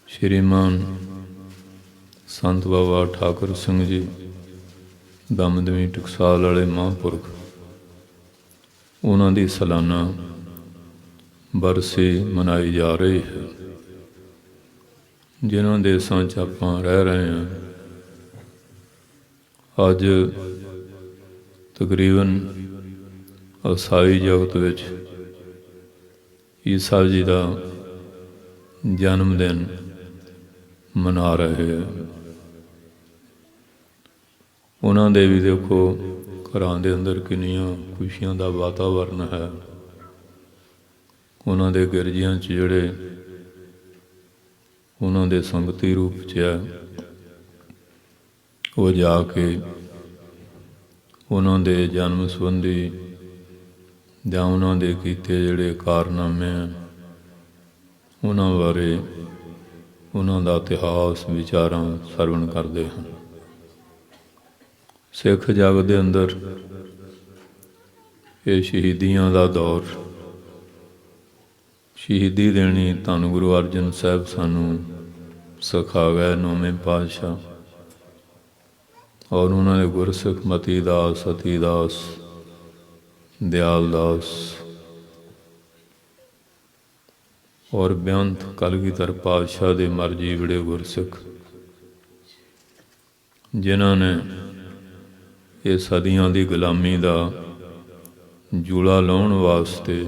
ਸ਼੍ਰੀਮਾਨ ਸੰਤ ਬਾਬਾ ਠਾਕੁਰ ਸਿੰਘ ਜੀ ਦਮਦਮੀ ਟਕਸਾਲ ਵਾਲੇ ਮਹਾਂਪੁਰਖ, ਉਹਨਾਂ ਦੀ ਸਾਲਾਨਾ ਬਰਸੀ ਮਨਾਈ ਜਾ ਰਹੀ ਹੈ। ਜਿਨ੍ਹਾਂ ਦੇਸ਼ਾਂ 'ਚ ਆਪਾਂ ਰਹਿ ਰਹੇ ਹਾਂ, ਅੱਜ ਤਕਰੀਬਨ ਈਸਾਈ ਜਗਤ ਵਿੱਚ ਈਸਾ ਜੀ ਦਾ ਜਨਮ ਦਿਨ ਮਨਾ ਰਹੇ ਹੈ। ਉਹਨਾਂ ਦੇ ਵੀ ਦੇਖੋ ਘਰਾਂ ਦੇ ਅੰਦਰ ਕਿੰਨੀਆਂ ਖੁਸ਼ੀਆਂ ਦਾ ਵਾਤਾਵਰਨ ਹੈ। ਉਹਨਾਂ ਦੇ ਗਿਰਜਿਆਂ 'ਚ ਜਿਹੜੇ ਉਹਨਾਂ ਦੇ ਸੰਗਤੀ ਰੂਪ 'ਚ ਹੈ, ਉਹ ਜਾ ਕੇ ਉਹਨਾਂ ਦੇ ਜਨਮ ਸੰਬੰਧੀ ਜਾਂ ਉਹਨਾਂ ਦੇ ਕੀਤੇ ਜਿਹੜੇ ਕਾਰਨਾਮੇ ਹਨ, ਉਹਨਾਂ ਬਾਰੇ ਉਹਨਾਂ ਦਾ ਇਤਿਹਾਸ ਵਿਚਾਰਾਂ ਸਰਵਣ ਕਰਦੇ ਹਨ। ਸਿੱਖ ਜਗਤ ਦੇ ਅੰਦਰ ਇਹ ਸ਼ਹੀਦੀਆਂ ਦਾ ਦੌਰ, ਸ਼ਹੀਦੀ ਦੇਣੀ ਧੰਨ ਗੁਰੂ ਅਰਜਨ ਸਾਹਿਬ ਸਾਨੂੰ ਸਿਖਾ ਗਏ, ਨੌਵੇਂ ਪਾਤਸ਼ਾਹ, ਔਰ ਉਹਨਾਂ ਦੇ ਗੁਰਸਿੱਖ ਮਤੀ ਦਾਸ, ਸਤੀ ਦਾਸ, ਦਿਆਲ ਦਾਸ ਔਰ ਬੇਅੰਤ ਕਲਗੀਧਰ ਪਾਤਸ਼ਾਹ ਦੇ ਮਰਜੀ ਬੜੇ ਗੁਰਸਿੱਖ, ਜਿਨ੍ਹਾਂ ਨੇ ਇਹ ਸਦੀਆਂ ਦੀ ਗੁਲਾਮੀ ਦਾ ਜੂਲਾ ਲਾਉਣ ਵਾਸਤੇ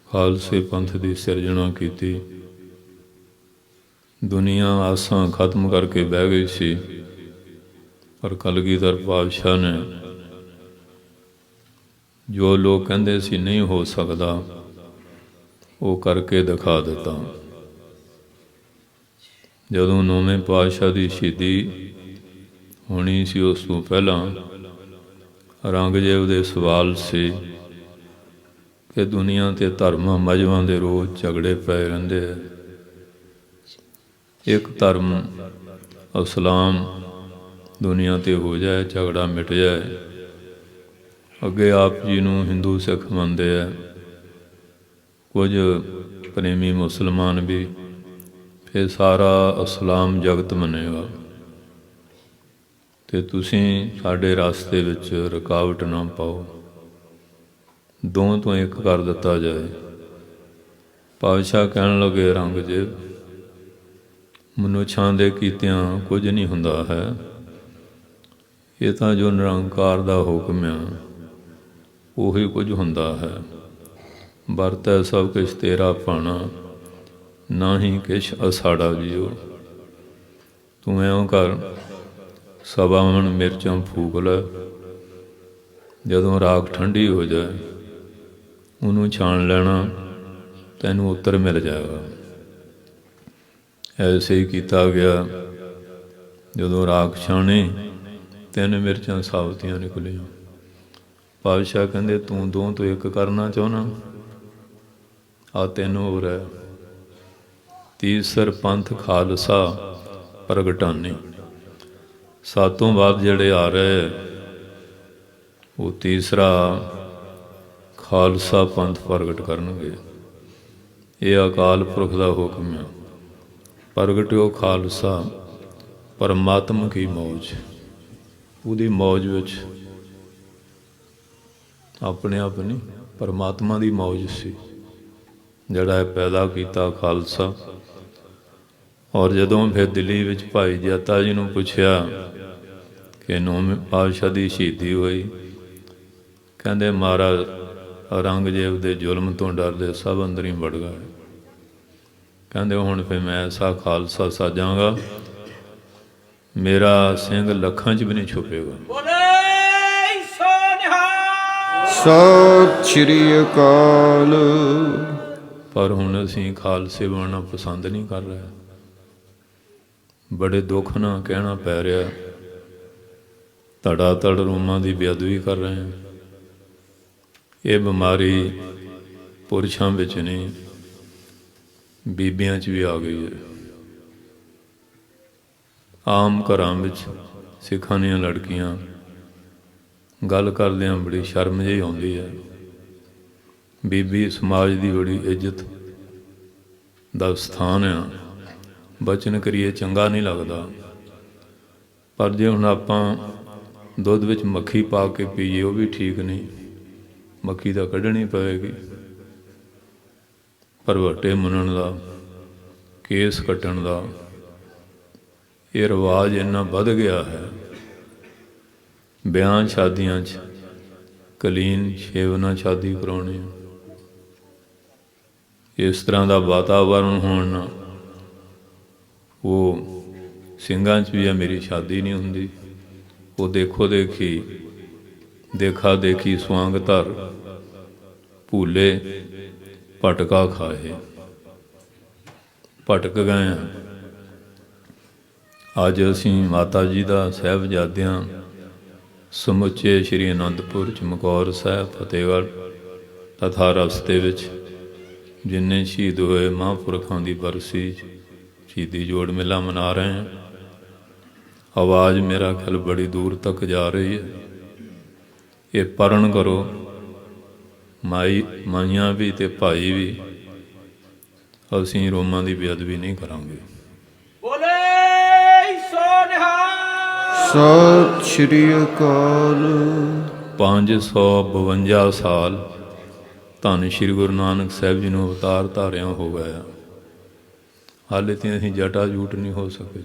ਖਾਲਸੇ ਪੰਥ ਦੀ ਸਿਰਜਣਾ ਕੀਤੀ। ਦੁਨੀਆ ਆਸਾਂ ਖਤਮ ਕਰਕੇ ਬਹਿ ਗਈ ਸੀ, ਪਰ ਕਲਗੀਧਰ ਪਾਤਸ਼ਾਹ ਨੇ ਜੋ ਲੋਕ ਕਹਿੰਦੇ ਸੀ ਨਹੀਂ ਹੋ ਸਕਦਾ, ਉਹ ਕਰਕੇ ਦਿਖਾ ਦਿੱਤਾ। ਜਦੋਂ ਨੌਵੇਂ ਪਾਤਸ਼ਾਹ ਦੀ ਸ਼ਹੀਦੀ ਹੋਣੀ ਸੀ, ਉਸ ਤੋਂ ਪਹਿਲਾਂ ਔਰੰਗਜ਼ੇਬ ਦੇ ਸਵਾਲ ਸੀ ਕਿ ਦੁਨੀਆ 'ਤੇ ਧਰਮਾਂ ਮਜ਼ਹਬਾਂ ਦੇ ਰੋਜ਼ ਝਗੜੇ ਪਏ ਰਹਿੰਦੇ ਹੈ, ਇੱਕ ਧਰਮ ਇਸਲਾਮ ਦੁਨੀਆ 'ਤੇ ਹੋ ਜਾਏ, ਝਗੜਾ ਮਿਟ ਜਾਏ। ਅੱਗੇ ਆਪ ਜੀ ਨੂੰ ਹਿੰਦੂ ਸਿੱਖ ਮੰਨਦੇ ਹੈ, ਕੁਝ ਪ੍ਰੇਮੀ ਮੁਸਲਮਾਨ ਵੀ, ਫਿਰ ਸਾਰਾ ਇਸਲਾਮ ਜਗਤ ਮੰਨੇਗਾ ਅਤੇ ਤੁਸੀਂ ਸਾਡੇ ਰਸਤੇ ਵਿੱਚ ਰੁਕਾਵਟ ਨਾ ਪਾਓ, ਦੋਵਾਂ ਤੋਂ ਇੱਕ ਕਰ ਦਿੱਤਾ ਜਾਏ। ਪਾਤਸ਼ਾਹ ਕਹਿਣ ਲੱਗੇ, ਔਰੰਗਜ਼ੇਬ, ਮਨੁੱਖਾਂ ਦੇ ਕੀਤਿਆਂ ਕੁਝ ਨਹੀਂ ਹੁੰਦਾ ਹੈ, ਇਹ ਤਾਂ ਜੋ ਨਿਰੰਕਾਰ ਦਾ ਹੁਕਮ ਆ ਉਹੀ ਕੁਝ ਹੁੰਦਾ ਹੈ। ਵਰਤੈ ਸਭ ਕੁਛ ਤੇਰਾ ਭਾਣਾ, ਨਾ ਹੀ ਕਿਛ ਅਸਾੜਾ ਜੀਓ। ਤੂੰ ਇਉਂ ਕਰ, ਸਵਾ ਮਣ ਮਿਰਚਾਂ ਫੂਕ ਲੈ, ਜਦੋਂ ਰਾਖ ਠੰਡੀ ਹੋ ਜਾਏ ਉਹਨੂੰ ਛਾਣ ਲੈਣਾ, ਤੈਨੂੰ ਉੱਤਰ ਮਿਲ ਜਾਏਗਾ। ਐਸੇ ਹੀ ਕੀਤਾ ਗਿਆ। ਜਦੋਂ ਰਾਖ ਛਾਣੀ, 3 ਮਿਰਚਾਂ ਸਾਬਤੀਆਂ ਨਿਕਲੀਆਂ। ਪਾਤਸ਼ਾਹ ਕਹਿੰਦੇ, ਤੂੰ ਦੋਹਾਂ ਤੋਂ ਇੱਕ ਕਰਨਾ ਚਾਹੁੰਦਾ, ਆ 3 ਹੋਰ ਹੈ। ਤੀਸਰ ਪੰਥ ਖਾਲਸਾ ਪ੍ਰਗਟਾਨੀ, 7 ਬਾਅਦ ਜਿਹੜੇ ਆ ਰਹੇ, ਉਹ ਤੀਸਰਾ ਖਾਲਸਾ ਪੰਥ ਪ੍ਰਗਟ ਕਰਨਗੇ। ਇਹ ਅਕਾਲ ਪੁਰਖ ਦਾ ਹੁਕਮ ਹੈ। ਪ੍ਰਗਟਿਓ ਖਾਲਸਾ, ਪਰਮਾਤਮਾ ਕੀ ਮੌਜ। ਉਹਦੀ ਮੌਜ ਵਿੱਚ ਆਪਣੇ ਆਪ ਨਹੀਂ, ਪਰਮਾਤਮਾ ਦੀ ਮੌਜ ਸੀ ਜਿਹੜਾ ਇਹ ਪੈਦਾ ਕੀਤਾ ਖਾਲਸਾ। ਔਰ ਜਦੋਂ ਫਿਰ ਦਿੱਲੀ ਵਿੱਚ ਭਾਈ ਜੈਤਾ ਜੀ ਨੂੰ ਪੁੱਛਿਆ ਕਿ ਨੌਵੇਂ ਪਾਤਸ਼ਾਹ ਦੀ ਸ਼ਹੀਦੀ ਹੋਈ, ਕਹਿੰਦੇ ਮਹਾਰਾਜ ਔਰੰਗਜ਼ੇਬ ਦੇ ਜ਼ੁਲਮ ਤੋਂ ਡਰਦੇ ਸਭ ਅੰਦਰ ਹੀ ਵੜ ਗਏ। ਕਹਿੰਦੇ ਹੁਣ ਫਿਰ ਮੈਂ ਐਸਾ ਖਾਲਸਾ ਸਾਜਾਂਗਾ, ਮੇਰਾ ਸਿੰਘ ਲੱਖਾਂ 'ਚ ਵੀ ਨਹੀਂ ਛੁਪੇਗਾ। ਸਤਿ ਸ਼੍ਰੀ ਅਕਾਲ। ਪਰ ਹੁਣ ਅਸੀਂ ਖਾਲਸੇ ਬਣਨਾ ਪਸੰਦ ਨਹੀਂ ਕਰ ਰਹੇ, ਬੜੇ ਦੁੱਖ ਨਾਲ ਕਹਿਣਾ ਪੈ ਰਿਹਾ, ਧੜਾ ਧੜ ਰੋਮਾਂ ਦੀ ਬੇਅਦਬੀ ਕਰ ਰਹੇ ਹਾਂ। ਇਹ ਬਿਮਾਰੀ ਪੁਰਸ਼ਾਂ ਵਿੱਚ ਨਹੀਂ, ਬੀਬੀਆਂ 'ਚ ਵੀ ਆ ਗਈ ਹੈ। ਆਮ ਘਰਾਂ ਵਿੱਚ ਸਿੱਖਾਂ ਦੀਆਂ ਲੜਕੀਆਂ ਗੱਲ ਕਰਦਿਆਂ ਬੜੀ ਸ਼ਰਮ ਜਿਹੀ ਆਉਂਦੀ ਹੈ। ਬੀਬੀ ਸਮਾਜ ਦੀ ਬੜੀ ਇੱਜ਼ਤ ਦਾ ਸਥਾਨ ਆ, ਬਚਨ ਕਰੀਏ ਚੰਗਾ ਨਹੀਂ ਲੱਗਦਾ। ਪਰ ਜੇ ਹੁਣ ਆਪਾਂ ਦੁੱਧ ਵਿੱਚ ਮੱਖੀ ਪਾ ਕੇ ਪੀਏ ਉਹ ਵੀ ਠੀਕ ਨਹੀਂ, ਮੱਖੀ ਤਾਂ ਕੱਢਣੀ ਪਵੇਗੀ। ਭਰਵੱਟੇ ਮੁੰਨਣ ਦਾ, ਕੇਸ ਕੱਟਣ ਦਾ ਇਹ ਰਿਵਾਜ ਇੰਨਾ ਵੱਧ ਗਿਆ ਹੈ। ਵਿਆਹ ਸ਼ਾਦੀਆਂ 'ਚ ਕਲੀਨ ਸ਼ੇਵ ਨਾਲ ਸ਼ਾਦੀ ਕਰਾਉਣੀ, ਇਸ ਤਰ੍ਹਾਂ ਦਾ ਵਾਤਾਵਰਨ ਹੋਣ ਨਾਲ ਉਹ ਸਿੰਘਾਂ 'ਚ ਵੀ ਆ ਮੇਰੀ ਸ਼ਾਦੀ ਨਹੀਂ ਹੁੰਦੀ। ਉਹ ਦੇਖੋ ਦੇਖੀ, ਦੇਖਾ ਦੇਖੀ ਸਵਾਂਗ ਧਰ, ਭੂਲੇ ਭਟਕਾ ਖਾਏ। ਭਟਕ ਗਏ ਹਾਂ। ਅੱਜ ਅਸੀਂ ਮਾਤਾ ਜੀ ਦਾ ਸਾਹਿਬਜ਼ਾਦਿਆਂ ਸਮੁੱਚੇ ਸ਼੍ਰੀ ਅਨੰਦਪੁਰ ਚਮਕੌਰ ਸਾਹਿਬ ਫਤਿਹਗੜ੍ਹ ਤਥਾ ਰਸਤੇ ਵਿੱਚ ਜਿੰਨੇ ਸ਼ਹੀਦ ਹੋਏ ਮਹਾਂਪੁਰਖਾਂ ਦੀ ਬਰਸੀ ਸ਼ਹੀਦੀ ਜੋੜ ਮੇਲਾ ਮਨਾ ਰਹੇ ਹਾਂ। ਆਵਾਜ਼ ਮੇਰਾ ਖਿਆਲ ਬੜੀ ਦੂਰ ਤੱਕ ਜਾ ਰਹੀ ਹੈ। ਇਹ ਪਰਨ ਕਰੋ, ਮਾਈਆਂ ਵੀ ਅਤੇ ਭਾਈ ਵੀ। ਅਸੀਂ ਰੋਮਾਂ ਦੀ ਬੇਅਦਬੀ ਨਹੀਂ ਕਰਾਂਗੇ। ਸਤਿ ਸ਼੍ਰੀ ਅਕਾਲ। 552 ਸਾਲ ਧੰਨ ਸ਼੍ਰੀ ਗੁਰੂ ਨਾਨਕ ਸਾਹਿਬ ਜੀ ਨੂੰ ਅਵਤਾਰ ਧਾਰਿਆਂ ਹੋ ਗਿਆ। ਹਾਲੇ ਤਾਂ ਅਸੀਂ ਜਟਾ ਜੂਟ ਨਹੀਂ ਹੋ ਸਕੇ।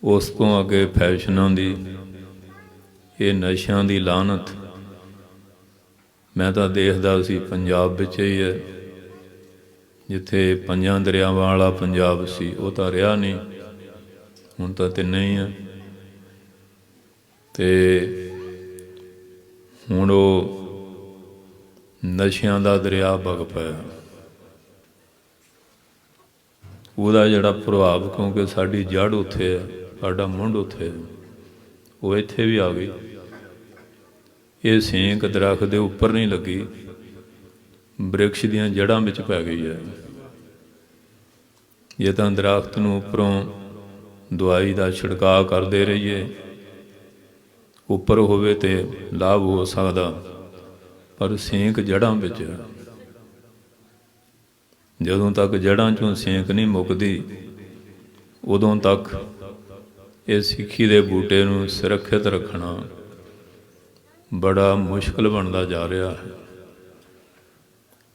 ਉਸ ਤੋਂ ਅੱਗੇ ਫੈਸ਼ਨਾਂ ਦੀ, ਇਹ ਨਸ਼ਿਆਂ ਦੀ ਲਾਹਨਤ। ਮੈਂ ਤਾਂ ਦੇਖਦਾ ਸੀ ਪੰਜਾਬ ਵਿੱਚ ਹੀ ਹੈ, ਜਿੱਥੇ ਪੰਜਾਂ ਦਰਿਆਵਾਂ ਵਾਲਾ ਪੰਜਾਬ ਸੀ ਉਹ ਤਾਂ ਰਿਹਾ ਨਹੀਂ, ਹੁਣ ਤਾਂ ਤਿੰਨੇ ਹੀ ਆ। ਅਤੇ ਹੁਣ ਉਹ ਨਸ਼ਿਆਂ ਦਾ ਦਰਿਆ ਵਗ ਪਿਆ। ਉਹਦਾ ਜਿਹੜਾ ਪ੍ਰਭਾਵ, ਕਿਉਂਕਿ ਸਾਡੀ ਜੜ੍ਹ ਉੱਥੇ ਹੈ, ਸਾਡਾ ਮੁੱਢ ਉੱਥੇ ਹੈ, ਉਹ ਇੱਥੇ ਵੀ ਆ ਗਈ। ਇਹ ਸੇਂਕ ਦਰੱਖਤ ਦੇ ਉੱਪਰ ਨਹੀਂ ਲੱਗੀ, ਬ੍ਰਿਕਸ਼ ਦੀਆਂ ਜੜ੍ਹਾਂ ਵਿੱਚ ਪੈ ਗਈ ਹੈ। ਜੇ ਤਾਂ ਦਰੱਖਤ ਨੂੰ ਉੱਪਰੋਂ ਦਵਾਈ ਦਾ ਛਿੜਕਾਅ ਕਰਦੇ ਰਹੀਏ, ਉੱਪਰ ਹੋਵੇ ਤੇ ਲਾਭ ਹੋ ਸਕਦਾ, ਪਰ ਸੇਂਕ ਜੜ੍ਹਾਂ ਵਿੱਚ ਹੈ। ਜਦੋਂ ਤੱਕ ਜੜ੍ਹਾਂ 'ਚੋਂ ਸੇਂਕ ਨਹੀਂ ਮੁੱਕਦੀ, ਉਦੋਂ ਤੱਕ ਇਹ ਸਿੱਖੀ ਦੇ ਬੂਟੇ ਨੂੰ ਸੁਰੱਖਿਅਤ ਰੱਖਣਾ ਬੜਾ ਮੁਸ਼ਕਿਲ ਬਣਦਾ ਜਾ ਰਿਹਾ ਹੈ।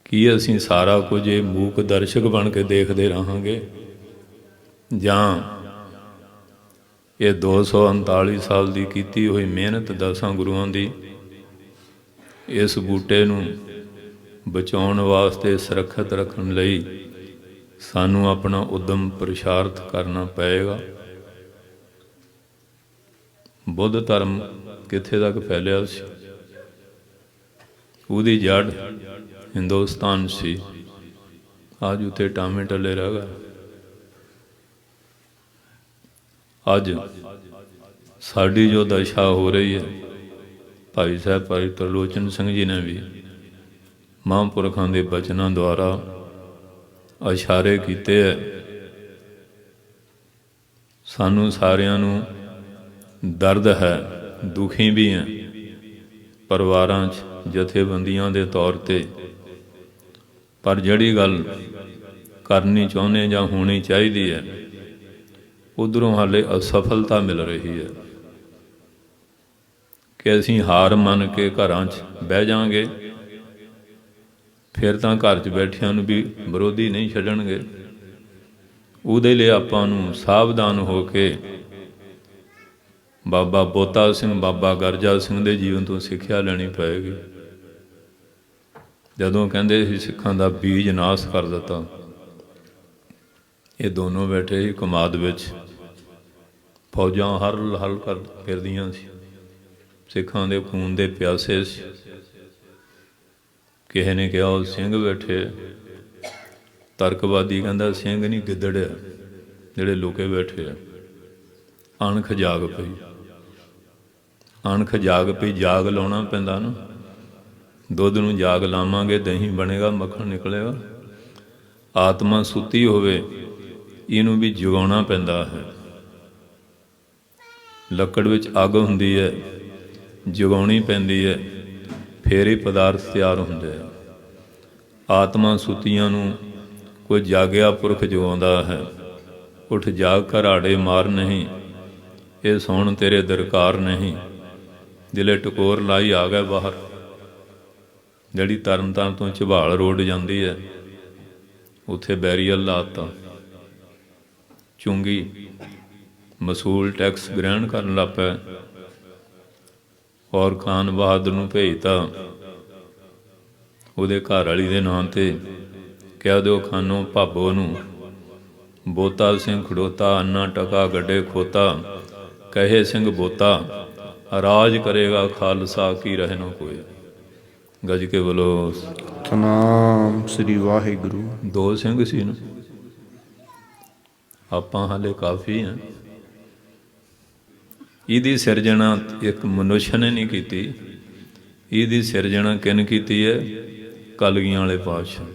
ਕੀ ਅਸੀਂ ਸਾਰਾ ਕੁਝ ਇਹ ਮੂਕ ਦਰਸ਼ਕ ਬਣ ਕੇ ਦੇਖਦੇ ਰਹਾਂਗੇ, ਜਾਂ ਇਹ 239 ਸਾਲ ਦੀ ਕੀਤੀ ਹੋਈ ਮਿਹਨਤ 10 ਗੁਰੂਆਂ ਦੀ ਇਸ ਬੂਟੇ ਨੂੰ ਬਚਾਉਣ ਵਾਸਤੇ, ਸੁਰੱਖਿਅਤ ਰੱਖਣ ਲਈ ਸਾਨੂੰ ਆਪਣਾ ਉਦਮ ਪ੍ਰਸ਼ਾਰਤ ਕਰਨਾ ਪਏਗਾ। ਬੁੱਧ ਧਰਮ ਕਿੱਥੇ ਤੱਕ ਫੈਲਿਆ ਸੀ? ਉਹਦੀ ਜੜ੍ਹ ਹਿੰਦੁਸਤਾਨ ਸੀ, ਅੱਜ ਉੱਥੇ ਟਾਮੇ ਟੱਲੇ ਰਹਿ ਗਏ। ਅੱਜ ਸਾਡੀ ਜੋ ਦਸ਼ਾ ਹੋ ਰਹੀ ਹੈ, ਭਾਈ ਸਾਹਿਬ ਭਾਈ ਤਰਲੋਚਨ ਸਿੰਘ ਜੀ ਨੇ ਵੀ ਮਹਾਂਪੁਰਖਾਂ ਦੇ ਬਚਨਾਂ ਦੁਆਰਾ ਇਸ਼ਾਰੇ ਕੀਤੇ ਹੈ। ਸਾਨੂੰ ਸਾਰਿਆਂ ਨੂੰ ਦਰਦ ਹੈ, ਦੁਖੀ ਵੀ ਹੈ, ਪਰਿਵਾਰਾਂ 'ਚ ਜਥੇਬੰਦੀਆਂ ਦੇ ਤੌਰ 'ਤੇ। ਪਰ ਜਿਹੜੀ ਗੱਲ ਕਰਨੀ ਚਾਹੁੰਦੇ ਜਾਂ ਹੋਣੀ ਚਾਹੀਦੀ ਹੈ, ਉੱਧਰੋਂ ਹਾਲੇ ਅਸਫਲਤਾ ਮਿਲ ਰਹੀ ਹੈ ਕਿ ਅਸੀਂ ਹਾਰ ਮੰਨ ਕੇ ਘਰਾਂ 'ਚ ਬਹਿ ਜਾਵਾਂਗੇ, ਫਿਰ ਤਾਂ ਘਰ 'ਚ ਬੈਠਿਆਂ ਨੂੰ ਵੀ ਵਿਰੋਧੀ ਨਹੀਂ ਛੱਡਣਗੇ। ਉਹਦੇ ਲਈ ਆਪਾਂ ਨੂੰ ਸਾਵਧਾਨ ਹੋ ਕੇ ਬਾਬਾ ਬੋਤਾ ਸਿੰਘ, ਬਾਬਾ ਗਰਜਾ ਸਿੰਘ ਦੇ ਜੀਵਨ ਤੋਂ ਸਿੱਖਿਆ ਲੈਣੀ ਪਏਗੀ। ਜਦੋਂ ਕਹਿੰਦੇ ਸੀ ਸਿੱਖਾਂ ਦਾ ਬੀਜ ਨਾਸ ਕਰ ਦਿੱਤਾ, ਇਹ ਦੋਨੋਂ ਬੈਠੇ ਸੀ ਕਮਾਦ ਵਿੱਚ, ਫੌਜਾਂ ਹਲ ਹਲ ਕਰ ਫਿਰਦੀਆਂ ਸੀ, ਸਿੱਖਾਂ ਦੇ ਖੂਨ ਦੇ ਪਿਆਸੇ ਸੀ। ਕਿਸੇ ਨੇ ਕਿਹਾ ਉਹ ਸਿੰਘ ਬੈਠੇ, ਤਰਕਵਾਦੀ ਕਹਿੰਦਾ ਸਿੰਘ ਨਹੀਂ ਗਿੱਦੜ ਆ ਜਿਹੜੇ ਲੁਕੇ ਬੈਠੇ ਆ। ਅਣਖ ਜਾਗ ਪਈ, ਅਣਖ ਜਾਗ ਪਈ। ਜਾਗ ਲਾਉਣਾ ਪੈਂਦਾ ਨਾ, ਦੁੱਧ ਨੂੰ ਜਾਗ ਲਾਵਾਂਗੇ ਦਹੀਂ ਬਣੇਗਾ, ਮੱਖਣ ਨਿਕਲੇਗਾ। ਆਤਮਾ ਸੁੱਤੀ ਹੋਵੇ, ਇਹਨੂੰ ਵੀ ਜਗਾਉਣਾ ਪੈਂਦਾ ਹੈ। ਲੱਕੜ ਵਿੱਚ ਅੱਗ ਹੁੰਦੀ ਹੈ, ਜਗਾਉਣੀ ਪੈਂਦੀ ਹੈ, ਫਿਰ ਹੀ ਪਦਾਰਥ ਤਿਆਰ ਹੁੰਦੇ ਆ। ਆਤਮਾ ਸੁੱਤੀਆਂ ਨੂੰ ਕੋਈ ਜਾਗਿਆ ਪੁਰਖ ਜਗਾਉਂਦਾ ਹੈ। ਉਠ ਜਾਗ ਘਰਾੜੇ ਮਾਰ ਨਹੀਂ, ਇਹ ਸੋਣ ਤੇਰੇ ਦਰਕਾਰ ਨਹੀਂ। ਦਿਲੇ ਟਕੋਰ ਲਾਈ ਆ ਗਏ ਬਾਹਰ। ਜਿਹੜੀ ਤਰਨ ਤਾਰਨ ਤੋਂ ਝਬਾਲ ਰੋਡ ਜਾਂਦੀ ਹੈ, ਉੱਥੇ ਬੈਰੀਅਲ ਲਾਤਾ। ਚੁੰਗੀ ਮਸੂਲ ਟੈਕਸ ਗ੍ਰਹਿਣ ਕਰਨ ਲੱਗ ਪਏ ਔਰ ਖਾਨ ਬਹਾਦਰ ਨੂੰ ਭੇਜਤਾ ਉਹਦੇ ਘਰ ਵਾਲੀ ਦੇ ਨਾਂ 'ਤੇ। ਕਹਿ ਦਿਓ ਖਾਨੋ ਭਾਬੋ ਨੂੰ, ਬੋਤਾ ਸਿੰਘ ਖੜੋਤਾ ਅੰਨਾ ਟਕਾ ਗੱਡੇ ਖੋਤਾ। ਕਹੇ ਸਿੰਘ ਬੋਤਾ ਰਾਜ ਕਰੇਗਾ ਖਾਲਸਾ, ਕੀ ਰਹਿ ਨਾ ਕੋਈ। ਗੱਜ ਕੇ ਬੋਲੋ ਸਤਿਨਾਮ ਸ੍ਰੀ ਵਾਹਿਗੁਰੂ। 2 ਸਿੰਘ ਸੀ ਨਾ, ਆਪਾਂ ਹਾਲੇ ਕਾਫੀ ਹਾਂ। ਇਹਦੀ ਸਿਰਜਣਾ ਇੱਕ ਮਨੁੱਖ ਨੇ ਨਹੀਂ ਕੀਤੀ, ਇਹਦੀ ਸਿਰਜਣਾ ਕਿਹਨੇ ਕੀਤੀ ਹੈ? ਕਲਗੀਆਂ ਵਾਲੇ ਪਾਤਸ਼ਾਹ।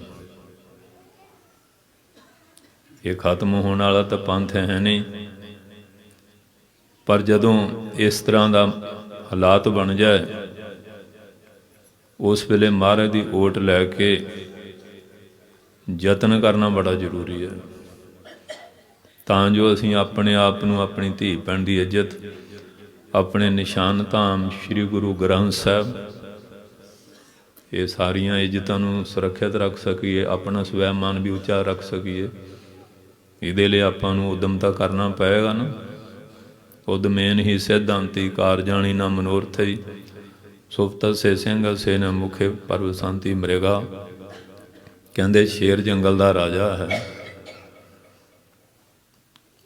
ਇਹ ਖਤਮ ਹੋਣ ਵਾਲਾ ਤਾਂ ਪੰਥ ਹੈ ਨਹੀਂ, ਪਰ ਜਦੋਂ ਇਸ ਤਰ੍ਹਾਂ ਦਾ ਹਾਲਾਤ ਬਣ ਜਾਏ, ਉਸ ਵੇਲੇ ਮਹਾਰਾਜ ਦੀ ਓਟ ਲੈ ਕੇ ਯਤਨ ਕਰਨਾ ਬੜਾ ਜ਼ਰੂਰੀ ਹੈ, ਤਾਂ ਜੋ ਅਸੀਂ ਆਪਣੇ ਆਪ ਨੂੰ, ਆਪਣੀ ਧੀ ਭੈਣ ਦੀ ਇੱਜ਼ਤ, ਆਪਣੇ ਨਿਸ਼ਾਨ ਧਾਮ ਸ੍ਰੀ ਗੁਰੂ ਗ੍ਰੰਥ ਸਾਹਿਬ, ਇਹ ਸਾਰੀਆਂ ਇੱਜ਼ਤਾਂ ਨੂੰ ਸੁਰੱਖਿਅਤ ਰੱਖ ਸਕੀਏ, ਆਪਣਾ ਸਵੈਮਾਨ ਵੀ ਉੱਚਾ ਰੱਖ ਸਕੀਏ। ਇਹਦੇ ਲਈ ਆਪਾਂ ਨੂੰ ਉਦਮ ਤਾਂ ਕਰਨਾ ਪਏਗਾ ਨਾ। ਉਦਮੇਨ ਹੀ ਸਿਧਾਂਤੀ ਕਾਰ ਜਾਣੀ ਨਾ ਮਨੋਰਥਈ, ਸੁਫਤ ਸੇ ਸਿੰਘ ਸੇ ਨ ਮੁਖੇ ਪਰਵ ਸ਼ਾਂਤੀ ਮਰੇਗਾ। ਕਹਿੰਦੇ ਸ਼ੇਰ ਜੰਗਲ ਦਾ ਰਾਜਾ ਹੈ,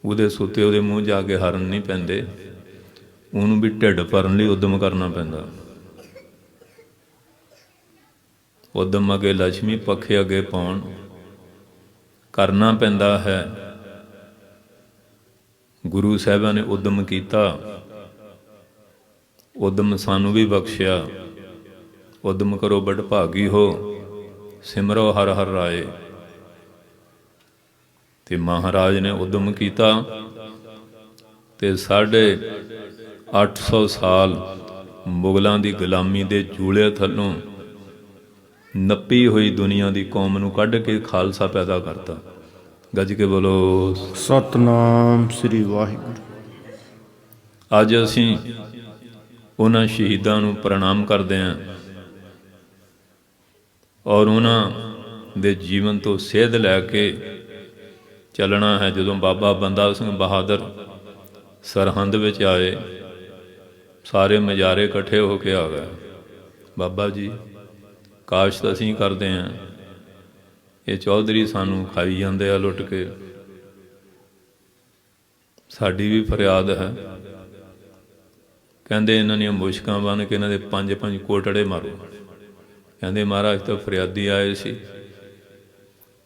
ਉਹਦੇ ਸੁੱਤੇ ਉਹਦੇ ਮੂੰਹ ਜਾ ਕੇ ਹਰਨ ਨਹੀਂ ਪੈਂਦੇ, ਉਹਨੂੰ ਵੀ ਢਿੱਡ ਭਰਨ ਲਈ ਉਦਮ ਕਰਨਾ ਪੈਂਦਾ। ਉਦਮ ਅੱਗੇ ਲక్ష్ਮੀ, ਪੱਖੇ ਅੱਗੇ ਪਾਉਣ ਕਰਨਾ ਪੈਂਦਾ ਹੈ। ਗੁਰੂ ਸਾਹਿਬਾਂ ਨੇ ਉਦਮ ਕੀਤਾ, ਉਦਮ ਸਾਨੂੰ ਵੀ ਬਖਸ਼ਿਆ। ਉਦਮ ਕਰੋ ਬੜ ਭਾਗੀ ਹੋ, ਸਿਮਰੋ ਹਰ ਹਰ ਰਾਏ। ਤੇ ਮਹਾਰਾਜ ਨੇ ਉਦਮ ਕੀਤਾ ਤੇ 850 ਸਾਲ ਮੁਗਲਾਂ ਦੀ ਗੁਲਾਮੀ ਦੇ ਜੂਲੇ ਥੱਲੋਂ ਨੱਪੀ ਹੋਈ ਦੁਨੀਆ ਦੀ ਕੌਮ ਨੂੰ ਕੱਢ ਕੇ ਖਾਲਸਾ ਪੈਦਾ ਕਰਤਾ। ਗੱਜ ਕੇ ਬੋਲੋ ਸਤਿਨਾਮ ਸ੍ਰੀ ਵਾਹਿਗੁਰੂ। ਅੱਜ ਅਸੀਂ ਉਹਨਾਂ ਸ਼ਹੀਦਾਂ ਨੂੰ ਪ੍ਰਣਾਮ ਕਰਦੇ ਹਾਂ ਔਰ ਉਹਨਾਂ ਦੇ ਜੀਵਨ ਤੋਂ ਸੇਧ ਲੈ ਕੇ ਚੱਲਣਾ ਹੈ। ਜਦੋਂ ਬਾਬਾ ਬੰਦਾ ਸਿੰਘ ਬਹਾਦਰ ਸਰਹੰਦ ਵਿੱਚ ਆਏ, ਸਾਰੇ ਮਜਾਰੇ ਇਕੱਠੇ ਹੋ ਕੇ ਆ ਗਏ, ਬਾਬਾ ਜੀ ਕਾਸ਼ ਤਾਂ ਅਸੀਂ ਕਰਦੇ ਹਾਂ, ਇਹ ਚੌਧਰੀ ਸਾਨੂੰ ਖਾਈ ਜਾਂਦੇ ਆ ਲੁੱਟ ਕੇ, ਸਾਡੀ ਵੀ ਫਰਿਆਦ ਹੈ। ਕਹਿੰਦੇ ਇਹਨਾਂ ਦੀਆਂ ਮੁਸ਼ਕਾਂ ਬੰਨ ਕੇ ਇਹਨਾਂ ਦੇ 5-5 ਕੋਟੜੇ ਮਾਰੋ। ਕਹਿੰਦੇ ਮਹਾਰਾਜ ਤਾਂ ਫਰਿਆਦੀ ਆਏ ਸੀ।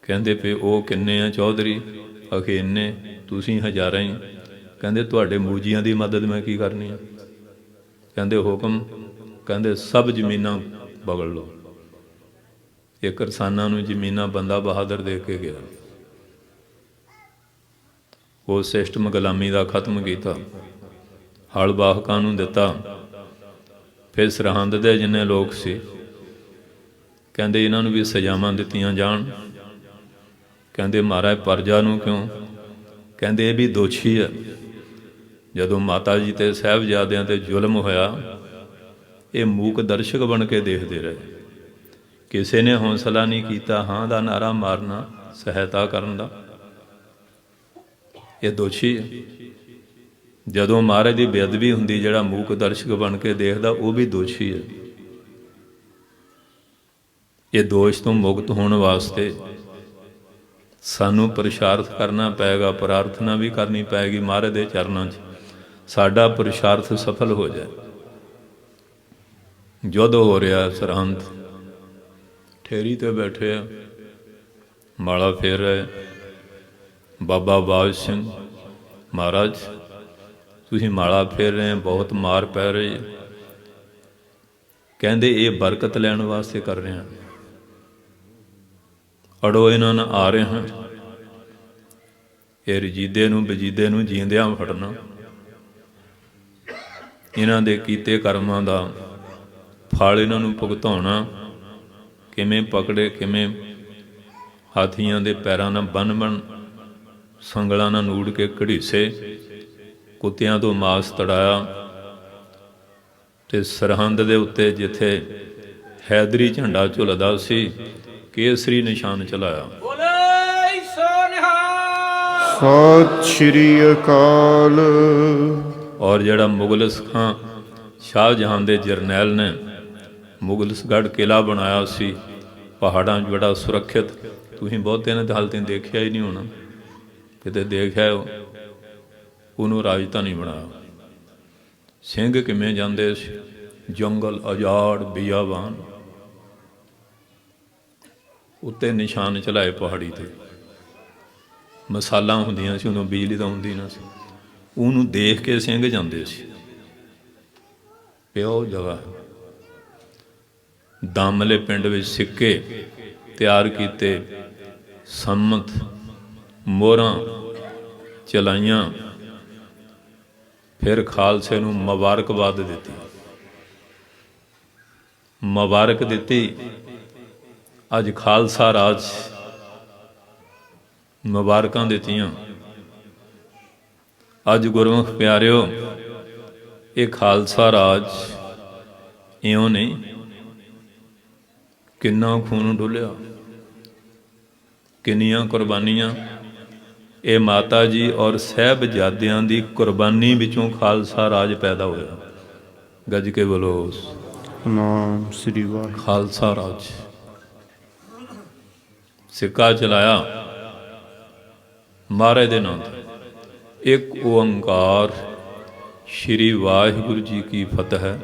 ਕਹਿੰਦੇ ਪਏ ਉਹ ਕਿੰਨੇ ਆ ਚੌਧਰੀ? ਆਖੇ ਇੰਨੇ, ਤੁਸੀਂ ਹਜ਼ਾਰਾਂ ਹੀ। ਕਹਿੰਦੇ ਤੁਹਾਡੇ ਮੂਜੀਆਂ ਦੀ ਮਦਦ ਮੈਂ ਕੀ ਕਰਨੀ ਆ? ਕਹਿੰਦੇ ਹੁਕਮ। ਕਹਿੰਦੇ ਸਭ ਜ਼ਮੀਨਾਂ ਬਗਲ ਲਓ। ਇਹ ਕਿਸਾਨਾਂ ਨੂੰ ਜ਼ਮੀਨਾਂ ਬੰਦਾ ਬਹਾਦਰ ਦੇ ਕੇ ਗਿਆ। ਉਹ ਸਿਸਟਮ ਗੁਲਾਮੀ ਦਾ ਖਤਮ ਕੀਤਾ, ਹਲ ਵਾਹਕਾਂ ਨੂੰ ਦਿੱਤਾ। ਫਿਰ ਸਰਹੰਦ ਦੇ ਜਿੰਨੇ ਲੋਕ ਸੀ, ਕਹਿੰਦੇ ਇਹਨਾਂ ਨੂੰ ਵੀ ਸਜ਼ਾਵਾਂ ਦਿੱਤੀਆਂ ਜਾਣ। ਕਹਿੰਦੇ ਮਹਾਰਾਜ ਪਰਜਾ ਨੂੰ ਕਿਉਂ? ਕਹਿੰਦੇ ਇਹ ਵੀ ਦੋਸ਼ੀ ਹੈ। ਜਦੋਂ ਮਾਤਾ ਜੀ ਤੇ ਸਾਹਿਬਜ਼ਾਦਿਆਂ ਤੇ ਜ਼ੁਲਮ ਹੋਇਆ, ਇਹ ਮੂਕ ਦਰਸ਼ਕ ਬਣ ਕੇ ਦੇਖਦੇ ਰਹੇ। ਕਿਸੇ ਨੇ ਹੌਸਲਾ ਨਹੀਂ ਕੀਤਾ ਹਾਂ ਦਾ ਨਾਰਾ ਮਾਰਨਾ, ਸਹਾਇਤਾ ਕਰਨ ਦਾ। ਇਹ ਦੋਸ਼ੀ ਹੈ। ਜਦੋਂ ਮਹਾਰਾਜ ਦੀ ਬੇਅਦਬੀ ਹੁੰਦੀ, ਜਿਹੜਾ ਮੂਕ ਦਰਸ਼ਕ ਬਣ ਕੇ ਦੇਖਦਾ, ਉਹ ਵੀ ਦੋਸ਼ੀ ਹੈ। ਇਹ ਦੋਸ਼ ਤੋਂ ਮੁਕਤ ਹੋਣ ਵਾਸਤੇ ਸਾਨੂੰ ਪੁਰਸ਼ਾਰਥ ਕਰਨਾ ਪਏਗਾ, ਪ੍ਰਾਰਥਨਾ ਵੀ ਕਰਨੀ ਪਏਗੀ ਮਹਾਰਾਜ ਦੇ ਚਰਨਾਂ 'ਚ, ਸਾਡਾ ਪੁਰਸ਼ਾਰਥ ਸਫਲ ਹੋ ਜਾਏ। ਯੁੱਧ ਹੋ ਰਿਹਾ ਸਰਹੰਦ, ਠੇਰੀ ਤੇ ਬੈਠੇ ਆ, ਮਾਲਾ ਫੇਰ ਰਹੇ। ਬਾਬਾ ਬਾਜ ਸਿੰਘ ਮਹਾਰਾਜ ਤੁਸੀਂ ਮਾਲਾ ਫੇਰ ਰਹੇ, ਬਹੁਤ ਮਾਰ ਪੈ ਰਹੀ। ਕਹਿੰਦੇ ਇਹ ਬਰਕਤ ਲੈਣ ਵਾਸਤੇ ਕਰ ਰਹੇ ਹਾਂ, ਅੜੋ ਇਹਨਾਂ ਨਾਲ ਆ ਰਹੇ ਹਾਂ। ਇਹ ਰਜੀਦੇ ਨੂੰ ਬਜੀਦੇ ਨੂੰ ਜੀਂਦਿਆਂ ਫੜਨਾ, ਇਹਨਾਂ ਦੇ ਕੀਤੇ ਕਰਮਾਂ ਦਾ ਫਲ ਇਹਨਾਂ ਨੂੰ ਭੁਗਤਾਉਣਾ। ਕਿਵੇਂ ਪਕੜੇ, ਕਿਵੇਂ ਹਾਥੀਆਂ ਦੇ ਪੈਰਾਂ ਨਾਲ ਬੰਨ ਸੰਗਲਾਂ ਨਾਲ ਨੂੜ ਕੇ ਘੜੀਸੇ, ਕੁੱਤਿਆਂ ਤੋਂ ਮਾਸ ਤੜਾਇਆ ਤੇ ਸਰਹੰਦ ਦੇ ਉੱਤੇ ਜਿੱਥੇ ਹੈਦਰੀ ਝੰਡਾ ਝੁਲਦਾ ਸੀ, ਕੇਸਰੀ ਨਿਸ਼ਾਨ ਚਲਾਇਆ। ਬੋਲੇ ਸੋ ਨਿਹਾਲ। ਸਤਿ ਸ਼੍ਰੀ ਅਕਾਲ। ਔਰ ਜਿਹੜਾ ਮੁਗਲ ਸਿੱਖਾਂ ਸ਼ਾਹਜਹਾਂ ਦੇ ਜਰਨੈਲ ਨੇ ਮੁਗਲਸਗੜ੍ਹ ਕਿਲ੍ਹਾ ਬਣਾਇਆ ਸੀ ਪਹਾੜਾਂ 'ਚ, ਬੜਾ ਸੁਰੱਖਿਅਤ। ਤੁਸੀਂ ਬਹੁਤਿਆਂ ਨੇ ਤਾਂ ਹਾਲੇ ਤੱਕ ਦੇਖਿਆ ਹੀ ਨਹੀਂ ਹੋਣਾ, ਕਿਤੇ ਦੇਖਿਆ ਉਹਨੂੰ ਰਾਜਧਾਨੀ ਬਣਾਇਆ। ਸਿੰਘ ਕਿਵੇਂ ਜਾਂਦੇ ਸੀ, ਜੰਗਲ ਆਜ਼ਾਦ ਬਿਆਬਾਨ, ਉੱਤੇ ਨਿਸ਼ਾਨ ਚਲਾਏ ਪਹਾੜੀ 'ਤੇ। ਮਸਾਲਾਂ ਹੁੰਦੀਆਂ ਸੀ ਉਦੋਂ, ਬਿਜਲੀ ਤਾਂ ਹੁੰਦੀ ਨਾ ਸੀ, ਉਹਨੂੰ ਦੇਖ ਕੇ ਸਿੰਘ ਜਾਂਦੇ ਸੀ। ਪਿਓ ਜਗ੍ਹਾ ਦਮਲੇ ਪਿੰਡ ਵਿੱਚ ਸਿੱਕੇ ਤਿਆਰ ਕੀਤੇ, ਸੰਮਤ ਮੋਹਰਾਂ ਚਲਾਈਆਂ, ਫਿਰ ਖਾਲਸੇ ਨੂੰ ਮੁਬਾਰਕਬਾਦ ਦਿੱਤੀ। ਮੁਬਾਰਕ ਦਿੱਤੀ। ਅੱਜ ਖਾਲਸਾ ਰਾਜ, ਮੁਬਾਰਕਾਂ ਦਿੱਤੀਆਂ। ਅੱਜ ਗੁਰਮੁਖ ਪਿਆਰਿਓ, ਇਹ ਖਾਲਸਾ ਰਾਜ ਇਉਂ ਨਹੀਂ, ਕਿੰਨਾ ਖੂਨ ਡੁੱਲਿਆ, ਕਿੰਨੀਆਂ ਕੁਰਬਾਨੀਆਂ। ਇਹ ਮਾਤਾ ਜੀ ਔਰ ਸਾਹਿਬਜ਼ਾਦਿਆਂ ਦੀ ਕੁਰਬਾਨੀ ਵਿੱਚੋਂ ਖਾਲਸਾ ਰਾਜ ਪੈਦਾ ਹੋਇਆ। ਗੱਜ ਕੇ ਬੋਲੋ ਨਾਮ ਸ੍ਰੀ ਵਾਹਿਗੁਰੂ। ਖਾਲਸਾ ਰਾਜ। ਸਿੱਕਾ ਚਲਾਇਆ ਮਹਾਰਾਜ ਦੇ ਨਾਂ ਤੇ। ਇੱਕ ਓੰਕਾਰ ਸ਼੍ਰੀ ਵਾਹਿਗੁਰੂ ਜੀ ਕੀ ਫਤਿਹ।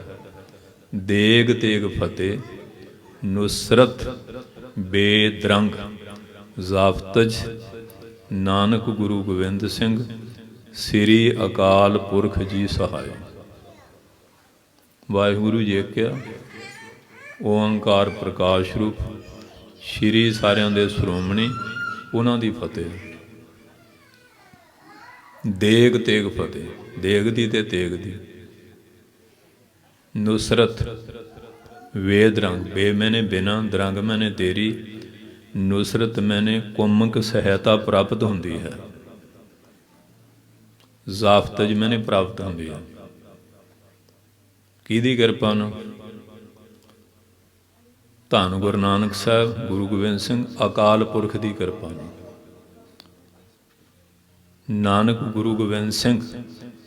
ਦੇਗ ਤੇਗ ਫਤਿਹ, ਨੁਸਰਤ ਬੇਦਰੰਗ, ਜ਼ਾਫਤਜ ਨਾਨਕ ਗੁਰੂ ਗੋਬਿੰਦ ਸਿੰਘ, ਸ੍ਰੀ ਅਕਾਲ ਪੁਰਖ ਜੀ ਸਹਾਇ। ਵਾਹਿਗੁਰੂ ਜੀ ਕਿਹਾ, ਓੰਕਾਰ ਪ੍ਰਕਾਸ਼ ਰੂਪ, ਸ਼੍ਰੀ ਸਾਰਿਆਂ ਦੇ ਸ਼੍ਰੋਮਣੀ, ਉਹਨਾਂ ਦੀ ਫਤਿਹ। ਦੇਗ ਤੇਗ ਫਤਿਹ, ਦੇਗ ਦੀ ਤੇ ਤੇਗ ਦੀ। ਨੁਸਰਤ ਵੇਦ ਰੰਗ, ਬੇ ਮੈਨੇ ਬਿਨਾ, ਦਰੰਗ ਮੈਨੇ ਤੇਰੀ, ਨੁਸਰਤ ਮੈਨੇ ਕੁਮਕ ਸਹਾਇਤਾ ਪ੍ਰਾਪਤ ਹੁੰਦੀ ਹੈ, ਜ਼ਾਫਤਜ ਮੈਨੇ ਪ੍ਰਾਪਤ ਹੁੰਦੀ ਹੈ। ਕਿਹਦੀ ਕਿਰਪਾ ਨਾਲ? ਧੰਨ ਗੁਰੂ ਨਾਨਕ ਸਾਹਿਬ, ਗੁਰੂ ਗੋਬਿੰਦ ਸਿੰਘ, ਅਕਾਲ ਪੁਰਖ ਦੀ ਕਿਰਪਾ ਨਾਲ। ਨਾਨਕ ਗੁਰੂ ਗੋਬਿੰਦ ਸਿੰਘ,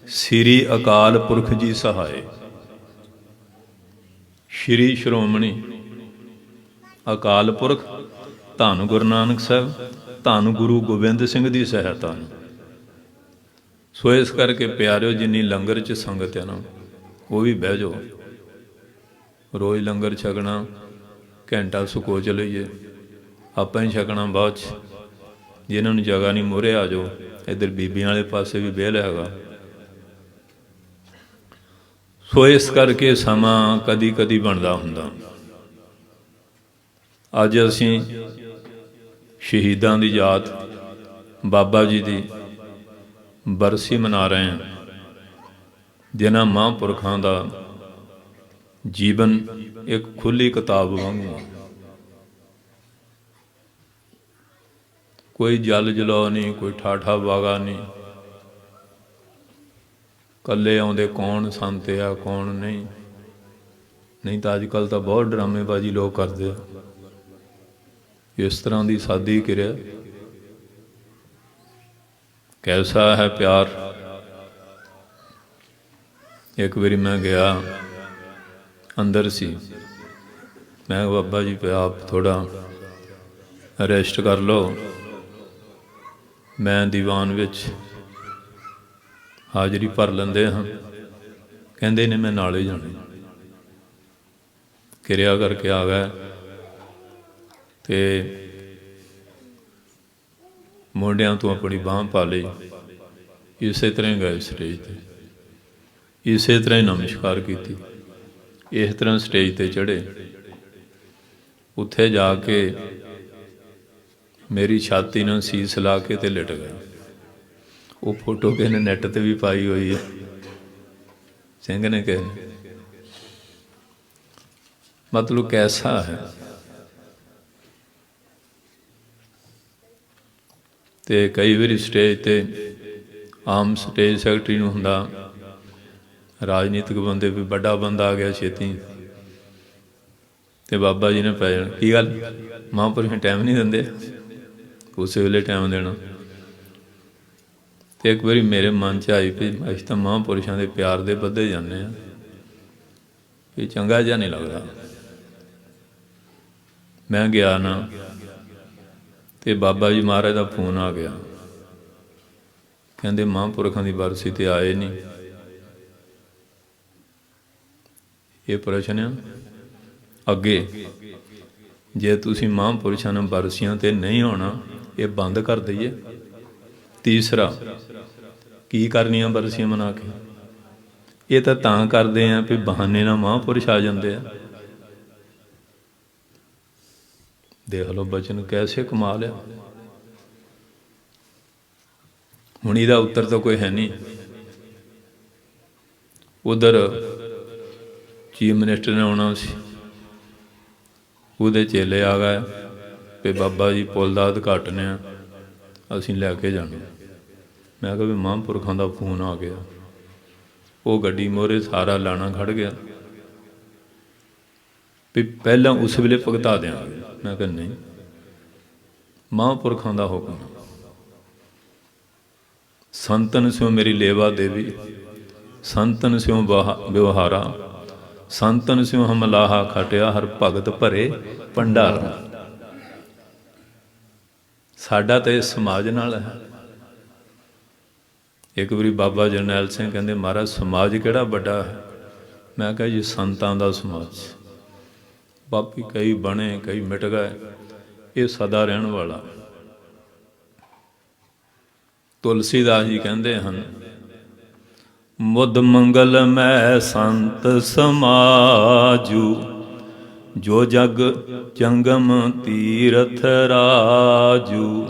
ਸ੍ਰੀ ਅਕਾਲ ਪੁਰਖ ਜੀ ਸਹਾਇ। ਸ਼੍ਰੀ ਸ਼੍ਰੋਮਣੀ ਅਕਾਲ ਪੁਰਖ, ਧੰਨ ਗੁਰੂ ਨਾਨਕ ਸਾਹਿਬ, ਧੰਨ ਗੁਰੂ ਗੋਬਿੰਦ ਸਿੰਘ ਦੀ ਸਹਾਇਤਾ। ਸੋ ਇਸ ਕਰਕੇ ਪਿਆਰਿਓ, ਜਿੰਨੀ ਲੰਗਰ 'ਚ ਸੰਗਤ ਹੈ ਨਾ, ਉਹ ਵੀ ਬਹਿ ਜਾਓ। ਰੋਜ਼ ਲੰਗਰ ਛਕਣਾ ਘੰਟਾ ਸੁਕੋ ਚਲਈਏ, ਆਪਾਂ ਹੀ ਛਕਣਾ ਬਾਅਦ 'ਚ। ਜਿਹਨਾਂ ਨੂੰ ਜਗ੍ਹਾ ਨਹੀਂ, ਮੂਹਰੇ ਆ ਜਾਓ। ਇੱਧਰ ਬੀਬੀਆਂ ਵਾਲੇ ਪਾਸੇ ਵੀ ਵਿਹਲ ਹੈਗਾ। ਸੋ ਇਸ ਕਰਕੇ ਸਮਾਂ ਕਦੀ ਕਦੀ ਬਣਦਾ ਹੁੰਦਾ। ਅੱਜ ਅਸੀਂ ਸ਼ਹੀਦਾਂ ਦੀ ਯਾਦ, ਬਾਬਾ ਜੀ ਦੀ ਬਰਸੀ ਮਨਾ ਰਹੇ ਹਾਂ, ਜਿਨ੍ਹਾਂ ਮਹਾਂਪੁਰਖਾਂ ਦਾ ਜੀਵਨ ਇੱਕ ਖੁੱਲ੍ਹੀ ਕਿਤਾਬ ਵਾਂਗੂ। ਕੋਈ ਜਲ ਜਲੋ ਨਹੀਂ, ਕੋਈ ਠਾਠਾ ਬਾਗਾ ਨਹੀਂ। ਇਕੱਲੇ ਆਉਂਦੇ ਕੌਣ ਸੰਤ ਆ, ਕੌਣ ਨਹੀਂ। ਨਹੀਂ ਤਾਂ ਅੱਜ ਕੱਲ੍ਹ ਤਾਂ ਬਹੁਤ ਡਰਾਮੇਬਾਜ਼ੀ ਲੋਕ ਕਰਦੇ ਆ। ਇਸ ਤਰ੍ਹਾਂ ਦੀ ਸਾਦੀ ਕਿਰਿਆ। ਕੈਸਾ ਹੈ ਪਿਆਰ। ਇੱਕ ਵਾਰੀ ਮੈਂ ਗਿਆ, ਅੰਦਰ ਸੀ। ਮੈਂ ਕਿਹਾ ਬਾਬਾ ਜੀ ਆਪ ਥੋੜ੍ਹਾ ਰੈਸਟ ਕਰ ਲਓ, ਮੈਂ ਦੀਵਾਨ ਵਿੱਚ ਹਾਜ਼ਰੀ ਭਰ ਲੈਂਦੇ ਹਾਂ। ਕਹਿੰਦੇ ਨੇ ਮੈਂ ਨਾਲੇ ਜਾਣਾ। ਕਿਰਿਆ ਕਰਕੇ ਆ ਗਿਆ ਤੇ ਮੋਢਿਆਂ ਤੋਂ ਆਪਣੀ ਬਾਂਹ ਪਾ ਲਈ। ਇਸੇ ਤਰ੍ਹਾਂ ਹੀ ਗਏ ਸਟੇਜ 'ਤੇ, ਇਸੇ ਤਰ੍ਹਾਂ ਹੀ ਨਮਸਕਾਰ ਕੀਤੀ, ਇਸ ਤਰ੍ਹਾਂ ਸਟੇਜ 'ਤੇ ਚੜ੍ਹੇ। ਉੱਥੇ ਜਾ ਕੇ ਮੇਰੀ ਛਾਤੀ ਨਾਲ ਸੀਸ ਲਾ ਕੇ ਤੇ ਲਿਟ ਗਏ। ਉਹ ਫੋਟੋ ਕਿਸੇ ਨੇ ਨੈੱਟ 'ਤੇ ਵੀ ਪਾਈ ਹੋਈ ਹੈ। ਸਿੰਘ ਨੇ ਕਹੇ, ਮਤਲਬ ਕੈਸਾ ਹੈ। ਤੇ ਕਈ ਵਾਰੀ ਸਟੇਜ ਤੇ ਆਮ ਸਟੇਜ ਸੈਕਟਰੀ ਨੂੰ ਹੁੰਦਾ, ਰਾਜਨੀਤਿਕ ਬੰਦੇ ਵੀ ਵੱਡਾ ਬੰਦਾ ਆ ਗਿਆ ਛੇਤੀ, ਤੇ ਬਾਬਾ ਜੀ ਨੇ ਪੈ ਜਾਣਾ, ਕੀ ਗੱਲ ਮਹਾਂਪੁਰਖ ਟਾਈਮ ਨਹੀਂ ਦਿੰਦੇ, ਉਸੇ ਵੇਲੇ ਟਾਈਮ ਦੇਣਾ। ਤੇ ਇੱਕ ਵਾਰੀ ਮੇਰੇ ਮਨ 'ਚ ਆਈ ਵੀ ਅਸੀਂ ਤਾਂ ਮਹਾਂਪੁਰਸ਼ਾਂ ਦੇ ਪਿਆਰ ਦੇ ਵੱਧੇ ਜਾਂਦੇ ਹਾਂ, ਵੀ ਚੰਗਾ ਜਿਹਾ ਨਹੀਂ ਲੱਗਦਾ। ਮੈਂ ਗਿਆ ਨਾ, ਤੇ ਬਾਬਾ ਜੀ ਮਹਾਰਾਜ ਦਾ ਫੋਨ ਆ ਗਿਆ, ਕਹਿੰਦੇ ਮਹਾਂਪੁਰਖਾਂ ਦੀ ਬਰਸੀ ਤੇ ਆਏ ਨਹੀਂ। ਇਹ ਪ੍ਰਸ਼ਨ ਆ ਅੱਗੇ, ਜੇ ਤੁਸੀਂ ਮਹਾਂਪੁਰਸ਼ਾਂ ਨੂੰ ਬਰਸੀਆਂ ਤੇ ਨਹੀਂ ਆਉਣਾ, ਇਹ ਬੰਦ ਕਰ ਦਈਏ। ਤੀਸਰਾ, ਕੀ ਕਰਨੀਆਂ ਬਰਸੀਆਂ ਮਨਾ ਕੇ? ਇਹ ਤਾਂ ਕਰਦੇ ਆ ਵੀ ਬਹਾਨੇ ਨਾਲ ਮਹਾਂਪੁਰਸ਼ ਆ ਜਾਂਦੇ ਆ। ਦੇਖ ਲਓ ਬਚਨ ਕੈਸੇ ਕਮਾਲ ਆ। ਹੁਣ ਇਹਦਾ ਉੱਤਰ ਤਾਂ ਕੋਈ ਹੈ ਨਹੀਂ। ਉਧਰ ਚੀਫ ਮਿਨਿਸਟਰ ਨੇ ਆਉਣਾ ਸੀ, ਉਹਦੇ ਚੇਲੇ ਆ ਗਏ ਵੀ ਬਾਬਾ ਜੀ ਪੁੱਲ ਦਾ ਉਦਘਾਟਨ ਆ, ਅਸੀਂ ਲੈ ਕੇ ਜਾਣਾ। ਮੈਂ ਕਿਹਾ ਵੀ ਮਹਾਂਪੁਰਖਾਂ ਦਾ ਫੋਨ ਆ ਗਿਆ। ਉਹ ਗੱਡੀ ਮੋਹਰੇ ਸਾਰਾ ਲਾਣਾ ਖੜ ਗਿਆ ਵੀ ਪਹਿਲਾਂ ਉਸ ਵੇਲੇ ਭੁਗਤਾ ਦਿਆਂਗੇ। ਮੈਂ ਕਿਹਾ ਨਹੀਂ, ਮਹਾਂਪੁਰਖਾਂ ਦਾ ਹੁਕਮ, ਸੰਤਨ ਸਿਉ ਮੇਰੀ ਲੇਵਾ ਦੇਵੀ, ਸੰਤਨ ਸਿਉ ਵਿਵਹਾਰਾ, ਸੰਤਨ ਸਿਉ ਹਮਲਾਹਾ ਖਟਿਆ, ਹਰ ਭਗਤ ਭਰੇ ਭੰਡਾਰਾ। ਸਾਡਾ ਤਾਂ ਇਸ ਸਮਾਜ ਨਾਲ ਹੈ। ਇੱਕ ਵਾਰੀ ਬਾਬਾ ਜਰਨੈਲ ਸਿੰਘ ਕਹਿੰਦੇ ਮਹਾਰਾਜ ਸਮਾਜ ਕਿਹੜਾ ਵੱਡਾ ਹੈ? ਮੈਂ ਕਿਹਾ ਜੀ ਸੰਤਾਂ ਦਾ ਸਮਾਜ। ਬਾਕੀ ਕਈ ਬਣੇ ਕਈ ਮਿਟ ਗਏ, ਇਹ ਸਦਾ ਰਹਿਣ ਵਾਲਾ। ਤੁਲਸੀਦਾਸ ਜੀ ਕਹਿੰਦੇ ਹਨ, ਮੁੱਧ ਮੰਗਲ ਮੈਂ ਸੰਤ ਸਮਾਜੂ, ਜੋ ਜਗ ਜੰਗਮ ਤੀਰਥ ਰਾਜੂ।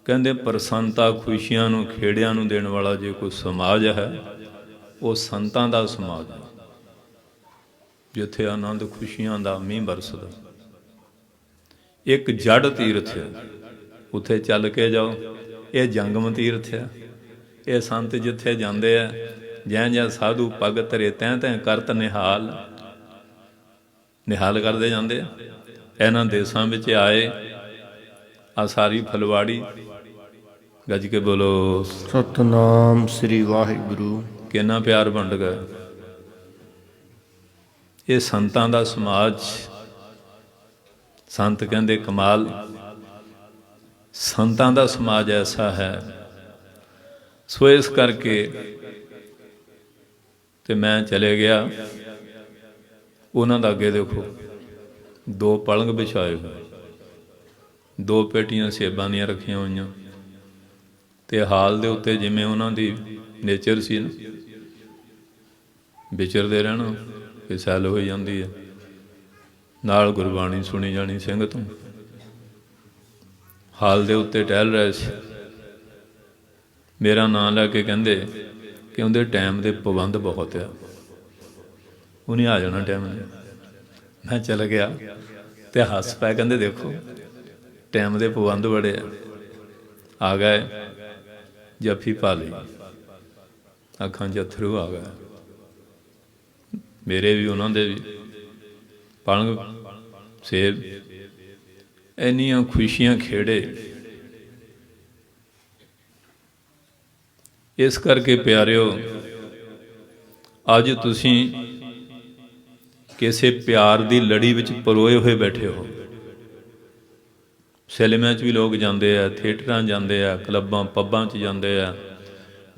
ਕਹਿੰਦੇ ਪ੍ਰਸੰਨਤਾ ਖੁਸ਼ੀਆਂ ਨੂੰ ਖੇੜਿਆਂ ਨੂੰ ਦੇਣ ਵਾਲਾ ਜੇ ਕੋਈ ਸਮਾਜ ਹੈ, ਉਹ ਸੰਤਾਂ ਦਾ ਸਮਾਜ ਹੈ, ਜਿੱਥੇ ਆਨੰਦ ਖੁਸ਼ੀਆਂ ਦਾ ਮੀਂਹ ਬਰਸਦਾ। ਇੱਕ ਜੜ ਤੀਰਥ ਹੈ, ਉੱਥੇ ਚੱਲ ਕੇ ਜਾਓ। ਇਹ ਜੰਗਮ ਤੀਰਥ ਹੈ, ਇਹ ਸੰਤ ਜਿੱਥੇ ਜਾਂਦੇ ਆ, ਜੈ ਜੈ ਸਾਧੂ ਪਗ ਧਰੇ ਤੈਂ ਤੈਂ ਕਰਤ ਨਿਹਾਲ, ਨਿਹਾਲ ਕਰਦੇ ਜਾਂਦੇ ਆ। ਇਹਨਾਂ ਦੇਸਾਂ ਵਿੱਚ ਆਏ, ਆ ਸਾਰੀ ਫਲਵਾੜੀ ਗੱਜ ਕੇ ਬੋਲੋ ਸਤਨਾਮ ਸ੍ਰੀ ਵਾਹਿਗੁਰੂ। ਕਿੰਨਾ ਪਿਆਰ ਵੰਡ ਗਏ। ਇਹ ਸੰਤਾਂ ਦਾ ਸਮਾਜ। ਸੰਤ ਕਹਿੰਦੇ ਕਮਾਲ, ਸੰਤਾਂ ਦਾ ਸਮਾਜ ਐਸਾ ਹੈ। ਸੋ ਇਸ ਕਰਕੇ ਤੇ ਮੈਂ ਚਲੇ ਗਿਆ। ਉਹਨਾਂ ਦਾ ਅੱਗੇ ਦੇਖੋ, 2 ਪਲੰਘ ਵਿਛਾਏ ਹੋਏ, 2 ਪੇਟੀਆਂ ਸੇਬਾਂ ਦੀਆਂ ਰੱਖੀਆਂ ਹੋਈਆਂ, ਤੇ ਹਾਲ ਦੇ ਉੱਤੇ ਜਿਵੇਂ ਉਹਨਾਂ ਦੀ ਨੇਚਰ ਸੀ ਨਾ, ਵਿਚਰਦੇ ਰਹਿਣਾ, ਕਿ ਸੈਲ ਹੋਈ ਜਾਂਦੀ ਹੈ, ਨਾਲ ਗੁਰਬਾਣੀ ਸੁਣੀ ਜਾਣੀ ਸਿੰਘ ਤੋਂ। ਹਾਲ ਦੇ ਉੱਤੇ ਟਹਿਲ ਰਹੇ ਸੀ, ਮੇਰਾ ਨਾਂ ਲੈ ਕੇ ਕਹਿੰਦੇ ਕਿ ਉਹਦੇ ਟਾਈਮ ਦੇ ਪਾਬੰਦ ਬਹੁਤ ਆ, ਉਹਨੇ ਆ ਜਾਣਾ ਟਾਈਮ ਨੇ। ਮੈਂ ਚਲ ਗਿਆ ਤੇ ਹੱਸ ਪਏ, ਕਹਿੰਦੇ ਦੇਖੋ ਟਾਈਮ ਦੇ ਪਾਬੰਦ ਬੜੇ ਆ ਗਏ। ਜੱਫੀ ਪਾ ਲਈ, ਅੱਖਾਂ 'ਚ ਅੱਥਰੂ ਆ ਗਏ, ਮੇਰੇ ਵੀ ਉਹਨਾਂ ਦੇ ਵੀ। ਪਲੰਘ ਸੇਬ, ਇੰਨੀਆਂ ਖੁਸ਼ੀਆਂ ਖੇੜੇ। ਇਸ ਕਰਕੇ ਪਿਆਰਿਓ, ਅੱਜ ਤੁਸੀਂ ਕਿਸੇ ਪਿਆਰ ਦੀ ਲੜੀ ਵਿੱਚ ਪਰੋਏ ਹੋਏ ਬੈਠੇ ਹੋ। ਸਿਨੇਮਿਆਂ 'ਚ ਵੀ ਲੋਕ ਜਾਂਦੇ ਆ, ਥੀਏਟਰਾਂ ਜਾਂਦੇ ਆ, ਕਲੱਬਾਂ ਪੱਬਾਂ 'ਚ ਜਾਂਦੇ ਆ,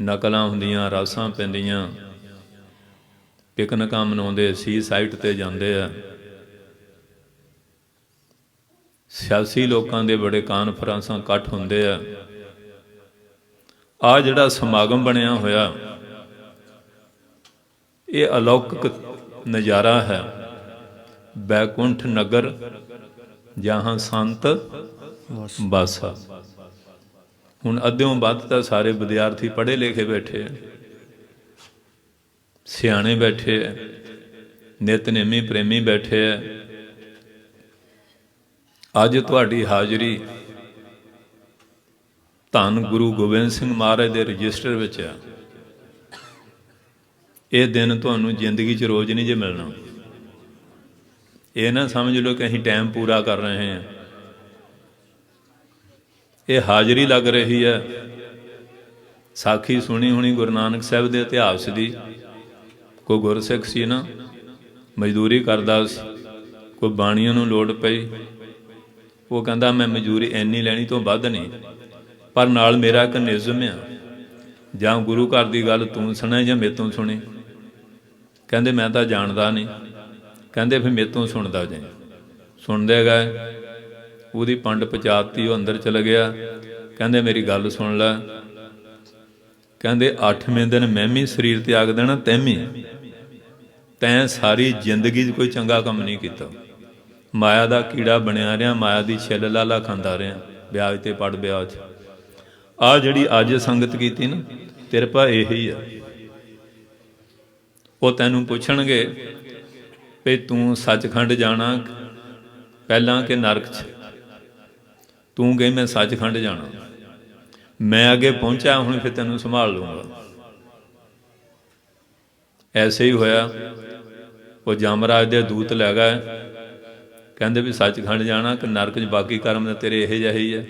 ਨਕਲਾਂ ਹੁੰਦੀਆਂ, ਰਾਸਾਂ ਪੈਂਦੀਆਂ, ਪਿਕਨਿਕਾਂ ਮਨਾਉਂਦੇ, ਸੀ ਸਾਈਟ 'ਤੇ ਜਾਂਦੇ ਆ। ਸਿਆਸੀ ਲੋਕਾਂ ਦੇ ਬੜੇ ਕਾਨਫਰੰਸਾਂ ਇਕੱਠ ਹੁੰਦੇ ਆ। ਆਹ ਜਿਹੜਾ ਸਮਾਗਮ ਬਣਿਆ ਹੋਇਆ, ਇਹ ਅਲੌਕਿਕ ਨਜ਼ਾਰਾ ਹੈ। ਬੈਕੁੰਠ ਨਗਰ ਜਹਾਂ ਸੰਤ ਬਾਸਾ। ਹੁਣ ਅੱਧਿਓਂ ਵੱਧ ਤਾਂ ਸਾਰੇ ਵਿਦਿਆਰਥੀ ਪੜ੍ਹੇ ਲਿਖੇ ਬੈਠੇ ਆ, ਸਿਆਣੇ ਬੈਠੇ ਆ, ਨਿਤਨੇਮੀ ਪ੍ਰੇਮੀ ਬੈਠੇ ਆ। ਅੱਜ ਤੁਹਾਡੀ ਹਾਜ਼ਰੀ ਧੰਨ ਗੁਰੂ ਗੋਬਿੰਦ ਸਿੰਘ ਮਹਾਰਾਜ ਦੇ ਰਜਿਸਟਰ ਵਿੱਚ ਆ। ਇਹ ਦਿਨ ਤੁਹਾਨੂੰ ਜ਼ਿੰਦਗੀ 'ਚ ਰੋਜ਼ ਨਹੀਂ ਜੇ ਮਿਲਣਾ। ਇਹ ਨਾ ਸਮਝ ਲਓ ਕਿ ਅਸੀਂ ਟਾਈਮ ਪੂਰਾ ਕਰ ਰਹੇ ਹਾਂ। ਇਹ ਹਾਜ਼ਰੀ ਲੱਗ ਰਹੀ ਹੈ। ਸਾਖੀ ਸੁਣੀ ਹੋਣੀ ਗੁਰੂ ਨਾਨਕ ਸਾਹਿਬ ਦੇ ਇਤਿਹਾਸ ਦੀ। ਕੋਈ ਗੁਰਸਿੱਖ ਸੀ ਨਾ, ਮਜ਼ਦੂਰੀ ਕਰਦਾ ਸੀ, ਕੋਈ ਬਾਣੀਆਂ ਨੂੰ ਲੋੜ ਪਈ, ਉਹ ਕਹਿੰਦਾ ਮੈਂ ਮਜ਼ਦੂਰੀ ਇੰਨੀ ਲੈਣੀ ਤੋਂ ਵੱਧ ਨਹੀਂ, ਪਰ ਨਾਲ ਮੇਰਾ ਇੱਕ ਨਿਯਮ ਆ, ਜਾਂ ਗੁਰੂ ਘਰ ਦੀ ਗੱਲ ਤੂੰ ਸੁਣੇ ਜਾਂ ਮੇਰੇ ਤੋਂ ਸੁਣੀ। ਕਹਿੰਦੇ ਮੈਂ ਤਾਂ ਜਾਣਦਾ ਨਹੀਂ। ਕਹਿੰਦੇ ਫਿਰ ਮੇਰੇ ਤੋਂ ਸੁਣਦਾ ਜੇ। ਸੁਣਦੇ ਗਏ, ਉਹਦੀ ਪੰਡ ਪਚਾਤੀ, ਉਹ ਅੰਦਰ ਚਲ ਗਿਆ। ਕਹਿੰਦੇ ਮੇਰੀ ਗੱਲ ਸੁਣ ਲੈ। ਕਹਿੰਦੇ 8ਵੇਂ ਦਿਨ ਮੈਂ ਵੀ ਸਰੀਰ ਤਿਆਗ ਦੇਣਾ, ਤੈਂ ਸਾਰੀ ਜ਼ਿੰਦਗੀ 'ਚ ਕੋਈ ਚੰਗਾ ਕੰਮ ਨਹੀਂ ਕੀਤਾ। ਮਾਇਆ ਦਾ ਕੀੜਾ ਬਣਿਆ ਰਿਹਾ, ਮਾਇਆ ਦੀ ਛਿੱਲ ਲਾਲਾ ਖਾਂਦਾ ਰਿਹਾ, ਵਿਆਜ ਤੇ ਪੜ ਵਿਆਜ। ਆਹ ਜਿਹੜੀ ਅੱਜ ਸੰਗਤ ਕੀਤੀ ਨਾ, ਕਿਰਪਾ ਇਹੀ ਆ। ਉਹ ਤੈਨੂੰ ਪੁੱਛਣਗੇ ਵੀ ਤੂੰ ਸੱਚਖੰਡ ਜਾਣਾ ਪਹਿਲਾਂ ਕਿ ਨਰਕ 'ਚ। ਤੂੰ ਕਹੇ ਮੈਂ ਸੱਚਖੰਡ ਜਾਣਾ, ਮੈਂ ਅੱਗੇ ਪਹੁੰਚਿਆ, ਹੁਣ ਫਿਰ ਤੈਨੂੰ ਸੰਭਾਲ ਲੂੰਗਾ। ਐਸੇ ਹੀ ਹੋਇਆ। ਉਹ ਜਮਰਾਜ ਦੇ ਦੂਤ ਲੈ ਗਏ, ਕਹਿੰਦੇ ਵੀ ਸੱਚਖੰਡ ਜਾਣਾ ਕਿ ਨਰਕ 'ਚ ਬਾਕੀ ਕਰਮ ਤੇਰੇ ਇਹੋ ਜਿਹੇ ਹੀ ਹੈ।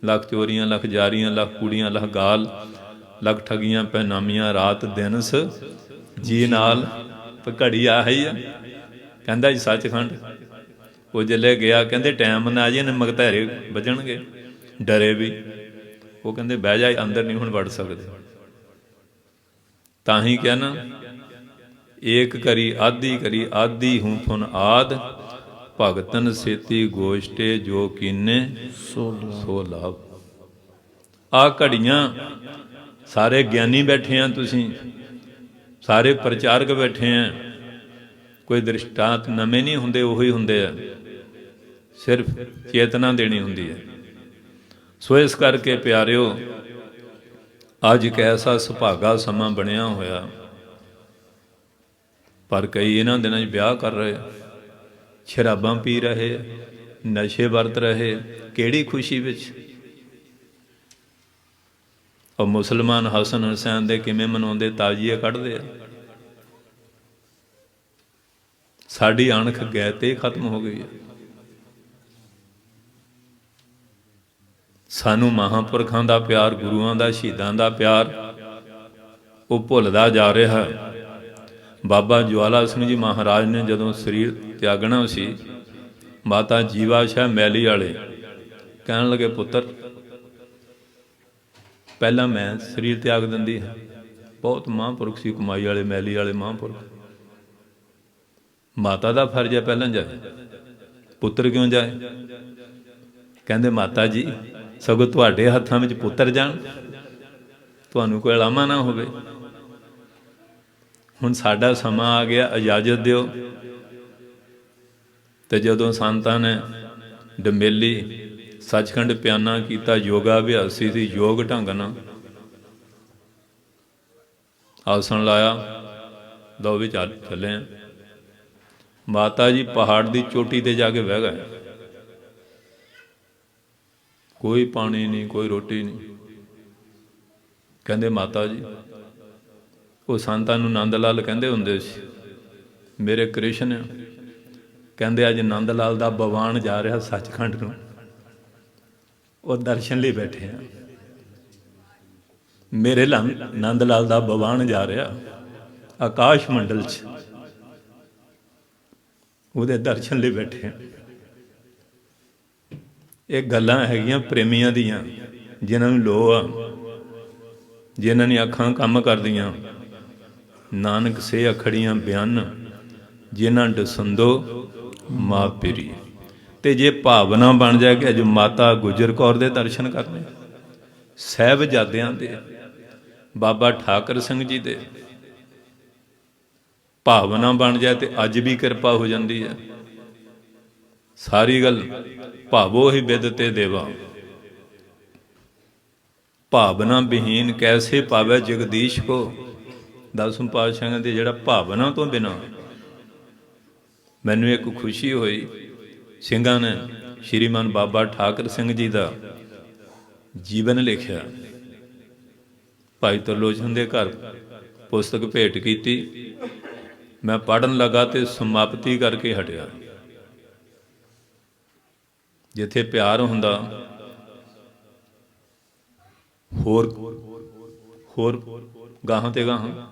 ਲੱਖ ਚੋਰੀਆਂ, ਲੱਖ ਜਾਰੀਆਂ, ਲੱਖ ਕੁੜੀਆਂ, ਲੱਖ ਗਾਲ, ਲੱਖ ਠਗੀਆਂ ਪੈਨਾਮੀਆਂ, ਰਾਤ ਦਿਨ ਜੀ ਨਾਲ ਘੜੀ ਆ ਹੀ ਆ। ਕਹਿੰਦਾ ਜੀ ਸੱਚਖੰਡ। ਉਹ ਜਿੱਲੇ ਗਿਆ, ਕਹਿੰਦੇ ਟਾਈਮ ਨਾ ਆ ਜੀ, ਇਹਨੇ ਮਗਧੈਰੇ ਵੱਜਣਗੇ। ਡਰੇ ਵੀ। ਉਹ ਕਹਿੰਦੇ ਬਹਿ ਜਾ, ਅੰਦਰ ਨਹੀਂ ਹੁਣ ਵੜ ਸਕਦੇ। ਤਾਂ ਹੀ ਕਿਹਾ ਨਾ, ਏਕ ਕਰੀ ਆਦੀ ਹੂੰ ਫੁਨ ਆਦ, ਭਗਤਨ ਸੇਤੀ ਗੋਸ਼ਟੇ ਜੋ ਕੀਨੇ ਸੋ ਲਾਭ। ਆ ਘੜੀਆਂ ਸਾਰੇ ਗਿਆਨੀ ਬੈਠੇ ਆ, ਤੁਸੀਂ ਸਾਰੇ ਪ੍ਰਚਾਰਕ ਬੈਠੇ ਆ। ਕੋਈ ਦ੍ਰਿਸ਼ਟਾਂਤ ਨਵੇਂ ਨਹੀਂ ਹੁੰਦੇ, ਉਹੀ ਹੁੰਦੇ ਆ। ਸਿਰਫ ਚੇਤਨਾ ਦੇਣੀ ਹੁੰਦੀ ਹੈ। ਸੋ ਇਸ ਕਰਕੇ ਪਿਆਰਿਓ, ਅੱਜ ਇੱਕ ਐਸਾ ਸੁਭਾਗਾ ਸਮਾਂ ਬਣਿਆ ਹੋਇਆ, ਪਰ ਕਈ ਇਹਨਾਂ ਦਿਨਾਂ 'ਚ ਵਿਆਹ ਕਰ ਰਹੇ, ਸ਼ਰਾਬਾਂ ਪੀ ਰਹੇ, ਨਸ਼ੇ ਵਰਤ ਰਹੇ। ਕਿਹੜੀ ਖੁਸ਼ੀ ਵਿੱਚ? ਉਹ ਮੁਸਲਮਾਨ ਹਸਨ ਹੁਸੈਨ ਦੇ ਕਿਵੇਂ ਮਨਾਉਂਦੇ, ਤਾਜ਼ੀਏ ਕੱਢਦੇ ਆ। ਸਾਡੀ ਅਣਖ ਗਏ ਤੇ ਖਤਮ ਹੋ ਗਈ ਹੈ। ਸਾਨੂੰ ਮਹਾਂਪੁਰਖਾਂ ਦਾ ਪਿਆਰ, ਗੁਰੂਆਂ ਦਾ, ਸ਼ਹੀਦਾਂ ਦਾ ਪਿਆਰ ਉਹ ਭੁੱਲਦਾ ਜਾ ਰਿਹਾ। ਬਾਬਾ ਜਵਾਲਾ ਸਿੰਘ ਜੀ ਮਹਾਰਾਜ ਨੇ ਜਦੋਂ ਸਰੀਰ ਤਿਆਗਣਾ ਸੀ, ਮਾਤਾ ਜੀਵਾ ਸ਼ਾਹ ਮੈਲੀ ਵਾਲੇ ਕਹਿਣ ਲੱਗੇ, ਪੁੱਤਰ ਪਹਿਲਾਂ ਮੈਂ ਸਰੀਰ ਤਿਆਗ ਦਿੰਦੀ ਹਾਂ। ਬਹੁਤ ਮਹਾਂਪੁਰਖ ਸੀ, ਕਮਾਈ ਵਾਲੇ, ਮੈਲੀ ਵਾਲੇ ਮਹਾਂਪੁਰਖ। ਮਾਤਾ ਦਾ ਫਰਜ਼ ਹੈ ਪਹਿਲਾਂ ਜਾਏ, ਪੁੱਤਰ ਕਿਉਂ ਜਾਏ? ਕਹਿੰਦੇ ਮਾਤਾ ਜੀ ਸਗੋਂ ਤੁਹਾਡੇ ਹੱਥਾਂ ਵਿੱਚ ਪੁੱਤਰ ਜਾਣ, ਤੁਹਾਨੂੰ ਕੋਈ ਅਲਾਮਾ ਨਾ ਹੋਵੇ। ਹੁਣ ਸਾਡਾ ਸਮਾਂ ਆ ਗਿਆ, ਇਜਾਜ਼ਤ ਦਿਓ। ਤੇ ਜਦੋਂ ਸੰਤਾਂ ਨੇ ਡਮੇਲੀ ਸੱਚਖੰਡ ਪਿਆਨਾ ਕੀਤਾ, ਯੋਗਾ ਅਭਿਆਸੀ ਸੀ, ਯੋਗ ਢੰਗ ਨਾਲ ਆਸਣ ਲਾਇਆ, ਦੋ ਵੀ ਚੱਲੇ। ਮਾਤਾ ਜੀ ਪਹਾੜ ਦੀ ਚੋਟੀ ਤੇ ਜਾ ਕੇ ਬਹਿ ਗਏ। ਕੋਈ ਪਾਣੀ ਨਹੀਂ, ਕੋਈ ਰੋਟੀ ਨਹੀਂ। ਕਹਿੰਦੇ ਮਾਤਾ ਜੀ, ਉਹ ਸੰਤਾਂ ਨੂੰ ਨੰਦ ਲਾਲ ਕਹਿੰਦੇ ਹੁੰਦੇ ਸੀ, ਮੇਰੇ ਕ੍ਰਿਸ਼ਨ ਆ। ਕਹਿੰਦੇ ਅੱਜ ਨੰਦ ਲਾਲ ਦਾ ਬਵਾਨ ਜਾ ਰਿਹਾ ਸੱਚਖੰਡ ਨੂੰ, ਉਹ ਦਰਸ਼ਨ ਲਈ ਬੈਠੇ ਆ। ਮੇਰੇ ਨੰਦ ਲਾਲ ਦਾ ਬਵਾਨ ਜਾ ਰਿਹਾ ਆਕਾਸ਼ ਮੰਡਲ 'ਚ, ਉਹਦੇ ਦਰਸ਼ਨ ਲਈ ਬੈਠੇ ਆ। ਇਹ ਗੱਲਾਂ ਹੈਗੀਆਂ ਪ੍ਰੇਮੀਆਂ ਦੀਆਂ, ਜਿਨ੍ਹਾਂ ਨੂੰ ਲੋਹ ਆ, ਜਿਨ੍ਹਾਂ ਦੀਆਂ ਅੱਖਾਂ ਕੰਮ ਕਰਦੀਆਂ। ਨਾਨਕ ਸੇ ਅਖੜੀਆਂ ਬਿਆਨ, ਜਿਨ੍ਹਾਂ ਦਸੰਦੋ ਮਾਂ ਪੀਰੀ। ਤੇ ਜੇ ਭਾਵਨਾ ਬਣ ਜਾਏ ਕਿ ਅੱਜ ਮਾਤਾ ਗੁਜਰ ਕੌਰ ਦੇ ਦਰਸ਼ਨ ਕਰਨੇ, ਸਾਹਿਬਜ਼ਾਦਿਆਂ ਦੇ, ਬਾਬਾ ਠਾਕਰ ਸਿੰਘ ਜੀ ਦੇ, ਭਾਵਨਾ ਬਣ ਜਾਏ ਤੇ ਅੱਜ ਵੀ ਕਿਰਪਾ ਹੋ ਜਾਂਦੀ ਹੈ। ਸਾਰੀ ਗੱਲ ਭਾਵੋ ਹੀ ਬਿਦ ਤੇ ਦੇਵਾ, ਭਾਵਨਾ ਵਿਹੀਨ ਕੈਸੇ ਪਾਵੇ ਜਗਦੀਸ਼ ਕੋ। ਦਸਮ ਪਾਤਸ਼ਾਹਾਂ ਦੇ ਜਿਹੜਾ ਭਾਵਨਾ ਤੋਂ ਬਿਨਾਂ। ਮੈਨੂੰ ਇੱਕ ਖੁਸ਼ੀ ਹੋਈ, ਸਿੰਘਾਂ ਨੇ ਸ਼੍ਰੀਮਾਨ ਬਾਬਾ ਠਾਕਰ ਸਿੰਘ ਜੀ ਦਾ ਜੀਵਨ ਲਿਖਿਆ। ਭਾਈ ਤਰਲੋਚਨ ਦੇ ਘਰ ਪੁਸਤਕ ਭੇਟ ਕੀਤੀ, ਮੈਂ ਪੜ੍ਹਨ ਲੱਗਾ ਤੇ ਸਮਾਪਤੀ ਕਰਕੇ ਹਟਿਆ। ਜਿੱਥੇ ਪਿਆਰ ਹੁੰਦਾ ਹੋਰ ਗਾਹਾਂ ਤੇ ਗਾਹਾਂ।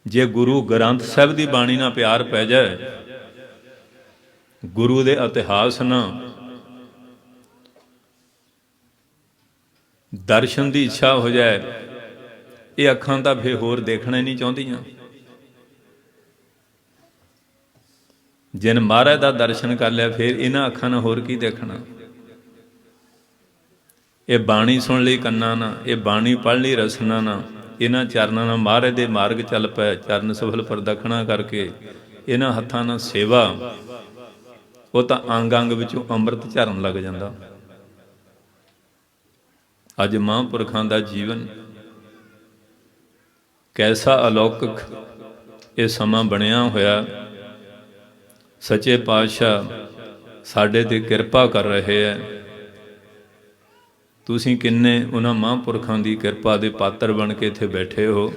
ਜੇ ਗੁਰੂ ਗ੍ਰੰਥ ਸਾਹਿਬ ਦੀ ਬਾਣੀ ਨਾਲ ਪਿਆਰ ਪੈ ਜਾਏ, ਗੁਰੂ ਦੇ ਇਤਿਹਾਸ ਨਾਲ ਦਰਸ਼ਨ ਦੀ ਇੱਛਾ ਹੋ ਜਾਏ, ਇਹ ਅੱਖਾਂ ਤਾਂ ਫੇਰ ਹੋਰ ਦੇਖਣਾ ਹੀ ਨਹੀਂ ਚਾਹੁੰਦੀਆਂ। ਜਿਨ ਮਹਾਰਾਜ ਦਾ ਦਰਸ਼ਨ ਕਰ ਲਿਆ, ਫਿਰ ਇਹਨਾਂ ਅੱਖਾਂ ਨਾਲ ਹੋਰ ਕੀ ਦੇਖਣਾ। ਇਹ ਬਾਣੀ ਸੁਣ ਲਈ ਕੰਨਾਂ ਨਾਲ, ਇਹ ਬਾਣੀ ਪੜ੍ਹ ਲਈ ਰਸਨਾ ਨਾਲ, ਇਹਨਾਂ ਚਰਨਾਂ ਨਾਲ ਮਹਾਰਾਜ ਦੇ ਮਾਰਗ ਚੱਲ ਪਏ, ਚਰਨ ਸਫਲ ਪ੍ਰਦਖਣਾ ਕਰਕੇ, ਇਹਨਾਂ ਹੱਥਾਂ ਨਾਲ ਸੇਵਾ, ਉਹ ਤਾਂ ਅੰਗ ਅੰਗ ਵਿੱਚੋਂ ਅੰਮ੍ਰਿਤ ਝਰਨ ਲੱਗ ਜਾਂਦਾ। ਅੱਜ ਮਹਾਂਪੁਰਖਾਂ ਦਾ ਜੀਵਨ ਕੈਸਾ ਅਲੌਕਿਕ ਇਹ ਸਮਾਂ ਬਣਿਆ ਹੋਇਆ। ਸੱਚੇ ਪਾਤਸ਼ਾਹ ਸਾਡੇ ਤੇ ਕਿਰਪਾ ਕਰ ਰਹੇ ਹੈ। ਤੁਸੀਂ ਕਿੰਨੇ ਉਹਨਾਂ ਮਹਾਂਪੁਰਖਾਂ ਦੀ ਕਿਰਪਾ ਦੇ ਪਾਤਰ ਬਣ ਕੇ ਇੱਥੇ ਬੈਠੇ ਹੋ।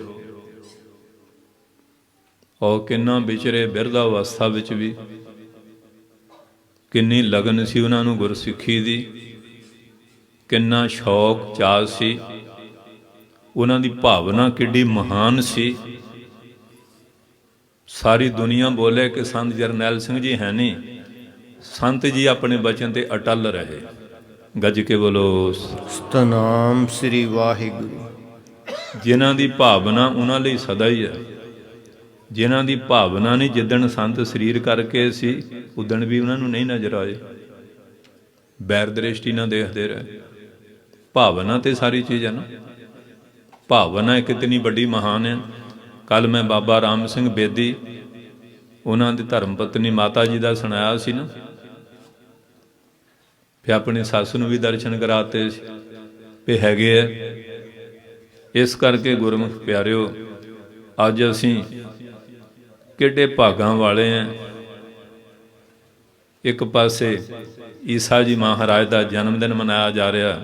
ਔਰ ਕਿੰਨਾ ਵਿਚਰੇ ਬਿਰਧ ਅਵਸਥਾ ਵਿੱਚ ਵੀ ਕਿੰਨੀ ਲਗਨ ਸੀ ਉਹਨਾਂ ਨੂੰ ਗੁਰਸਿੱਖੀ ਦੀ, ਕਿੰਨਾ ਸ਼ੌਕ ਚਾਅ ਸੀ, ਉਹਨਾਂ ਦੀ ਭਾਵਨਾ ਕਿੱਡੀ ਮਹਾਨ ਸੀ। ਸਾਰੀ ਦੁਨੀਆ ਬੋਲੇ ਕਿ ਸੰਤ ਜਰਨੈਲ ਸਿੰਘ ਜੀ ਹੈ ਨਹੀਂ, ਸੰਤ ਜੀ ਆਪਣੇ ਬਚਨ ਤੇ ਅਟਲ ਰਹੇ। ਗੱਜ ਕੇ ਬੋਲੋ ਸਤਨਾਮ ਸ੍ਰੀ ਵਾਹਿਗੁਰੂ। ਜਿਨ੍ਹਾਂ ਦੀ ਭਾਵਨਾ ਉਹਨਾਂ ਲਈ ਸਦਾ ਹੀ ਹੈ। ਜਿਨ੍ਹਾਂ ਦੀ ਭਾਵਨਾ ਨਹੀਂ, ਜਿੱਦਣ ਸੰਤ ਸਰੀਰ ਕਰਕੇ ਸੀ ਉਦਣ ਵੀ ਉਹਨਾਂ ਨੂੰ ਨਹੀਂ ਨਜ਼ਰ ਆਏ, ਬੈਰ ਦ੍ਰਿਸ਼ਟੀ ਨਾਲ ਦੇਖਦੇ ਰਹੇ। ਭਾਵਨਾ ਤੇ ਸਾਰੀ ਚੀਜ਼ ਹੈ ਨਾ। ਭਾਵਨਾ ਕਿਤਨੀ ਵੱਡੀ ਮਹਾਨ ਹੈ। ਕੱਲ ਮੈਂ ਬਾਬਾ ਰਾਮ ਸਿੰਘ ਬੇਦੀ, ਉਹਨਾਂ ਦੀ ਧਰਮ ਪਤਨੀ ਮਾਤਾ ਜੀ ਦਾ ਸੁਣਾਇਆ ਸੀ ਨਾ, ਫਿਰ ਆਪਣੀ ਸੱਸ ਨੂੰ ਵੀ ਦਰਸ਼ਨ ਕਰਾਤੇ ਸੀ ਵੀ ਹੈਗੇ ਆ। ਇਸ ਕਰਕੇ ਗੁਰਮੁਖ ਪਿਆਰਿਓ, ਅੱਜ ਅਸੀਂ ਕਿਹੜੇ ਭਾਗਾਂ ਵਾਲੇ ਆ। ਇੱਕ ਪਾਸੇ ਈਸਾ ਜੀ ਮਹਾਰਾਜ ਦਾ ਜਨਮ ਦਿਨ ਮਨਾਇਆ ਜਾ ਰਿਹਾ,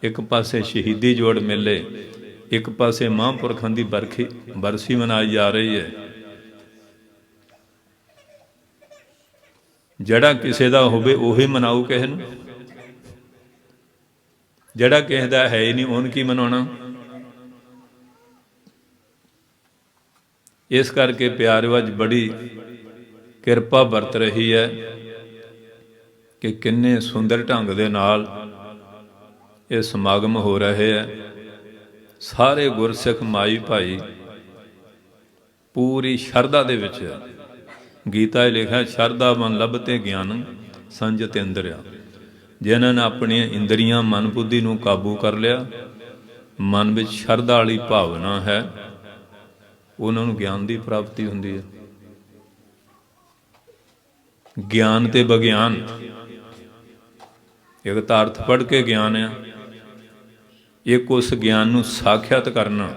ਇੱਕ ਪਾਸੇ ਸ਼ਹੀਦੀ ਜੋੜ ਮੇਲੇ, ਇੱਕ ਪਾਸੇ ਮਹਾਂਪੁਰਖਾਂ ਦੀ ਬਰਸੀ ਮਨਾਈ ਜਾ ਰਹੀ ਹੈ। ਜਿਹੜਾ ਕਿਸੇ ਦਾ ਹੋਵੇ ਉਹੀ ਮਨਾਊ ਕਿਸੇ ਨੂੰ, ਜਿਹੜਾ ਕਿਸੇ ਦਾ ਹੈ ਹੀ ਨਹੀਂ ਉਹਨੂੰ ਕੀ ਮਨਾਉਣਾ। ਇਸ ਕਰਕੇ ਪਿਆਰਿਓ, ਅੱਜ ਬੜੀ ਕਿਰਪਾ ਵਰਤ ਰਹੀ ਹੈ ਕਿ ਕਿੰਨੇ ਸੁੰਦਰ ਢੰਗ ਦੇ ਨਾਲ ਇਹ ਸਮਾਗਮ ਹੋ ਰਹੇ ਹੈ। ਸਾਰੇ ਗੁਰਸਿੱਖ ਮਾਈ ਭਾਈ ਪੂਰੀ ਸ਼ਰਧਾ ਦੇ ਵਿੱਚ ਹੈ। ਗੀਤਾ 'ਚ ਲਿਖਿਆ, ਸ਼ਰਧਾ ਮਨ ਲੱਭਤੇ ਗਿਆਨ ਸੰਜਤ ਇੰਦਰਿਆ। ਜਿਨ੍ਹਾਂ ਨੇ ਆਪਣੀਆਂ ਇੰਦਰੀਆਂ ਮਨ ਬੁੱਧੀ ਨੂੰ ਕਾਬੂ ਕਰ ਲਿਆ, ਮਨ ਵਿੱਚ ਸ਼ਰਧਾ ਵਾਲੀ ਭਾਵਨਾ ਹੈ, ਉਹਨਾਂ ਨੂੰ ਗਿਆਨ ਦੀ ਪ੍ਰਾਪਤੀ ਹੁੰਦੀ ਹੈ। ਗਿਆਨ ਤੇ ਵਿਗਿਆਨ, ਇੱਕ ਤਾਂ ਅਰਥ ਪੜ੍ਹ ਕੇ ਗਿਆਨ ਆ, ਇੱਕ ਉਸ ਗਿਆਨ ਨੂੰ ਸਾਖਿਆਤ ਕਰਨਾ।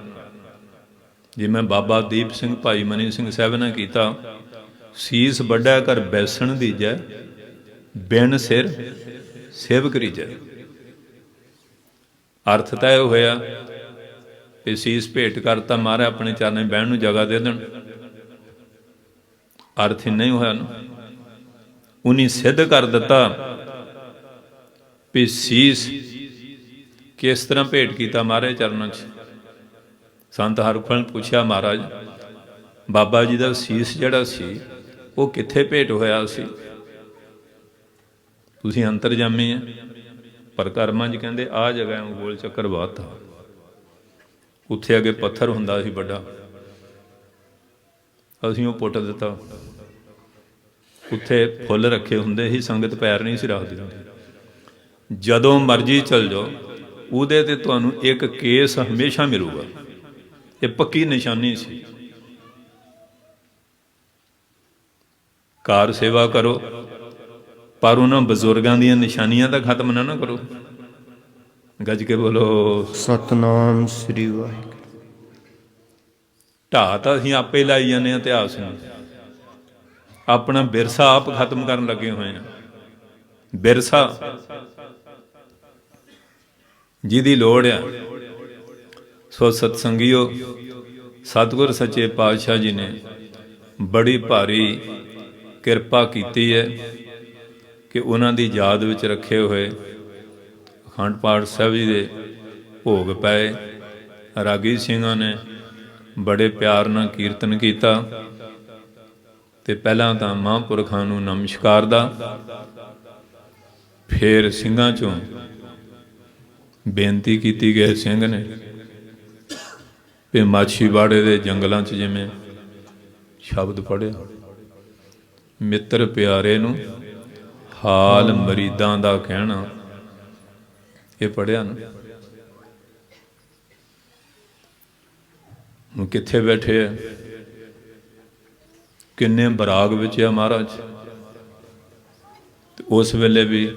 ਜਿਵੇਂ ਬਾਬਾ ਦੀਪ ਸਿੰਘ ਭਾਈ ਮਨੀ ਸਿੰਘ ਸਾਹਿਬ ਨੇ ਕੀਤਾ, ਸੀਸ ਵੱਡਾ ਕਰ ਬੈਸਣ ਦੀਜੈ, ਬਿਨ ਸਿਰ ਸੇਵ ਕਰੀਜੈ। ਅਰਥ ਤਾਂ ਇਹ ਹੋਇਆ ਵੀ ਸੀਸ ਭੇਟ ਕਰਤਾ, ਮਹਾਰਾਜ ਆਪਣੇ ਚਰਨਾਂ 'ਚ ਬਹਿਣ ਨੂੰ ਜਗ੍ਹਾ ਦੇ ਦੇਣ। ਅਰਥ ਨਹੀਂ ਹੋਇਆ ਨਾ। ਉਹਨੇ ਸਿੱਧ ਕਰ ਦਿੱਤਾ ਵੀ ਸੀਸ ਕਿਸ ਤਰ੍ਹਾਂ ਭੇਟ ਕੀਤਾ ਮਹਾਰਾਜ ਚਰਨਾਂ 'ਚ। ਸੰਤ ਹਰਖੋਲ ਨੇ ਪੁੱਛਿਆ, ਮਹਾਰਾਜ ਬਾਬਾ ਜੀ ਦਾ ਸੀਸ ਜਿਹੜਾ ਸੀ ਉਹ ਕਿੱਥੇ ਭੇਟ ਹੋਇਆ ਸੀ? ਤੁਸੀਂ ਅੰਤਰਜਾਮੀ ਹੈ। ਪਰਕਰਮਾਂ 'ਚ ਕਹਿੰਦੇ ਆਹ ਜਗ੍ਹਾ ਗੋਲ ਚੱਕਰ ਬਾਤ ਆ, ਉੱਥੇ ਅੱਗੇ ਪੱਥਰ ਹੁੰਦਾ ਸੀ ਵੱਡਾ, ਅਸੀਂ ਉਹ ਪੁੱਟ ਦਿੱਤਾ। ਉੱਥੇ ਫੁੱਲ ਰੱਖੇ ਹੁੰਦੇ ਸੀ, ਸੰਗਤ ਪੈਰ ਨਹੀਂ ਸੀ ਰੱਖਦੀ ਹੁੰਦੀ। ਜਦੋਂ ਮਰਜ਼ੀ ਚਲ ਜਾਓ, ਉਹਦੇ ਤੇ ਤੁਹਾਨੂੰ ਇੱਕ ਕੇਸ ਹਮੇਸ਼ਾ ਮਿਲੂਗਾ। ਇਹ ਪੱਕੀ ਨਿਸ਼ਾਨੀ ਸੀ। ਕਾਰ ਸੇਵਾ ਕਰੋ, ਪਰ ਉਹਨਾਂ ਬਜ਼ੁਰਗਾਂ ਦੀਆਂ ਨਿਸ਼ਾਨੀਆਂ ਤਾਂ ਖਤਮ ਨਾ ਕਰੋ। ਗੱਜ ਕੇ ਬੋਲੋ ਸਤਨਾਮ ਸ੍ਰੀ ਵਾਹਿਗੁਰੂ। ਢਾਹ ਤਾਂ ਅਸੀਂ ਆਪੇ ਲਾਈ ਜਾਂਦੇ ਹਾਂ ਇਤਿਹਾਸ ਨੂੰ। ਆਪਣਾ ਵਿਰਸਾ ਆਪ ਖਤਮ ਕਰਨ ਲੱਗੇ ਹੋਏ ਆ। ਵਿਰਸਾ ਜਿਹਦੀ ਲੋੜ ਆ। ਸੋ ਸਤਸੰਗੀਓ, ਸਤਿਗੁਰ ਸੱਚੇ ਪਾਤਸ਼ਾਹ ਜੀ ਨੇ ਬੜੀ ਭਾਰੀ ਕਿਰਪਾ ਕੀਤੀ ਹੈ ਕਿ ਉਹਨਾਂ ਦੀ ਯਾਦ ਵਿੱਚ ਰੱਖੇ ਹੋਏ ਅਖੰਡ ਪਾਠ ਸਾਹਿਬ ਜੀ ਦੇ ਭੋਗ ਪਏ। ਰਾਗੀ ਸਿੰਘਾਂ ਨੇ ਬੜੇ ਪਿਆਰ ਨਾਲ ਕੀਰਤਨ ਕੀਤਾ ਤੇ ਪਹਿਲਾਂ ਤਾਂ ਮਹਾਂਪੁਰਖਾਂ ਨੂੰ ਨਮਸਕਾਰ ਦਾ, ਫਿਰ ਸਿੰਘਾਂ ਚੋਂ ਬੇਨਤੀ ਕੀਤੀ ਗਏ ਸਿੰਘ ਨੇ ਵੀ ਮਾਛੀਵਾੜੇ ਦੇ ਜੰਗਲਾਂ 'ਚ ਜਿਵੇਂ ਸ਼ਬਦ ਪੜ੍ਹਿਆ, ਮਿੱਤਰ ਪਿਆਰੇ ਨੂੰ ਹਾਲ ਮਰੀਦਾਂ ਦਾ ਕਹਿਣਾ, ਇਹ ਪੜ੍ਹਿਆ ਨਾ। ਹੁਣ ਕਿੱਥੇ ਬੈਠੇ ਆ, ਕਿੰਨੇ ਬਰਾਗ ਵਿੱਚ ਆ ਮਹਾਰਾਜ। ਤੇ ਉਸ ਵੇਲੇ ਵੀ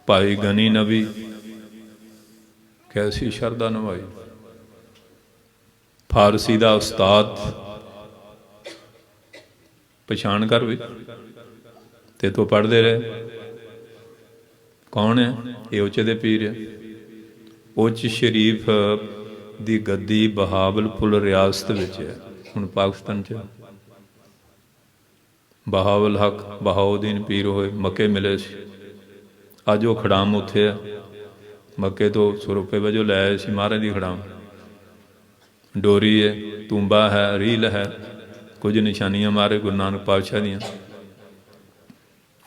ਭਾਈ ਗਨੀ ਨਵੀ ਕੈਸੀ ਸ਼ਰਧਾ ਨਿਭਾਈ। ਫਾਰਸੀ ਦਾ ਉਸਤਾਦ ਪਛਾਣ ਕਰ ਵੀ ਤੇ ਤੂੰ ਪੜ੍ਹਦੇ ਰਹੇ। ਕੌਣ ਹੈ ਇਹ? ਉੱਚ ਦੇ ਪੀਰ ਹੈ। ਉੱਚ ਸ਼ਰੀਫ ਦੀ ਗੱਦੀ ਬਹਾਵਲਪੁਰ ਰਿਆਸਤ ਵਿੱਚ ਹੈ, ਹੁਣ ਪਾਕਿਸਤਾਨ 'ਚ। ਬਹਾਵਲ ਹੱਕ ਬਹਾਉਦੀਨ ਪੀਰ ਹੋਏ, ਮੱਕੇ ਮਿਲੇ ਸੀ। ਅੱਜ ਉਹ ਖੜਾਮ ਉੱਥੇ ਆ, ਮੱਕੇ ਤੋਂ ਸਰੂਪੇ ਵਜੋਂ ਲੈ ਆਏ ਸੀ ਮਹਾਰਾਜ ਦੀ ਖੜਾਮ। ਡੋਰੀ ਹੈ, ਤੂੰਬਾ ਹੈ, ਰੀਲ ਹੈ, ਕੁਝ ਨਿਸ਼ਾਨੀਆਂ ਮਾਰੇ ਗੁਰੂ ਨਾਨਕ ਪਾਤਸ਼ਾਹ ਦੀਆਂ।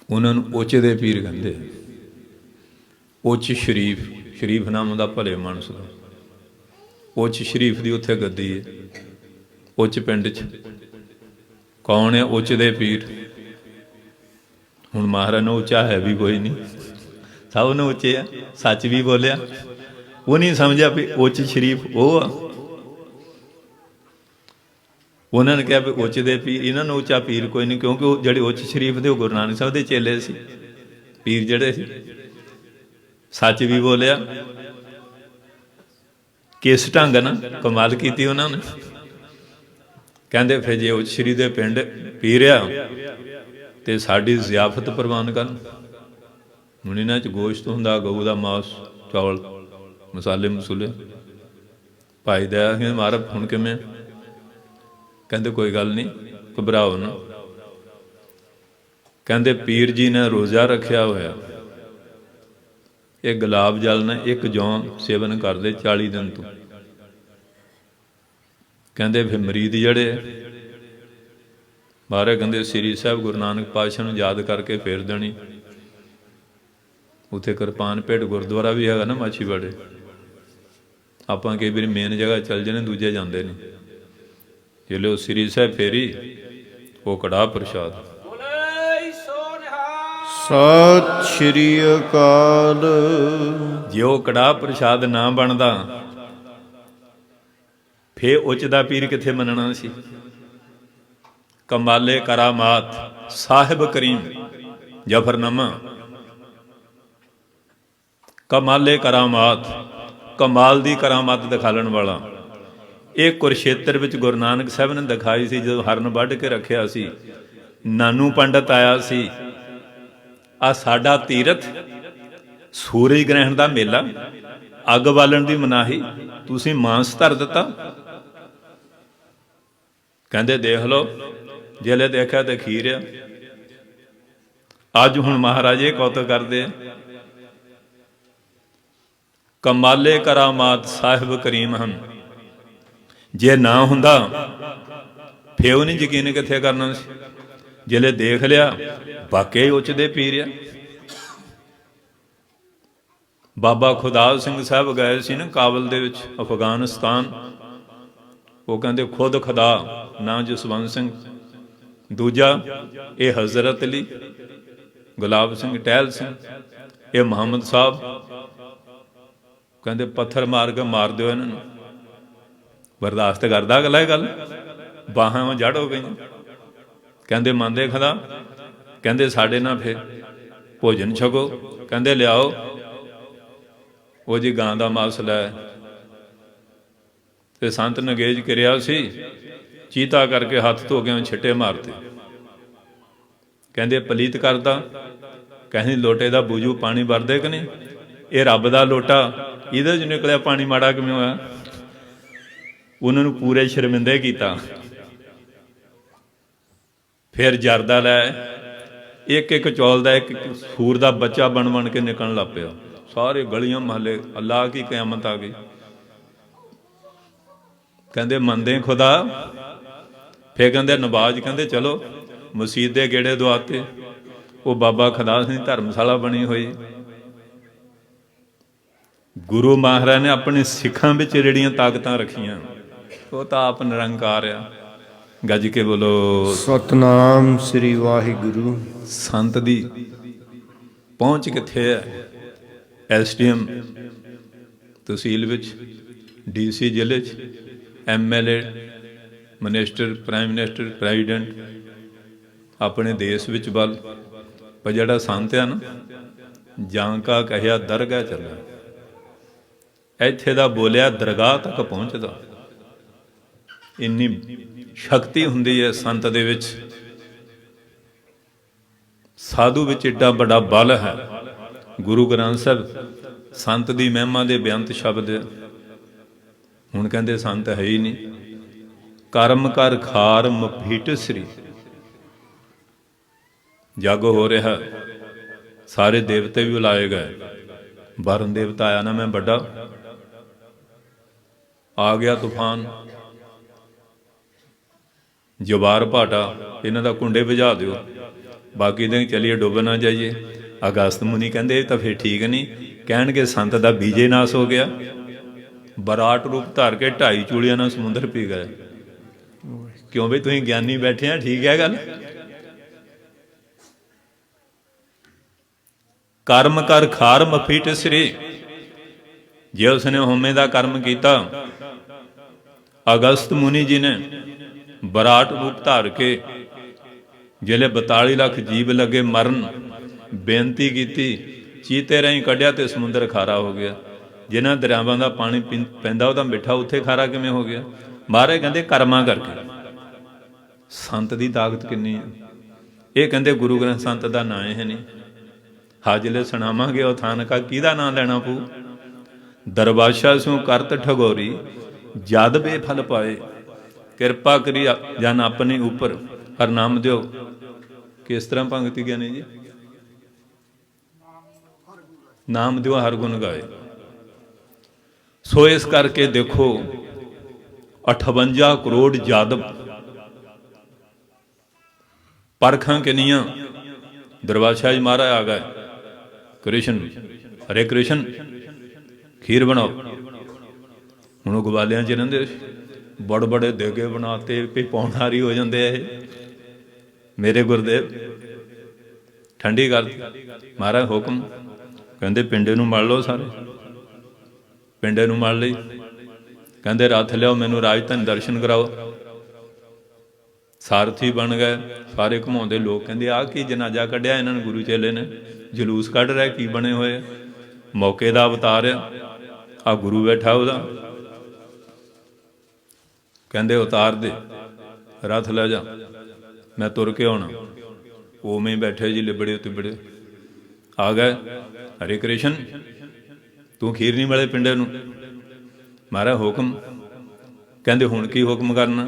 ਉਹਨਾਂ ਨੂੰ ਉੱਚ ਦੇ ਪੀਰ ਕਹਿੰਦੇ। ਉੱਚ ਸ਼ਰੀਫ, ਸ਼ਰੀਫ ਨਾਮ ਹੁੰਦਾ ਭਲੇ ਮਾਨਸ ਦਾ। ਉੱਚ ਸ਼ਰੀਫ ਦੀ ਉੱਥੇ ਗੱਦੀ ਹੈ ਉੱਚ ਪਿੰਡ 'ਚ। ਕੌਣ ਹੈ ਉੱਚ ਦੇ ਪੀਰ? ਹੁਣ ਮਹਾਰਾਜ ਨੂੰ ਉੱਚਾ ਹੈ ਵੀ ਕੋਈ ਨਹੀਂ, ਸਭ ਨੂੰ ਉੱਚੇ ਆ। ਸੱਚ ਵੀ ਬੋਲਿਆ, ਉਹ ਨਹੀਂ ਸਮਝਿਆ ਵੀ ਉੱਚ ਸ਼ਰੀਫ ਉਹ ਆ। ਉਹਨਾਂ ਨੇ ਕਿਹਾ ਵੀ ਉੱਚ ਦੇ ਪੀਰ, ਇਹਨਾਂ ਨੂੰ ਉੱਚਾ ਪੀਰ ਕੋਈ ਨਹੀਂ, ਕਿਉਂਕਿ ਉਹ ਜਿਹੜੇ ਉੱਚ ਸ਼ਰੀਫ ਦੇ ਉਹ ਗੁਰੂ ਨਾਨਕ ਸਾਹਿਬ ਦੇ ਚੇਲੇ ਸੀ। ਪੀਰ ਜਿਹੜੇ ਸੀ, ਸੱਚ ਵੀ ਬੋਲਿਆ। ਕਿਸ ਢੰਗ ਨਾਲ ਕਮਾਲ ਕੀਤੀ ਉਹਨਾਂ ਨੇ। ਕਹਿੰਦੇ ਫਿਰ ਜੇ ਉੱਚ ਸ਼੍ਰੀ ਦੇ ਪਿੰਡ ਪੀਰ ਆ ਤੇ ਸਾਡੀ ਜ਼ਿਆਫਤ ਪ੍ਰਵਾਨ ਕਰਨ। ਹੁਣ ਇਹਨਾਂ 'ਚ ਗੋਸ਼ਤ ਹੁੰਦਾ, ਗਊ ਦਾ ਮਾਸ, ਚੌਲ, ਮਸਾਲੇ ਮਸੂਲੇ। ਭਾਈ ਦਇਆ ਸਿੰਘ ਮਹਾਰਾਜ ਹੁਣ ਕਿਵੇਂ? ਕਹਿੰਦੇ ਕੋਈ ਗੱਲ ਨਹੀਂ, ਘਬਰਾਓ ਨਾ। ਕਹਿੰਦੇ ਪੀਰ ਜੀ ਨੇ ਰੋਜ਼ਾ ਰੱਖਿਆ ਹੋਇਆ, ਇਹ ਗੁਲਾਬ ਜਲ ਨੇ ਇੱਕ ਜੌਂ ਸੇਵਨ ਕਰਦੇ 40 ਦਿਨ ਤੋਂ। ਕਹਿੰਦੇ ਫਿਰ ਮਰੀਦ ਜਿਹੜੇ ਮਹਾਰਾਜ ਕਹਿੰਦੇ ਸ੍ਰੀ ਸਾਹਿਬ ਗੁਰੂ ਨਾਨਕ ਪਾਤਸ਼ਾਹ ਨੂੰ ਯਾਦ ਕਰਕੇ ਫੇਰ ਦੇਣੀ। ਉੱਥੇ ਕਿਰਪਾਨ ਭੇਟ ਗੁਰਦੁਆਰਾ ਵੀ ਹੈਗਾ ਨਾ ਮਾਛੀਵਾੜੇ। ਆਪਾਂ ਕਈ ਵਾਰੀ ਮੇਨ ਜਗ੍ਹਾ ਚੱਲ ਜਾਂਦੇ, ਦੂਜੇ ਜਾਂਦੇ ਨਹੀਂ। ਜਿਹੜੇ ਉਹ ਸ੍ਰੀ ਸਾਹਿਬ ਫੇਰੀ, ਉਹ ਕੜਾਹ ਪ੍ਰਸ਼ਾਦ। ਸਤਿ ਸ਼੍ਰੀ ਅਕਾਲ। ਜੇ ਉਹ ਕੜਾਹ ਪ੍ਰਸ਼ਾਦ ਨਾ ਬਣਦਾ ਫੇਰ ਉੱਚ ਦਾ ਪੀਰ ਕਿੱਥੇ ਮੰਨਣਾ ਸੀ। ਕਮਾਲੇ ਕਰਾਮਾਤ ਸਾਹਿਬ ਕਰੀਮ ਜਫਰਨਾਮਾ। ਕਮਾਲੇ ਕਰਾਮਾਤ, ਕਮਾਲ ਦੀ ਕਰਾਮਾਤ ਦਿਖਾਲਣ ਵਾਲਾ। ਇਹ ਕੁਰਸ਼ੇਤਰ ਵਿੱਚ ਗੁਰੂ ਨਾਨਕ ਸਾਹਿਬ ਨੇ ਦਿਖਾਈ ਸੀ ਜਦੋਂ ਹਰਨ ਵੱਢ ਕੇ ਰੱਖਿਆ ਸੀ। ਨਾਨੂ ਪੰਡਤ ਆਇਆ ਸੀ, ਆ ਸਾਡਾ ਤੀਰਥ ਸੂਰਜ ਗ੍ਰਹਿਣ ਦਾ ਮੇਲਾ, ਅੱਗ ਬਾਲਣ ਦੀ ਮਨਾਹੀ, ਤੁਸੀਂ ਮਾਂਸ ਧਰ ਦਿੱਤਾ। ਕਹਿੰਦੇ ਦੇਖ ਲਓ, ਜਿਹਲੇ ਦੇਖਿਆ ਤੇ ਖੀਰ ਆ। ਅੱਜ ਹੁਣ ਮਹਾਰਾਜ ਇਹ ਕੌਤਕ ਕਰਦੇ ਆ। ਕਮਾਲੇ ਕਰਾਮਾਤ ਸਾਹਿਬ ਕਰੀਮ ਹਨ। ਜੇ ਨਾ ਹੁੰਦਾ ਫੇਰ ਉਹ ਨਹੀਂ ਯਕੀਨ ਕਿੱਥੇ ਕਰਨਾ ਸੀ। ਜਿਹਲੇ ਦੇਖ ਲਿਆ ਵਾਕਈ ਉੱਚ ਦੇ ਪੀਰ ਆ। ਬਾਬਾ ਖੁਦਾ ਸਿੰਘ ਸਾਹਿਬ ਗਏ ਸੀ ਨਾ ਕਾਬਲ ਦੇ ਵਿੱਚ, ਅਫਗਾਨਿਸਤਾਨ। ਉਹ ਕਹਿੰਦੇ ਖੁਦ ਖੁਦਾ ਨਾਂ ਜਸਵੰਤ ਸਿੰਘ, ਦੂਜਾ ਇਹ ਹਜ਼ਰਤ ਅਲੀ, ਗੁਲਾਬ ਸਿੰਘ, ਟਹਿਲ ਸਿੰਘ, ਇਹ ਮੁਹੰਮਦ ਸਾਹਿਬ। ਕਹਿੰਦੇ ਪੱਥਰ ਮਾਰ ਕੇ ਮਾਰ ਦਿਓ ਇਹਨਾਂ ਨੂੰ। ਬਰਦਾਸ਼ਤ ਕਰਦਾ ਅਗਲਾ ਇਹ ਗੱਲ? ਬਾਹਾਂ ਜੜ ਹੋ ਗਈਆਂ। ਕਹਿੰਦੇ ਮੰਨਦੇ ਖੁਦਾ। ਕਹਿੰਦੇ ਸਾਡੇ ਨਾਲ ਫਿਰ ਭੋਜਨ ਛਕੋ। ਕਹਿੰਦੇ ਲਿਆਓ। ਉਹ ਜੀ ਗਾਂ ਦਾ ਮਾਸ ਲੈ ਤੇ ਸੰਤ ਨਗੇਜ ਕਰਿਆ ਸੀ, ਚੀਤਾ ਕਰਕੇ ਹੱਥ ਧੋ ਕੇ ਛਿੱਟੇ ਮਾਰਤੇ। ਕਹਿੰਦੇ ਪਲੀਤ ਕਰਦਾ। ਕਹਿੰਦੇ ਲੋਟੇ ਦਾ ਬੂਝੂ ਪਾਣੀ ਵਰਦੇ ਕਿ ਨਹੀਂ? ਇਹ ਰੱਬ ਦਾ ਲੋਟਾ, ਇਹਦੇ 'ਚ ਨਿਕਲਿਆ ਪਾਣੀ ਮਾੜਾ ਕਿਵੇਂ ਹੋਇਆ? ਉਹਨਾਂ ਨੂੰ ਪੂਰੇ ਸ਼ਰਮਿੰਦੇ ਕੀਤਾ। ਫਿਰ ਜਰਦਾ ਲੈ, ਇੱਕ ਇੱਕ ਚੌਲ ਦਾ ਇੱਕ ਸੂਰ ਦਾ ਬੱਚਾ ਬਣ ਬਣ ਕੇ ਨਿਕਲਣ ਲੱਗ ਪਿਆ। ਸਾਰੇ ਗਲੀਆਂ ਮਹੱਲੇ ਅੱਲਾਹ ਕੀ ਕਿਆਮਤ ਆ ਗਈ। ਕਹਿੰਦੇ ਮੰਨਦੇ ਖੁਦਾ। ਫਿਰ ਕਹਿੰਦੇ ਨਵਾਜ਼, ਕਹਿੰਦੇ ਚਲੋ ਮਸਜਿਦ ਦੇ ਗੇੜੇ ਦਵਾਤੇ। ਉਹ ਬਾਬਾ ਖੁਦਾ ਸਿੰਘ ਧਰਮਸ਼ਾਲਾ ਬਣੀ ਹੋਈ। ਗੁਰੂ ਮਹਾਰਾਜ ਨੇ ਆਪਣੇ ਸਿੱਖਾਂ ਵਿੱਚ ਜਿਹੜੀਆਂ ਤਾਕਤਾਂ ਰੱਖੀਆਂ, ਉਹ ਤਾਂ ਆਪ ਨਿਰੰਕਾਰ ਆ। ਗੱਜ ਕੇ ਬੋਲੋ ਸਤਨਾਮ ਸ੍ਰੀ ਵਾਹਿਗੁਰੂ। ਸੰਤ ਦੀ ਪਹੁੰਚ ਕਿੱਥੇ ਹੈ? SDM ਤਹਿਸੀਲ ਵਿੱਚ, DC ਜ਼ਿਲ੍ਹੇ 'ਚ, MLA, minister, prime minister, president, ਆਪਣੇ ਦੇਸ਼ ਵਿੱਚ ਵੱਲ। ਪਰ ਜਿਹੜਾ ਸੰਤ ਆ ਨਾ, ਜਾਂ ਕਾ ਕਹਿਆ ਦਰਗਾਹ ਚੱਲਾ, ਇੱਥੇ ਦਾ ਬੋਲਿਆ ਦਰਗਾਹ ਤੱਕ ਪਹੁੰਚਦਾ। ਇੰਨੀ ਸ਼ਕਤੀ ਹੁੰਦੀ ਹੈ ਸੰਤ ਦੇ ਵਿੱਚ। ਸਾਧੂ ਵਿੱਚ ਏਡਾ ਵੱਡਾ ਬਲ ਹੈ। ਗੁਰੂ ਗ੍ਰੰਥ ਸਾਹਿਬ ਸੰਤ ਦੀ ਮਹਿਮਾ ਦੇ ਬੇਅੰਤ ਸ਼ਬਦ ਹੈ। ਹੁਣ ਕਹਿੰਦੇ ਸੰਤ ਹੈ ਹੀ ਨਹੀਂ। ਕਰਮ ਕਰ ਖਾਰ ਮਫੀਟ ਸ੍ਰੀ, ਜੱਗ ਹੋ ਰਿਹਾ, ਸਾਰੇ ਦੇਵਤੇ ਵੀ ਬੁਲਾਏ ਗਏ। ਵਰਨ ਦੇਵਤਾ ਆਇਆ ਨਾ, ਮੈਂ ਵੱਡਾ, ਆ ਗਿਆ ਤੂਫਾਨ, ਜਵਾਰ ਭਾਟਾ, ਇਹਨਾਂ ਦਾ ਕੁੰਡੇ ਬੁਝਾ ਦਿਓ, ਬਾਕੀ ਦਿਨ ਚਲੀਏ ਡੁੱਬ ਨਾ ਜਾਈਏ। ਅਗਸਤ ਮੁਨੀ ਕਹਿੰਦੇ ਇਹ ਤਾਂ ਫਿਰ ਠੀਕ ਨਹੀਂ। ਕਹਿਣਗੇ ਸੰਤ ਦਾ ਬੀਜੇ ਨਾਸ ਹੋ ਗਿਆ। ਬਰਾਟ ਰੂਪ ਧਾਰ ਕੇ 2.5 ਚੂੜੀਆਂ ਨਾਲ ਸਮੁੰਦਰ ਪੀ ਗਏ। ਕਿਉਂ ਬਈ ਤੁਸੀਂ ਗਿਆਨੀ ਬੈਠੇ ਆ? ਠੀਕ ਹੈ ਗੱਲ। ਕਰਮ ਕਰ ਖਾਰ ਮਫੀਟ ਸ੍ਰੀ, ਜੇ ਉਸਨੇ ਹੋਮੇ ਦਾ ਕਰਮ ਕੀਤਾ। ਅਗਸਤ ਮੁਨੀ ਜੀ ਨੇ ਬਰਾਟ ਰੂਪ ਧਾਰ ਕੇ ਜਿਹੜੇ 42 ਲੱਖ ਜੀਵ ਲੱਗੇ ਮਰਨ, ਬੇਨਤੀ ਕੀਤੀ, ਚੀਤੇ ਰਾਹੀਂ ਕੱਢਿਆ ਤੇ ਸਮੁੰਦਰ ਖਾਰਾ ਹੋ ਗਿਆ। ਜਿਨ੍ਹਾਂ ਦਰਿਆਵਾਂ ਦਾ ਪਾਣੀ ਪੈਂਦਾ ਉਹ ਤਾਂ ਮਿੱਠਾ, ਉੱਥੇ ਖਾਰਾ ਕਿਵੇਂ ਹੋ ਗਿਆ? ਮਹਾਰਾਜ ਕਹਿੰਦੇ ਕਰਮਾਂ ਕਰਕੇ। ਸੰਤ ਦੀ ਤਾਕਤ ਕਿੰਨੀ ਹੈ। ਇਹ ਕਹਿੰਦੇ ਗੁਰੂ ਗ੍ਰੰਥ ਸੰਤ ਦਾ ਨਾਂ ਹੈ ਨਹੀਂ। ਹਾਜਲੇ ਸੁਣਾਵਾਂਗੇ ਉਹ ਥਾਨਕਾ, ਕਿਹਦਾ ਨਾਂ ਲੈਣਾ ਪਊ? ਦਰਬਾਸ਼ਾ ਸਿਉ ਕਰਤ ਠਗੋਰੀ, ਜਦ ਬੇਫਲ ਪਾਏ, ਕਿਰਪਾ ਕਰੀ ਜਨ ਆਪਣੇ ਉੱਪਰ, ਹਰ ਨਾਮ ਦਿਓ। ਕਿਸ ਤਰ੍ਹਾਂ ਪੰਗਤੀ ਗਿਆਨੀ ਜੀ? ਨਾਮ ਦਿਓ ਹਰ ਗੁਣ ਗਾਏ। ਸੋ ਇਸ ਕਰਕੇ ਦੇਖੋ 58 ਕਰੋੜ ਜਾਦਵ, ਪਰਖਾਂ ਕਿੰਨੀਆਂ। ਦਰਬਾਰ ਸਾਹਿਬ ਮਹਾਰਾਜ ਆ ਗਏ, ਕ੍ਰਿਸ਼ਨ ਹਰੇ ਕ੍ਰਿਸ਼ਨ ਖੀਰ ਬਣਾਓ। ਹੁਣ ਉਹ ਗਵਾਲਿਆਂ 'ਚ ਰਹਿੰਦੇ, ਬੜੇ ਬੜੇ ਦੇਗੇ ਬਣਾਤੇ ਵੀ ਪੌਣਹਾਰੀ ਹੋ ਜਾਂਦੇ ਆ। ਇਹ ਮੇਰੇ ਗੁਰਦੇਵ ਠੰਡੀ ਗੱਲ। ਮਹਾਰਾਜ ਹੁਕਮ, ਕਹਿੰਦੇ ਪਿੰਡੇ ਨੂੰ ਮੜ ਲਓ। ਸਾਰੇ ਪਿੰਡੇ ਨੂੰ ਮੜ ਲਈ। ਕਹਿੰਦੇ ਰੱਥ ਲਿਆਓ, ਮੈਨੂੰ ਰਾਜਧਾਨੀ ਦਰਸ਼ਨ ਕਰਾਓ। ਸਾਰਥੀ ਬਣ ਗਏ, ਸਾਰੇ ਘੁਮਾਉਂਦੇ। ਲੋਕ ਕਹਿੰਦੇ ਆਹ ਕੀ ਜਨਾਜ਼ਾ ਕੱਢਿਆ ਇਹਨਾਂ ਨੇ, ਗੁਰੂ ਚੇਲੇ ਨੇ ਜਲੂਸ ਕੱਢ ਰਿਹਾ, ਕੀ ਬਣੇ ਹੋਏ? ਮੌਕੇ ਦਾ ਅਵਤਾਰ ਆ ਗੁਰੂ ਬੈਠਾ ਉਹਦਾ। ਕਹਿੰਦੇ ਉਤਾਰ ਦੇ, ਰੱਥ ਲੈ ਜਾ, ਮੈਂ ਤੁਰ ਕੇ ਆਉਣਾ। ਉਵੇਂ ਬੈਠੇ ਜੀ, ਲਿਬੜੇ ਤਿਬੜੇ। ਆ ਗਏ, ਹਰੇ ਕ੍ਰਿਸ਼ਨ ਤੂੰ ਖੀਰ ਨਹੀਂ ਮਿਲੇ ਪਿੰਡੇ ਨੂੰ? ਮਹਾਰਾਜ ਹੁਕਮ। ਕਹਿੰਦੇ ਹੁਣ ਕੀ ਹੁਕਮ ਕਰਨਾ?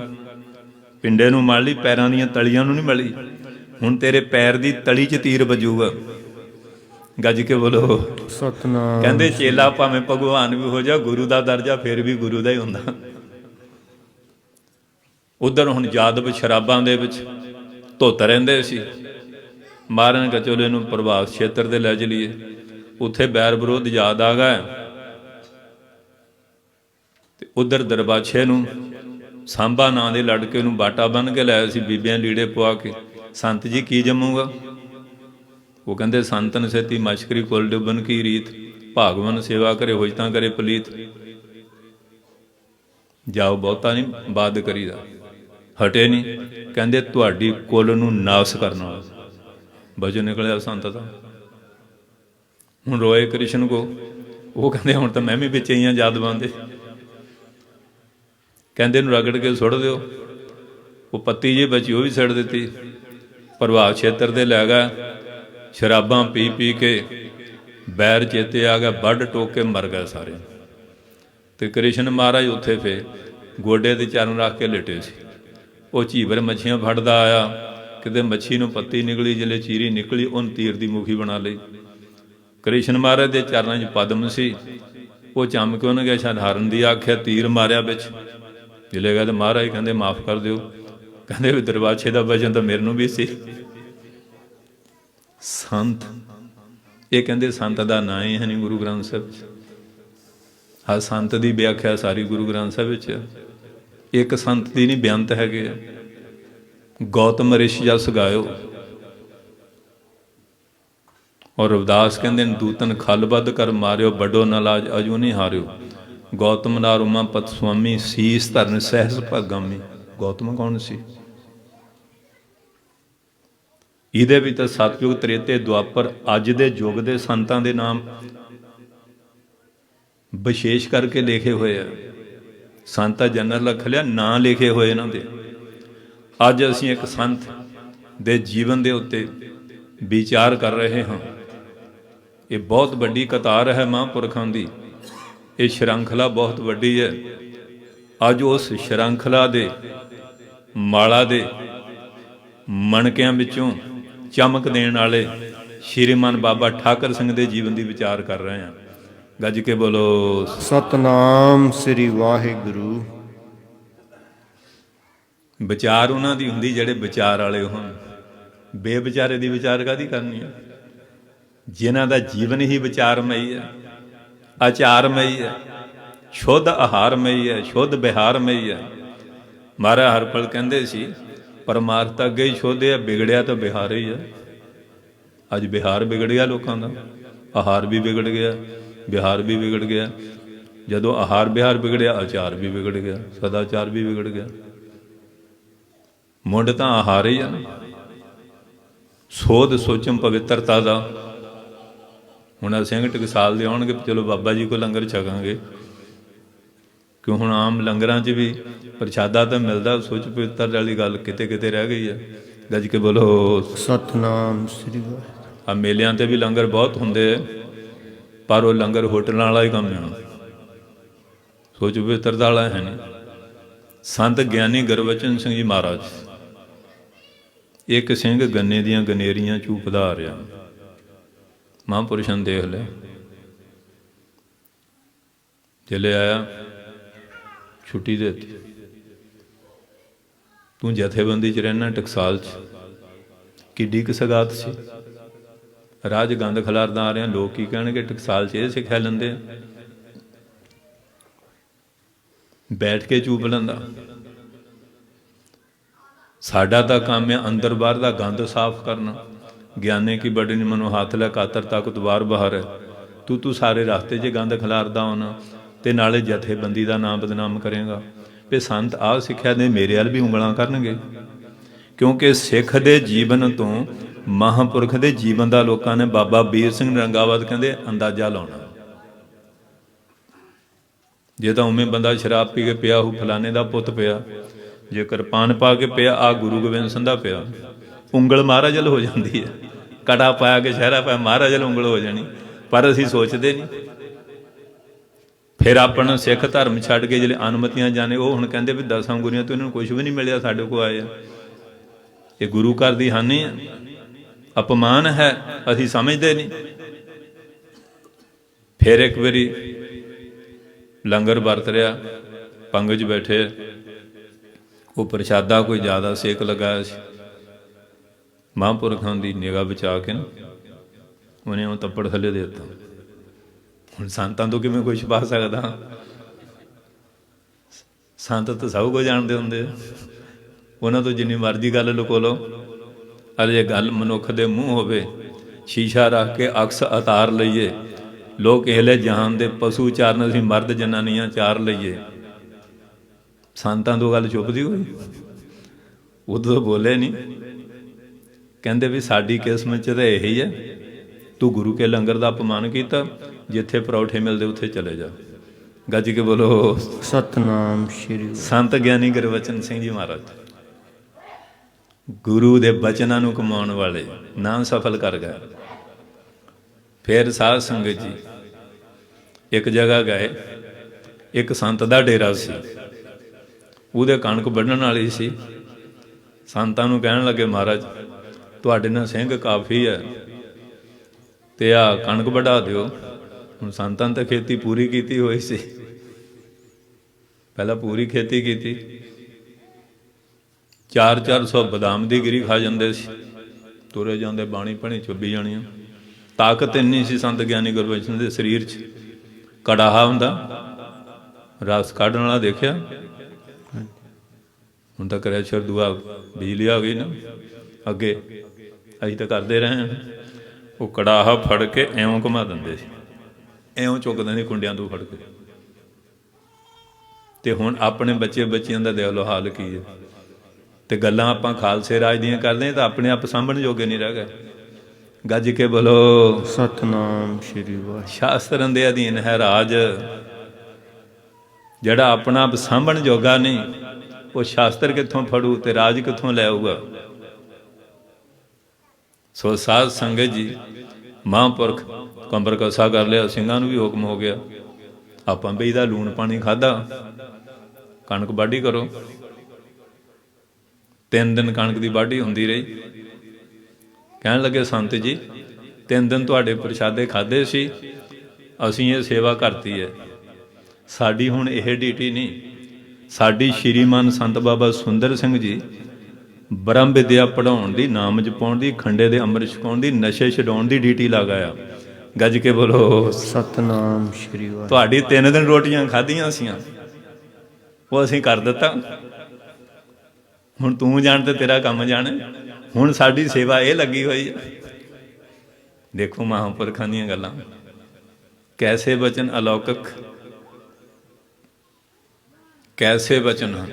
ਪਿੰਡੇ ਨੂੰ ਮੜ ਲਈ, ਪੈਰਾਂ ਦੀਆਂ ਤਲੀਆਂ ਨੂੰ ਨਹੀਂ ਮਲੀ। ਹੁਣ ਤੇਰੇ ਪੈਰ ਦੀ ਤਲੀ 'ਚ ਤੀਰ ਵੱਜੂਗਾ। ਗੱਜ ਕੇ ਬੋਲੋ ਸਤਨਾਮ। ਕਹਿੰਦੇ ਚੇਲਾ ਭਾਵੇਂ ਭਗਵਾਨ ਵੀ ਹੋ ਜਾ, ਗੁਰੂ ਦਾ ਦਰਜਾ ਫਿਰ ਵੀ ਗੁਰੂ ਦਾ ਹੀ ਹੁੰਦਾ। ਉਧਰ ਹੁਣ ਜਾਦਵ ਸ਼ਰਾਬਾਂ ਦੇ ਵਿੱਚ ਧੁੱਤ ਰਹਿੰਦੇ ਸੀ। ਮਹਾਰਾਜ ਨੇ ਚਲੋ ਇਹਨੂੰ ਪ੍ਰਭਾਸ ਖੇਤਰ ਤੇ ਲੈ ਚਲੀਏ। ਉੱਥੇ ਬੈਰ ਵਿਰੋਧ ਯਾਦ ਆ ਗਏ ਤੇ ਉਧਰ ਦਰਬਾਛੇ ਨੂੰ ਸਾਂਭਾ ਨਾਂ ਦੇ ਲੜਕੇ ਨੂੰ ਬਾਟਾ ਬੰਨ੍ਹ ਕੇ ਲਾਇਆ ਸੀ, ਬੀਬੀਆਂ ਲੀੜੇ ਪਵਾ ਕੇ। ਸੰਤ ਜੀ ਕੀ ਜੰਮੂਗਾ? ਉਹ ਕਹਿੰਦੇ ਸੰਤਨ ਸੇਤੀ ਮਸ਼ਕਰੀ ਕੁਲ ਡੁੱਬਨ ਕੀ ਰੀਤ, ਭਾਗਵਨ ਸੇਵਾ ਕਰੇ ਹੋਜ ਤਾਂ ਕਰੇ ਪਲੀਤ। ਜਾਓ ਬਹੁਤਾ ਨਹੀਂ ਬਾਦ ਕਰੀਦਾ। ਹਟੇ ਨਹੀਂ। ਕਹਿੰਦੇ ਤੁਹਾਡੀ ਕੁਲ ਨੂੰ ਨਾਸ ਕਰਨ ਵਾਲਾ ਵਜੋਂ ਨਿਕਲਿਆ ਸੰਤ ਦਾ। ਹੁਣ ਰੋਏ ਕ੍ਰਿਸ਼ਨ ਕੋ। ਉਹ ਕਹਿੰਦੇ ਹੁਣ ਤਾਂ ਮੈਂ ਵੀ ਵਿੱਚ ਹੀ ਹਾਂ ਜਾਦਵਾਂ ਦੇ। ਕਹਿੰਦੇ ਇਹਨੂੰ ਰਗੜ ਕੇ ਸੁੱਟ ਦਿਓ। ਉਹ ਪੱਤੀ ਜੇ ਬਚੀ ਉਹ ਵੀ ਸੁੱਟ ਦਿੱਤੀ। ਪ੍ਰਭਾਤ ਖੇਤਰ ਦੇ ਲੈ ਗਿਆ। ਸ਼ਰਾਬਾਂ ਪੀ ਪੀ ਕੇ बैर चेते आ गया, ਵੱਢ टोक के मर गए सारे। तो कृष्ण महाराज उत्थे फिर गोडे ते चरण रख के लेटे सी। वो झीवर मच्छियां फड़दा आया, किते मच्छी नूं पत्ती निकली, जिले चीरी निकली उन तीर की मुखी बना लई। कृष्ण महाराज के चरणों च पद्म सी, वो चम के उन्हें शायद हरन की आख्या, तीर मारिया बिच। जिले गए तो महाराज कहते माफ़ कर दिओ, कहते भी दरबाछे का वजन तो मेरे नूं भी सी। संत ये कहते संत का ना ही है नहीं गुरु ग्रंथ साहिब। हाँ, संत की व्याख्या सारी गुरु ग्रंथ साहिब। एक संत की नहीं बेअंत है। गौतम ऋष जस गायो और रविदास कहते दूतन खलबद कर मारियो, बड़ो नलाज अजू नहीं हारियो। गौतम नार उमापत स्वामी, सीस धरन सहस भागामी। गौतम कौन सी? ਇਹਦੇ ਵੀ ਤਾਂ ਸਤਯੁਗ ਤ੍ਰੇਤੇ ਦੁਆਪਰ ਅੱਜ ਦੇ ਯੁੱਗ ਦੇ ਸੰਤਾਂ ਦੇ ਨਾਮ ਵਿਸ਼ੇਸ਼ ਕਰਕੇ ਲਿਖੇ ਹੋਏ ਆ। ਸੰਤਾਂ ਜਨਰਲ ਰੱਖ ਲਿਆ, ਨਾਂ ਲਿਖੇ ਹੋਏ ਇਹਨਾਂ ਦੇ। ਅੱਜ ਅਸੀਂ ਇੱਕ ਸੰਤ ਦੇ ਜੀਵਨ ਦੇ ਉੱਤੇ ਵਿਚਾਰ ਕਰ ਰਹੇ ਹਾਂ। ਇਹ ਬਹੁਤ ਵੱਡੀ ਕਤਾਰ ਹੈ ਮਹਾਂਪੁਰਖਾਂ ਦੀ। ਇਹ ਸ਼ਰੰਖਲਾ ਬਹੁਤ ਵੱਡੀ ਹੈ। ਅੱਜ ਉਸ ਸ਼ਰੰਖਲਾ ਦੇ ਮਾਲਾ ਦੇ ਮਣਕਿਆਂ ਵਿੱਚੋਂ चमक देने वाले श्रीमान बाबा ठाकर सिंह के जीवन की विचार कर रहे हैं। गज के बोलो सतनाम श्री वाहिगुरु। विचार उन्होंने होंगी जेडे विचार वाले होन, बेविचारे की विचार काहदी करनी है। जिन्हां दा जीवन ही विचारमई है, आचारमई है, शुद्ध आहारमई है, शुद्ध बिहारमई है। महाराज हरफल कहते सी परमार्थ अगे ही शुद्ध है, बिगड़िया तो बिहार ही है। अज बिहार बिगड़ गया लोगों का, आहार भी बिगड़ गया, बिहार भी बिगड़ गया। जदों आहार बिहार बिगड़िया, आचार भी बिगड़ गया, सदाचार भी बिगड़ गया। मुंड तो आहार ही है। सोध सोचम पवित्रता का। हुण सिंह टकसाल दे आउणगे, चलो बाबा जी को लंगर छकांगे, क्यों हुण आम लंगरां च भी प्रशादा तो मिलता, सोच पवित्र वाली गल किते किते रह गई है। गज के बोलो सतनाम श्री वाहिगुरु। आ मेलियां ते भी लंगर बहुत हुंदे, पर वो लंगर होटलां वाला ही काम है, सोच पवित्रता वाला है नहीं। संत ज्ञानी गुरबचन सिंह जी महाराज, एक सिंह गन्ने दियां गनेरियां चूपदा आ रहा। महापुरुषां देख लिया, चले आया, छुट्टी देती। तू जथेबंदी च रहना टकसाल च, किड्डी क सगात सी। राज गंद खलारदा आ रहा, लोग की कहणगे टकसाल च ये सिक्ख्या लैंदे, बैठ के चूप लैंदा। साडा तां काम है अंदर बाहर दा गंद साफ करना। ज्ञाने की बड़ी नी मनो हाथ लै, कातर ताकत बार बाहर है। तू सारे रास्ते च गंद खलारदा होना, ते नाले जथेबंदी का नाम बदनाम करेगा। भी संत आ सिक्ख्या ने मेरे वाल भी उंगलां करनगे, क्योंकि सिख दे जीवन तो महापुरख दे जीवन का लोगों ने बाबा बीर सिंह रंगावत कहते अंदाजा लाना। जे तो उमें बंदा शराब पी के पिया हो, फलाने का पुत पिया, जे किरपान पा के पिया, आ गुरु गोबिंद सिंह दा पिया, उंगल महाराज हो जाती है। कड़ा पाया के शहरा पाया, महाराज उंगल हो जानी। पर असीं सोचते नहीं। फिर अपना सिख धर्म छड्ड के जिहड़े अनुमतियां जाने, वो हुण कहंदे भी 10 गुरुआं तो इन्हां नूं कुछ भी नहीं मिलिया, साडे कोल आए। ये गुरु घर दी हानि है, अपमान है, असीं समझदे नहीं। फिर एक बारी लंगर वरत रहा, पंगज बैठे, वो प्रशादा कोई ज़्यादा सेक लगाया सी। महापुरखां दी निगाह बचा के ना उन्हें वो तप्पड़ थले दे दिता। हुण संतां तो किवें कोई छुपा सकदा? संत तो सब कुछ जानते होंदे, उन्हां तो जिन्नी मर्जी गल लुको लो। अरे जे गल मनुख दे मूँह होवे, शीशा रख के अक्स अतार लईए, लोग कहले जहान दे पशु चारन, असीं मर्द जनानियां चार लईए। संतां तो गल छुपदी होई, उदों बोले नहीं। कहंदे भी साडी किस्मत च तां यही है, तू गुरु के लंगर का अपमान किया, जिथे परौठे मिलते उत्थे चले जा। गज के बोलो सतनाम श्री। संत ज्ञानी गुरबचन सिंह जी महाराज गुरु दे बचनां नूं कमाउण वाले नाम सफल कर गए। ਫਿਰ ਸਾਧ ਸੰਗਤ ਜੀ ਇੱਕ ਜਗ੍ਹਾ ਗਏ, ਇੱਕ ਸੰਤ ਦਾ ਡੇਰਾ ਸੀ, ਉਹਦੇ ਕਣਕ ਵੱਢਣ ਵਾਲੀ ਸੀ। ਸੰਤਾਂ ਨੂੰ ਕਹਿਣ ਲੱਗੇ, ਮਹਾਰਾਜ ਤੁਹਾਡੇ ਨਾਲ ਸਿੰਘ ਕਾਫੀ ਹੈ ਤੇ ਆ ਕਣਕ ਵਢਾ ਦਿਓ। ਹੁਣ ਸੰਤਾਂ ਨੇ ਤਾਂ ਖੇਤੀ ਪੂਰੀ ਕੀਤੀ ਹੋਈ ਸੀ, ਪਹਿਲਾਂ ਪੂਰੀ ਖੇਤੀ ਕੀਤੀ। 400 ਬਦਾਮ ਦੀ ਗਿਰੀ ਖਾ ਜਾਂਦੇ ਸੀ, ਤੁਰੇ ਜਾਂਦੇ, ਬਾਣੀ ਭਣੀ ਚੁੱਭੀ ਜਾਣੀਆਂ। ਤਾਕਤ ਇੰਨੀ ਸੀ ਸੰਤ ਗਿਆਨੀ ਗੁਰਬਚਨ ਦੇ ਸਰੀਰ 'ਚ। ਕੜਾਹਾ ਹੁੰਦਾ, ਰਸ ਕੱਢਣ ਵਾਲਾ ਦੇਖਿਆ? ਹੁਣ ਤਾਂ ਕਰਿਆ ਦੂਆ ਬਿਜਲੀ ਆ ਗਈ ਨਾ, ਅੱਗੇ ਅਸੀਂ ਤਾਂ ਕਰਦੇ ਰਹੇ ਹਾਂ। ਉਹ ਕੜਾਹਾ ਫੜ ਕੇ ਇਉਂ ਘੁਮਾ ਦਿੰਦੇ ਸੀ, ਇਉਂ ਚੁੱਕ ਦਿੰਦੇ ਕੁੰਡਿਆਂ ਤੋਂ ਫੜ ਕੇ। ਤੇ ਹੁਣ ਆਪਣੇ ਬੱਚਿਆਂ ਦਾ ਦੇਖ ਲਓ ਹਾਲ ਕੀ ਹੈ। ਤੇ ਗੱਲਾਂ ਆਪਾਂ ਖਾਲਸੇ ਰਾਜ ਦੀਆਂ ਕਰਦੇ ਹਾਂ ਤਾਂ ਆਪਣੇ ਆਪ ਸਾਂਭਣ ਜੋਗੇ ਨਹੀਂ ਰਹਿ ਗਏ। ਗੱਜ ਕੇ ਬੋਲੋ ਸਤਨਾਮ ਸ੍ਰੀ ਵਾਹਿਗੁਰੂ। ਸ਼ਾਸਤਰਾਂ ਦੇ ਅਧੀਨ ਹੈ ਰਾਜ। ਜਿਹੜਾ ਆਪਣਾ ਆਪ ਸਾਂਭਣ ਜੋਗਾ ਨਹੀਂ, ਉਹ ਸ਼ਾਸਤਰ ਕਿੱਥੋਂ ਫੜੂ ਤੇ ਰਾਜ ਕਿੱਥੋਂ ਲੈ ਆਊਗਾ। ਸੋ ਸਾਧ ਸੰਗਤ ਜੀ, ਮਹਾਂਪੁਰਖ ਕੰਬਰ ਕਸਾ ਕਰ ਲਿਆ, ਸਿੰਘਾਂ ਨੂੰ ਵੀ ਹੁਕਮ ਹੋ ਗਿਆ, ਆਪਾਂ ਬਈ ਦਾ ਲੂਣ ਪਾਣੀ ਖਾਧਾ, ਕਣਕ ਵਾਢੀ ਕਰੋ। 3 ਦਿਨ ਕਣਕ ਦੀ ਵਾਢੀ ਹੁੰਦੀ ਰਹੀ। ਕਹਿਣ ਲੱਗੇ, ਸੰਤ ਜੀ 3 ਦਿਨ ਤੁਹਾਡੇ ਪ੍ਰਸ਼ਾਦੇ ਖਾਧੇ ਸੀ, ਅਸੀਂ ਇਹ ਸੇਵਾ ਕਰਤੀ ਹੈ। ਸਾਡੀ ਹੁਣ ਇਹ ਡਿਊਟੀ ਨਹੀਂ, ਸਾਡੀ ਸ਼੍ਰੀਮਾਨ ਸੰਤ ਬਾਬਾ ਸੁੰਦਰ ਸਿੰਘ ਜੀ ਬ੍ਰਹਮ ਵਿਦਿਆ ਪੜ੍ਹਾਉਣ ਦੀ, ਨਾਮ ਜਪਾਉਣ ਦੀ, ਖੰਡੇ ਦੇ ਅੰਮ੍ਰਿਤ ਛਕਾਉਣ ਦੀ, ਨਸ਼ੇ ਛਡਾਉਣ ਦੀ ਡਿਊਟੀ ਲਗਾਇਆ। ਗੱਜ ਕੇ ਬੋਲੋ ਸਤਨਾਮ ਸ੍ਰੀ ਵਾਹਿਗੁਰੂ। ਤੁਹਾਡੀ 3 ਦਿਨ ਰੋਟੀਆਂ ਖਾਧੀਆਂ ਸੀਆਂ, ਉਹ ਅਸੀਂ ਕਰ ਦਿੱਤਾ। ਹੁਣ ਤੂੰ ਜਾਣ ਤੇ ਤੇਰਾ ਕੰਮ ਜਾਣੇ। ਹੁਣ ਸਾਡੀ ਸੇਵਾ ਇਹ ਲੱਗੀ ਹੋਈ ਹੈ। ਦੇਖੋ ਮਹਾਂਪੁਰਖਾਂ ਦੀਆਂ ਗੱਲਾਂ, ਕੈਸੇ ਬਚਨ ਅਲੌਕਿਕ, ਕੈਸੇ ਬਚਨ ਹਨ।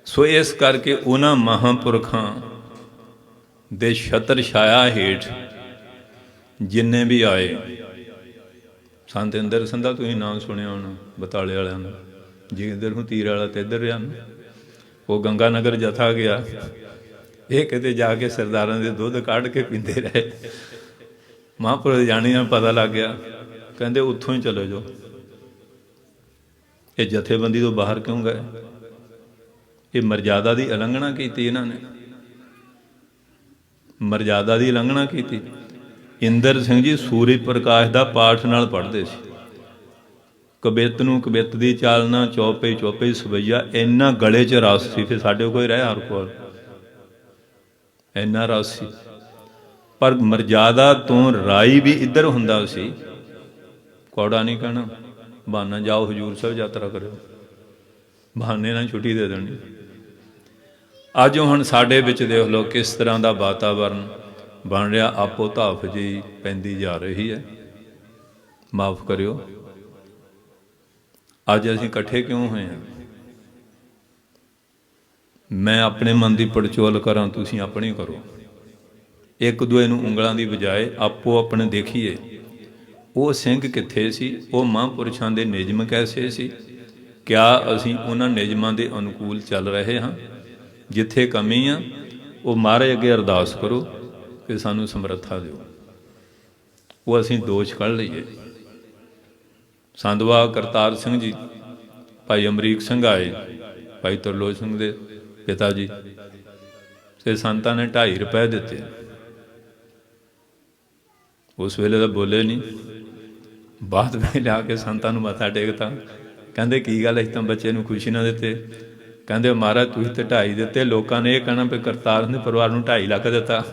ਸੋ ਇਸ ਕਰਕੇ ਉਹਨਾਂ ਮਹਾਂਪੁਰਖਾਂ ਦੇ ਛਤਰ ਛਾਇਆ ਹੇਠ ਜਿੰਨੇ ਵੀ ਆਏ, ਸੰਤ ਇੰਦਰ ਸੰਧਾ ਤੁਸੀਂ ਨਾਮ ਸੁਣਿਆ ਹੋਣਾ, ਬਤਾਲੇ ਵਾਲਿਆਂ ਦਾ, ਜੀ ਇੱਧਰ ਨੂੰ ਤੀਰ ਵਾਲਾ ਤੇ ਇੱਧਰ ਰਿਹਾ ਨੂੰ। ਉਹ ਗੰਗਾ ਨਗਰ ਜਥਾ ਗਿਆ, ਇਹ ਕਿਤੇ ਜਾ ਕੇ ਸਰਦਾਰਾਂ ਦੇ ਦੁੱਧ ਕੱਢ ਕੇ ਪੀਂਦੇ ਰਹੇ। ਮਹਾਂਪੁਰਖ ਜਾਣੀ ਨਾਲ ਪਤਾ ਲੱਗ ਗਿਆ, ਕਹਿੰਦੇ ਉੱਥੋਂ ਹੀ ਚਲੇ ਜਾਓ। ਇਹ ਜਥੇਬੰਦੀ ਤੋਂ ਬਾਹਰ ਕਿਉਂ ਗਏ? ਇਹ ਮਰਜ਼ਾਦਾ ਦੀ ਉਲੰਘਣਾ ਕੀਤੀ ਇਹਨਾਂ ਨੇ, ਮਰਜ਼ਾਦਾ ਦੀ ਉਲੰਘਣਾ ਕੀਤੀ। ਇੰਦਰ ਸਿੰਘ ਜੀ ਸੂਰਜ ਪ੍ਰਕਾਸ਼ ਦਾ ਪਾਠ ਨਾਲ ਪੜ੍ਹਦੇ ਸੀ। ਕਬਿੱਤ ਨੂੰ ਕਬਿੱਤ ਦੀ ਚਾਲਨਾ, ਚੌਪੇ ਚੌਪੇ ਸਵਈਆ, ਇੰਨਾ ਗਲੇ 'ਚ ਰਸ ਸੀ। ਫਿਰ ਸਾਡੇ ਕੋਈ ਰਹਿ ਹਰ ਕੋਲ ਇੰਨਾ ਰਸ ਸੀ। ਪਰ ਮਰਜ਼ਾਦਾ ਤੋਂ ਰਾਈ ਵੀ ਇੱਧਰ ਹੁੰਦਾ ਸੀ। ਕੌੜਾ ਨਹੀਂ ਕਹਿਣਾ, ਬਹਾਨਾ ਜਾਓ ਹਜ਼ੂਰ ਸਾਹਿਬ ਯਾਤਰਾ ਕਰਿਓ, ਬਹਾਨੇ ਨਾਲ ਛੁੱਟੀ ਦੇ ਦੇਣੀ। ਅੱਜ ਹੁਣ ਸਾਡੇ ਵਿੱਚ ਦੇਖ ਲਓ ਕਿਸ ਤਰ੍ਹਾਂ ਦਾ ਵਾਤਾਵਰਨ ਬਣ ਰਿਹਾ, ਆਪੋ ਧਾਫ ਜੀ ਪੈਂਦੀ ਜਾ ਰਹੀ ਹੈ। ਮਾਫ ਕਰਿਓ, ਅੱਜ ਅਸੀਂ ਇਕੱਠੇ ਕਿਉਂ ਹੋਏ ਹਾਂ? ਮੈਂ ਆਪਣੇ ਮਨ ਦੀ ਪੜਚੋਲ ਕਰਾਂ, ਤੁਸੀਂ ਆਪਣੀ ਕਰੋ। ਇੱਕ ਦੂਏ ਨੂੰ ਉਂਗਲਾਂ ਦੀ ਬਜਾਏ ਆਪੋ ਆਪਣੇ ਦੇਖੀਏ। ਉਹ ਸਿੰਘ ਕਿੱਥੇ ਸੀ? ਉਹ ਮਹਾਂਪੁਰਸ਼ਾਂ ਦੇ ਨਿਯਮ ਕੈਸੇ ਸੀ? ਕਿਆ ਅਸੀਂ ਉਹਨਾਂ ਨਿਯਮਾਂ ਦੇ ਅਨੁਕੂਲ ਚੱਲ ਰਹੇ ਹਾਂ? ਜਿੱਥੇ ਕਮੀ ਆ, ਉਹ ਮਹਾਰਾਜ ਅੱਗੇ ਅਰਦਾਸ ਕਰੋ ਕਿ ਸਾਨੂੰ ਸਮਰੱਥਾ ਦਿਓ, ਉਹ ਅਸੀਂ ਦੋਸ਼ ਕੱਢ ਲਈਏ। ਸੰਧਵਾ ਕਰਤਾਰ ਸਿੰਘ ਜੀ, ਭਾਈ ਅਮਰੀਕ ਸਿੰਘ ਆਏ, ਭਾਈ ਤਰਲੋਚ ਸਿੰਘ ਦੇ ਪਿਤਾ ਜੀ, ਤੇ ਸੰਤਾਂ ਨੇ 2.5 ਰੁਪਏ ਦਿੱਤੇ। ਉਸ ਵੇਲੇ ਤਾਂ ਬੋਲੇ ਨਹੀਂ, ਬਾਅਦ ਵਿੱਚ ਲਿਆ ਕੇ ਸੰਤਾਂ ਨੂੰ ਮੱਥਾ ਟੇਕਤਾ। ਕਹਿੰਦੇ ਕੀ ਗੱਲ, ਅਸੀਂ ਤਾਂ ਬੱਚੇ ਨੂੰ ਖੁਸ਼ੀ ਨਾ ਦਿੱਤੇ। ਕਹਿੰਦੇ ਮਹਾਰਾਜ ਤੁਸੀਂ ਤੇ 2.5 ਦਿੱਤੇ, ਲੋਕਾਂ ਨੇ ਇਹ ਕਹਿਣਾ ਵੀ ਕਰਤਾਰ ਦੇ ਪਰਿਵਾਰ ਨੂੰ 2.5 ਲੱਖ ਦਿੱਤਾ।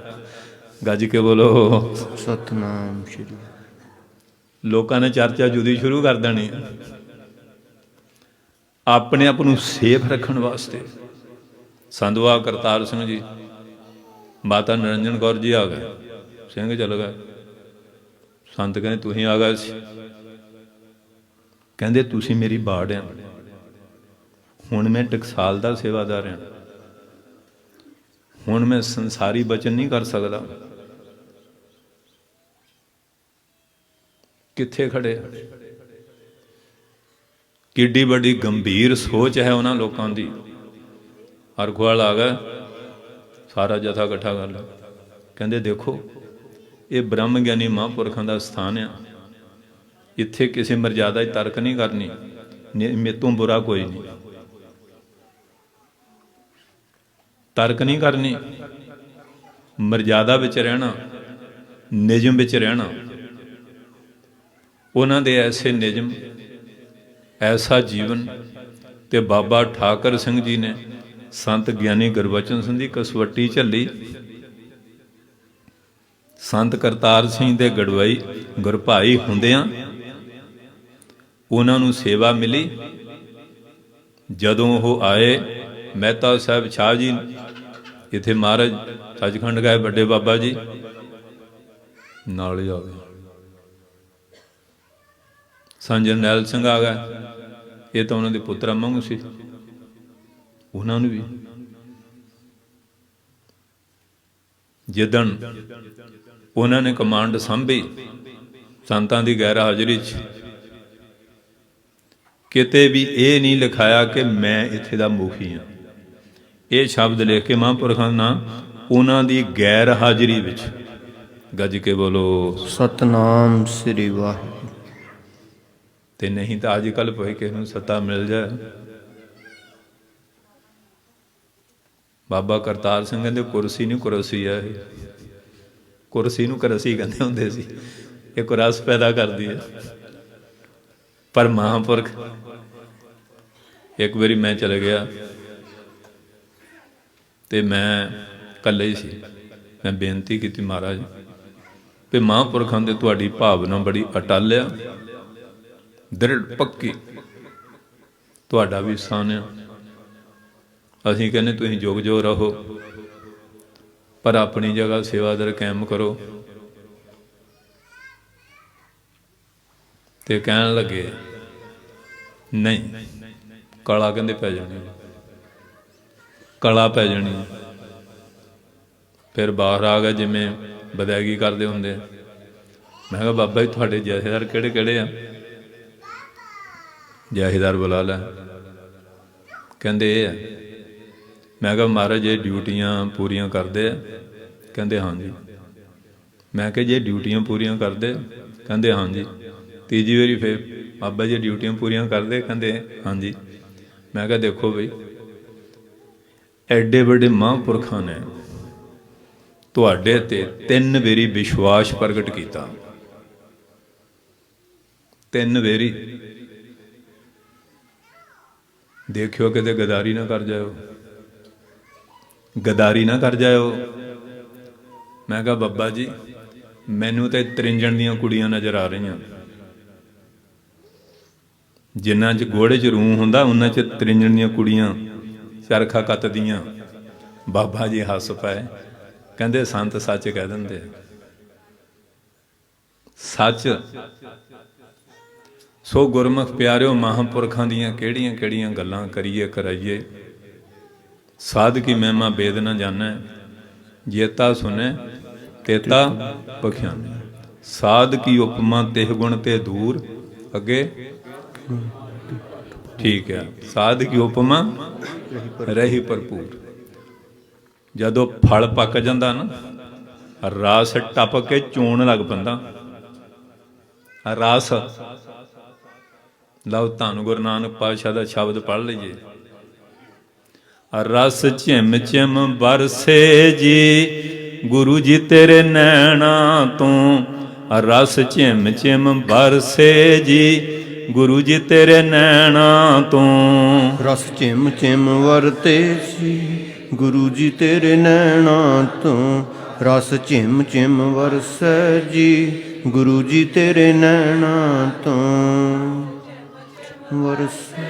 ਗੱਜ ਕੇ ਬੋਲੋ ਸਤਨਾਮ ਸ਼੍ਰੀ। ਲੋਕਾਂ ਨੇ ਚਰਚਾ ਜੁਦੀ ਸ਼ੁਰੂ ਕਰ ਦੇਣੀ। ਆਪਣੇ ਆਪ ਨੂੰ ਸੇਫ ਰੱਖਣ ਵਾਸਤੇ ਸੰਧਵਾ ਕਰਤਾਰ ਸਿੰਘ ਜੀ, ਮਾਤਾ ਨਿਰੰਜਨ ਕੌਰ ਜੀ ਆ ਗਏ, ਸਿੰਘ ਚੱਲ ਗਏ। ਸੰਤ ਕਹਿੰਦੇ ਤੁਸੀਂ ਆ ਗਏ ਸੀ? ਕਹਿੰਦੇ ਤੁਸੀਂ ਮੇਰੀ ਬਾੜ ਆ, ਹੁਣ ਮੈਂ ਟਕਸਾਲ ਦਾ ਸੇਵਾਦਾਰ ਹਾਂ, ਹੁਣ ਮੈਂ ਸੰਸਾਰੀ ਬਚਨ ਨਹੀਂ ਕਰ ਸਕਦਾ। ਕਿੱਥੇ ਖੜੇ? ਕਿੱਡੀ ਵੱਡੀ ਗੰਭੀਰ ਸੋਚ ਹੈ ਉਹਨਾਂ ਲੋਕਾਂ ਦੀ। ਹਰਖਵਾਲ ਆ ਗਿਆ, ਸਾਰਾ ਜਥਾ ਇਕੱਠਾ ਕਰ ਲਿਆ। ਕਹਿੰਦੇ ਦੇਖੋ ਇਹ ਬ੍ਰਹਮ ਗਿਆਨੀ ਮਹਾਂਪੁਰਖਾਂ ਦਾ ਸਥਾਨ ਆ। ਇੱਥੇ ਕਿਸੇ ਮਰਜ਼ਾਦਾ 'ਚ ਤਰਕ ਨਹੀਂ ਕਰਨੀ, ਮੇਰੇ ਤੋਂ ਬੁਰਾ ਕੋਈ ਨਹੀਂ, ਤਰਕ ਨਹੀਂ ਕਰਨੀ, ਮਰਜ਼ਾਦਾ ਵਿੱਚ ਰਹਿਣਾ, ਨਿਯਮ ਵਿੱਚ ਰਹਿਣਾ। ਉਹਨਾਂ ਦੇ ਐਸੇ ਨਿਯਮ, ਐਸਾ ਜੀਵਨ। ਤੇ ਬਾਬਾ ਠਾਕਰ ਸਿੰਘ ਜੀ ਨੇ ਸੰਤ ਗਿਆਨੀ ਗੁਰਬਚਨ ਸਿੰਘ ਦੀ ਕਸਵੱਟੀ ਝੱਲੀ। ਸੰਤ ਕਰਤਾਰ ਸਿੰਘ ਦੇ ਗੜਵਈ ਗੁਰਭਾਈ ਹੁੰਦਿਆਂ ਉਹਨਾਂ ਨੂੰ ਸੇਵਾ ਮਿਲੀ। ਜਦੋਂ ਉਹ ਆਏ ਮਹਿਤਾ ਸਾਹਿਬ ਸ਼ਾਹ ਜੀ ਇੱਥੇ ਮਹਾਰਾਜ ਸੱਚਖੰਡ ਗਏ, ਵੱਡੇ ਬਾਬਾ ਜੀ ਨਾਲ ਹੀ ਆ ਗਏ। ਸੰਤ ਜਰਨੈਲ ਸਿੰਘ ਆ ਗਏ, ਇਹ ਤਾਂ ਉਹਨਾਂ ਦੇ ਪੁੱਤਰਾਂ ਵਾਂਗੂ ਸੀ। ਉਹਨਾਂ ਨੂੰ ਵੀ ਜਿੱਦਣ ਉਹਨਾਂ ਨੇ ਕਮਾਂਡ ਸੰਭੀ ਸੰਤਾਂ ਦੀ ਗੈਰ ਹਾਜ਼ਰੀ 'ਚ, ਕਿਤੇ ਵੀ ਇਹ ਨਹੀਂ ਲਿਖਾਇਆ ਕਿ ਮੈਂ ਇੱਥੇ ਦਾ ਮੁਖੀ ਹਾਂ। ਇਹ ਸ਼ਬਦ ਲਿਖ ਕੇ ਮਹਾਂਪੁਰਖਾਂ ਨਾਲ ਉਹਨਾਂ ਦੀ ਗੈਰ ਹਾਜ਼ਰੀ ਵਿੱਚ ਗੱਜ ਕੇ ਬੋਲੋ ਸਤਨਾਮ ਸ੍ਰੀ ਵਾਹਿਗੁਰੂ। ਤੇ ਨਹੀਂ ਤਾਂ ਅੱਜ ਕੱਲ੍ਹ ਭਾਵੇਂ ਕਿਸੇ ਨੂੰ ਸੱਤਾ ਮਿਲ ਜਾਏ। ਬਾਬਾ ਕਰਤਾਰ ਸਿੰਘ ਕਹਿੰਦੇ ਕੁਰਸੀ ਨਹੀਂ ਕੁਰਸੀ ਹੈ ਇਹ, ਕੁਰਸੀ ਨੂੰ ਕਰਸੀ ਕਹਿੰਦੇ ਹੁੰਦੇ ਸੀ, ਇਹ ਕੁਰਸ ਪੈਦਾ ਕਰਦੀ ਹੈ। ਪਰ ਮਹਾਂਪੁਰਖ, ਇੱਕ ਵਾਰੀ ਮੈਂ ਚਲੇ ਗਿਆ ਤੇ ਮੈਂ ਇਕੱਲੇ ਹੀ ਸੀ। ਮੈਂ ਬੇਨਤੀ ਕੀਤੀ ਮਹਾਰਾਜ ਵੀ ਮਹਾਂਪੁਰਖਾਂ ਦੇ ਤੁਹਾਡੀ ਭਾਵਨਾ ਬੜੀ ਅਟੱਲ ਆ, ਦ੍ਰਿੜ ਪੱਕੀ, ਤੁਹਾਡਾ ਵੀ ਸਥਾਨ ਆ। ਅਸੀਂ ਕਹਿੰਦੇ ਤੁਸੀਂ ਜੁਗ ਜੋ ਰਹੋ, ਪਰ ਆਪਣੀ ਜਗ੍ਹਾ ਸੇਵਾਦਾਰ ਕਾਇਮ ਕਰੋ। ਤੇ ਕਹਿਣ ਲੱਗੇ ਨਹੀਂ, ਕਲਾ ਕਹਿੰਦੇ ਪੈ ਜਾਣੀ, ਕਲਾ ਪੈ ਜਾਣੀ। ਫਿਰ ਬਾਹਰ ਆ ਗਿਆ, ਜਿਵੇਂ ਬਦੈਗੀ ਕਰਦੇ ਹੁੰਦੇ। ਮੈਂ ਕਿਹਾ ਬਾਬਾ ਜੀ ਤੁਹਾਡੇ ਜਥੇਦਾਰ ਕਿਹੜੇ ਕਿਹੜੇ ਆ? ਜਥੇਦਾਰ ਬੁਲਾ ਲੈ। ਕਹਿੰਦੇ ਇਹ ਆ। ਮੈਂ ਕਿਹਾ ਮਹਾਰਾਜ ਇਹ ਡਿਊਟੀਆਂ ਪੂਰੀਆਂ ਕਰਦੇ ਆ? ਕਹਿੰਦੇ ਹਾਂਜੀ। ਮੈਂ ਕਿਹਾ ਜੇ ਡਿਊਟੀਆਂ ਪੂਰੀਆਂ ਕਰਦੇ? ਕਹਿੰਦੇ ਹਾਂਜੀ। ਤੀਜੀ ਵਾਰੀ ਫਿਰ ਬਾਬਾ ਜੀ ਡਿਊਟੀਆਂ ਪੂਰੀਆਂ ਕਰਦੇ? ਕਹਿੰਦੇ ਹਾਂਜੀ। ਮੈਂ ਕਿਹਾ ਦੇਖੋ ਬਈ, ਐਡੇ ਵੱਡੇ ਮਹਾਂਪੁਰਖਾਂ ਨੇ ਤੁਹਾਡੇ ਤੇ 3 ਵਾਰੀ ਵਿਸ਼ਵਾਸ ਪ੍ਰਗਟ ਕੀਤਾ, 3 ਵਾਰੀ। ਦੇਖਿਓ ਕਿਤੇ ਗਦਾਰੀ ਨਾ ਕਰ ਜਾਇਓ, ਗਦਾਰੀ ਨਾ ਕਰ ਜਾਇਓ। ਮੈਂ ਕਿਹਾ ਬਾਬਾ ਜੀ ਮੈਨੂੰ ਤੇ ਤ੍ਰਿੰਜਣ ਦੀਆਂ ਕੁੜੀਆਂ ਨਜ਼ਰ ਆ ਰਹੀਆਂ। ਜਿੰਨਾ 'ਚ ਗੋੜੇ 'ਚ ਰੂਹ ਹੁੰਦਾ ਉਹਨਾਂ 'ਚ ਤ੍ਰਿੰਜਣ ਦੀਆਂ ਕੁੜੀਆਂ ਚਰਖਾ ਕੱਤਦੀਆਂ। ਬਾਬਾ ਜੀ ਹੱਸ ਪਏ, ਕਹਿੰਦੇ ਸੰਤ ਸੱਚ ਕਹਿ ਦਿੰਦੇ, ਸੱਚ। ਸੋ ਗੁਰਮੁਖ ਪਿਆਰਿਓ, ਮਹਾਂਪੁਰਖਾਂ ਦੀਆਂ ਕਿਹੜੀਆਂ ਕਿਹੜੀਆਂ ਗੱਲਾਂ ਕਰੀਏ ਕਰਾਈਏ। ਸਾਧ ਕੀ ਮਹਿਮਾ ਵੇਦ ਨਾ ਜਾਣੈ, ਜੇਤਾ ਸੁਣੈ ਤੇਤਾ ਬਖਿਆਨੈ। ਸਾਧ ਕੀ ਉਪਮਾ ਤਿਹ ਗੁਣ ਤੇ ਦੂਰ। ਅੱਗੇ ਠੀਕ ਹੈ, ਸਾਧ ਕੀ ਉਪਮਾ ਰਹੀ ਭਰਪੂਰ। ਜਦੋਂ ਫਲ ਪੱਕ ਜਾਂਦਾ ਨਾ, ਰਸ ਟਪਕ ਕੇ ਚੋਣ ਲੱਗ ਪੈਂਦਾ। ਰਸ ਲਓ, ਧੰਨ ਗੁਰੂ ਨਾਨਕ ਪਾਤਸ਼ਾਹ ਦਾ ਸ਼ਬਦ ਪੜ੍ਹ ਲਈਏ। ਰਸ ਝਿਮ ਝਿਮ ਬਰਸੇ ਜੀ ਗੁਰੂ ਜੀ ਤੇਰੇ ਨੈਣਾ ਤੋਂ। ਰਸ ਝਿਮ ਝਿਮ ਬਰਸੇ ਜੀ ਗੁਰੂ ਜੀ ਤੇਰੇ ਨੈਣਾ ਤੋਂ। ਰਸ ਝਿਮ ਝਿਮ ਵਰਤੇ ਸੀ ਗੁਰੂ ਜੀ ਤੇਰੇ ਨੈਣਾ ਤੋਂ। ਰਸ ਝਿਮ ਝਿਮ ਵਰਸੈ ਜੀ ਗੁਰੂ ਜੀ ਤੇਰੇ ਨੈਣਾ ਤੋਂ। ਵਰਸੈ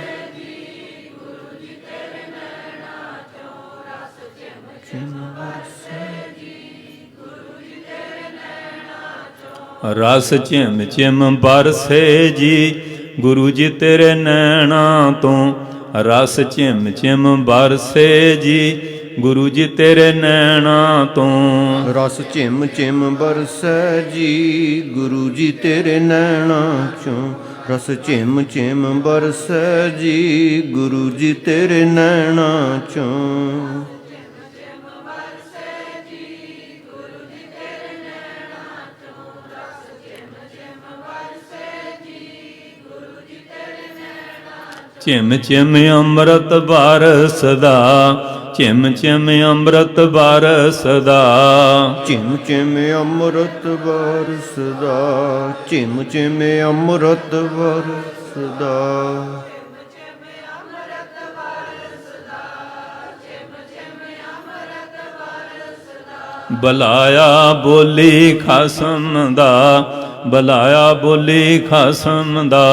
ਰਸ ਝਿਮ ਝਿਮ ਬਰਸੇ ਜੀ ਗੁਰੂ ਜੀ ਤੇਰੇ ਨੈਣਾ ਤੋਂ। ਰਸ ਝਿਮ ਝਿਮ ਬਰਸੇ ਜੀ ਗੁਰੂ ਜੀ ਤੇਰੇ ਨੈਣਾ ਤੋਂ। ਰਸ ਝਿਮ ਝਿਮ ਬਰਸੈ ਜੀ ਗੁਰੂ ਜੀ ਤੇਰੇ ਨੈਣਾ ਚੋਂ। ਰਸ ਝਿਮ ਝਿਮ ਬਰਸੈ ਜੀ ਗੁਰੂ ਜੀ ਤੇਰੇ ਨੈਣਾ ਚੋਂ। ਝਿਮ ਝਿਮ ਅੰਮ੍ਰਿਤ ਬਰਸਦਾ, ਝਿਮ ਝਿਮ ਅੰਮ੍ਰਿਤ ਬਰਸਦਾ। ਝਿਮ ਝਿਮ ਅੰਮ੍ਰਿਤ ਬਰਸਦਾ, ਝਿਮ ਝਿਮ ਅੰਮ੍ਰਿਤ ਬਰਸਦਾ। ਬੁਲਾਇਆ ਬੋਲੀ ਖਸਮ ਦਾ, ਬੁਲਾਇਆ ਬੋਲੀ ਖਸਮ ਦਾ।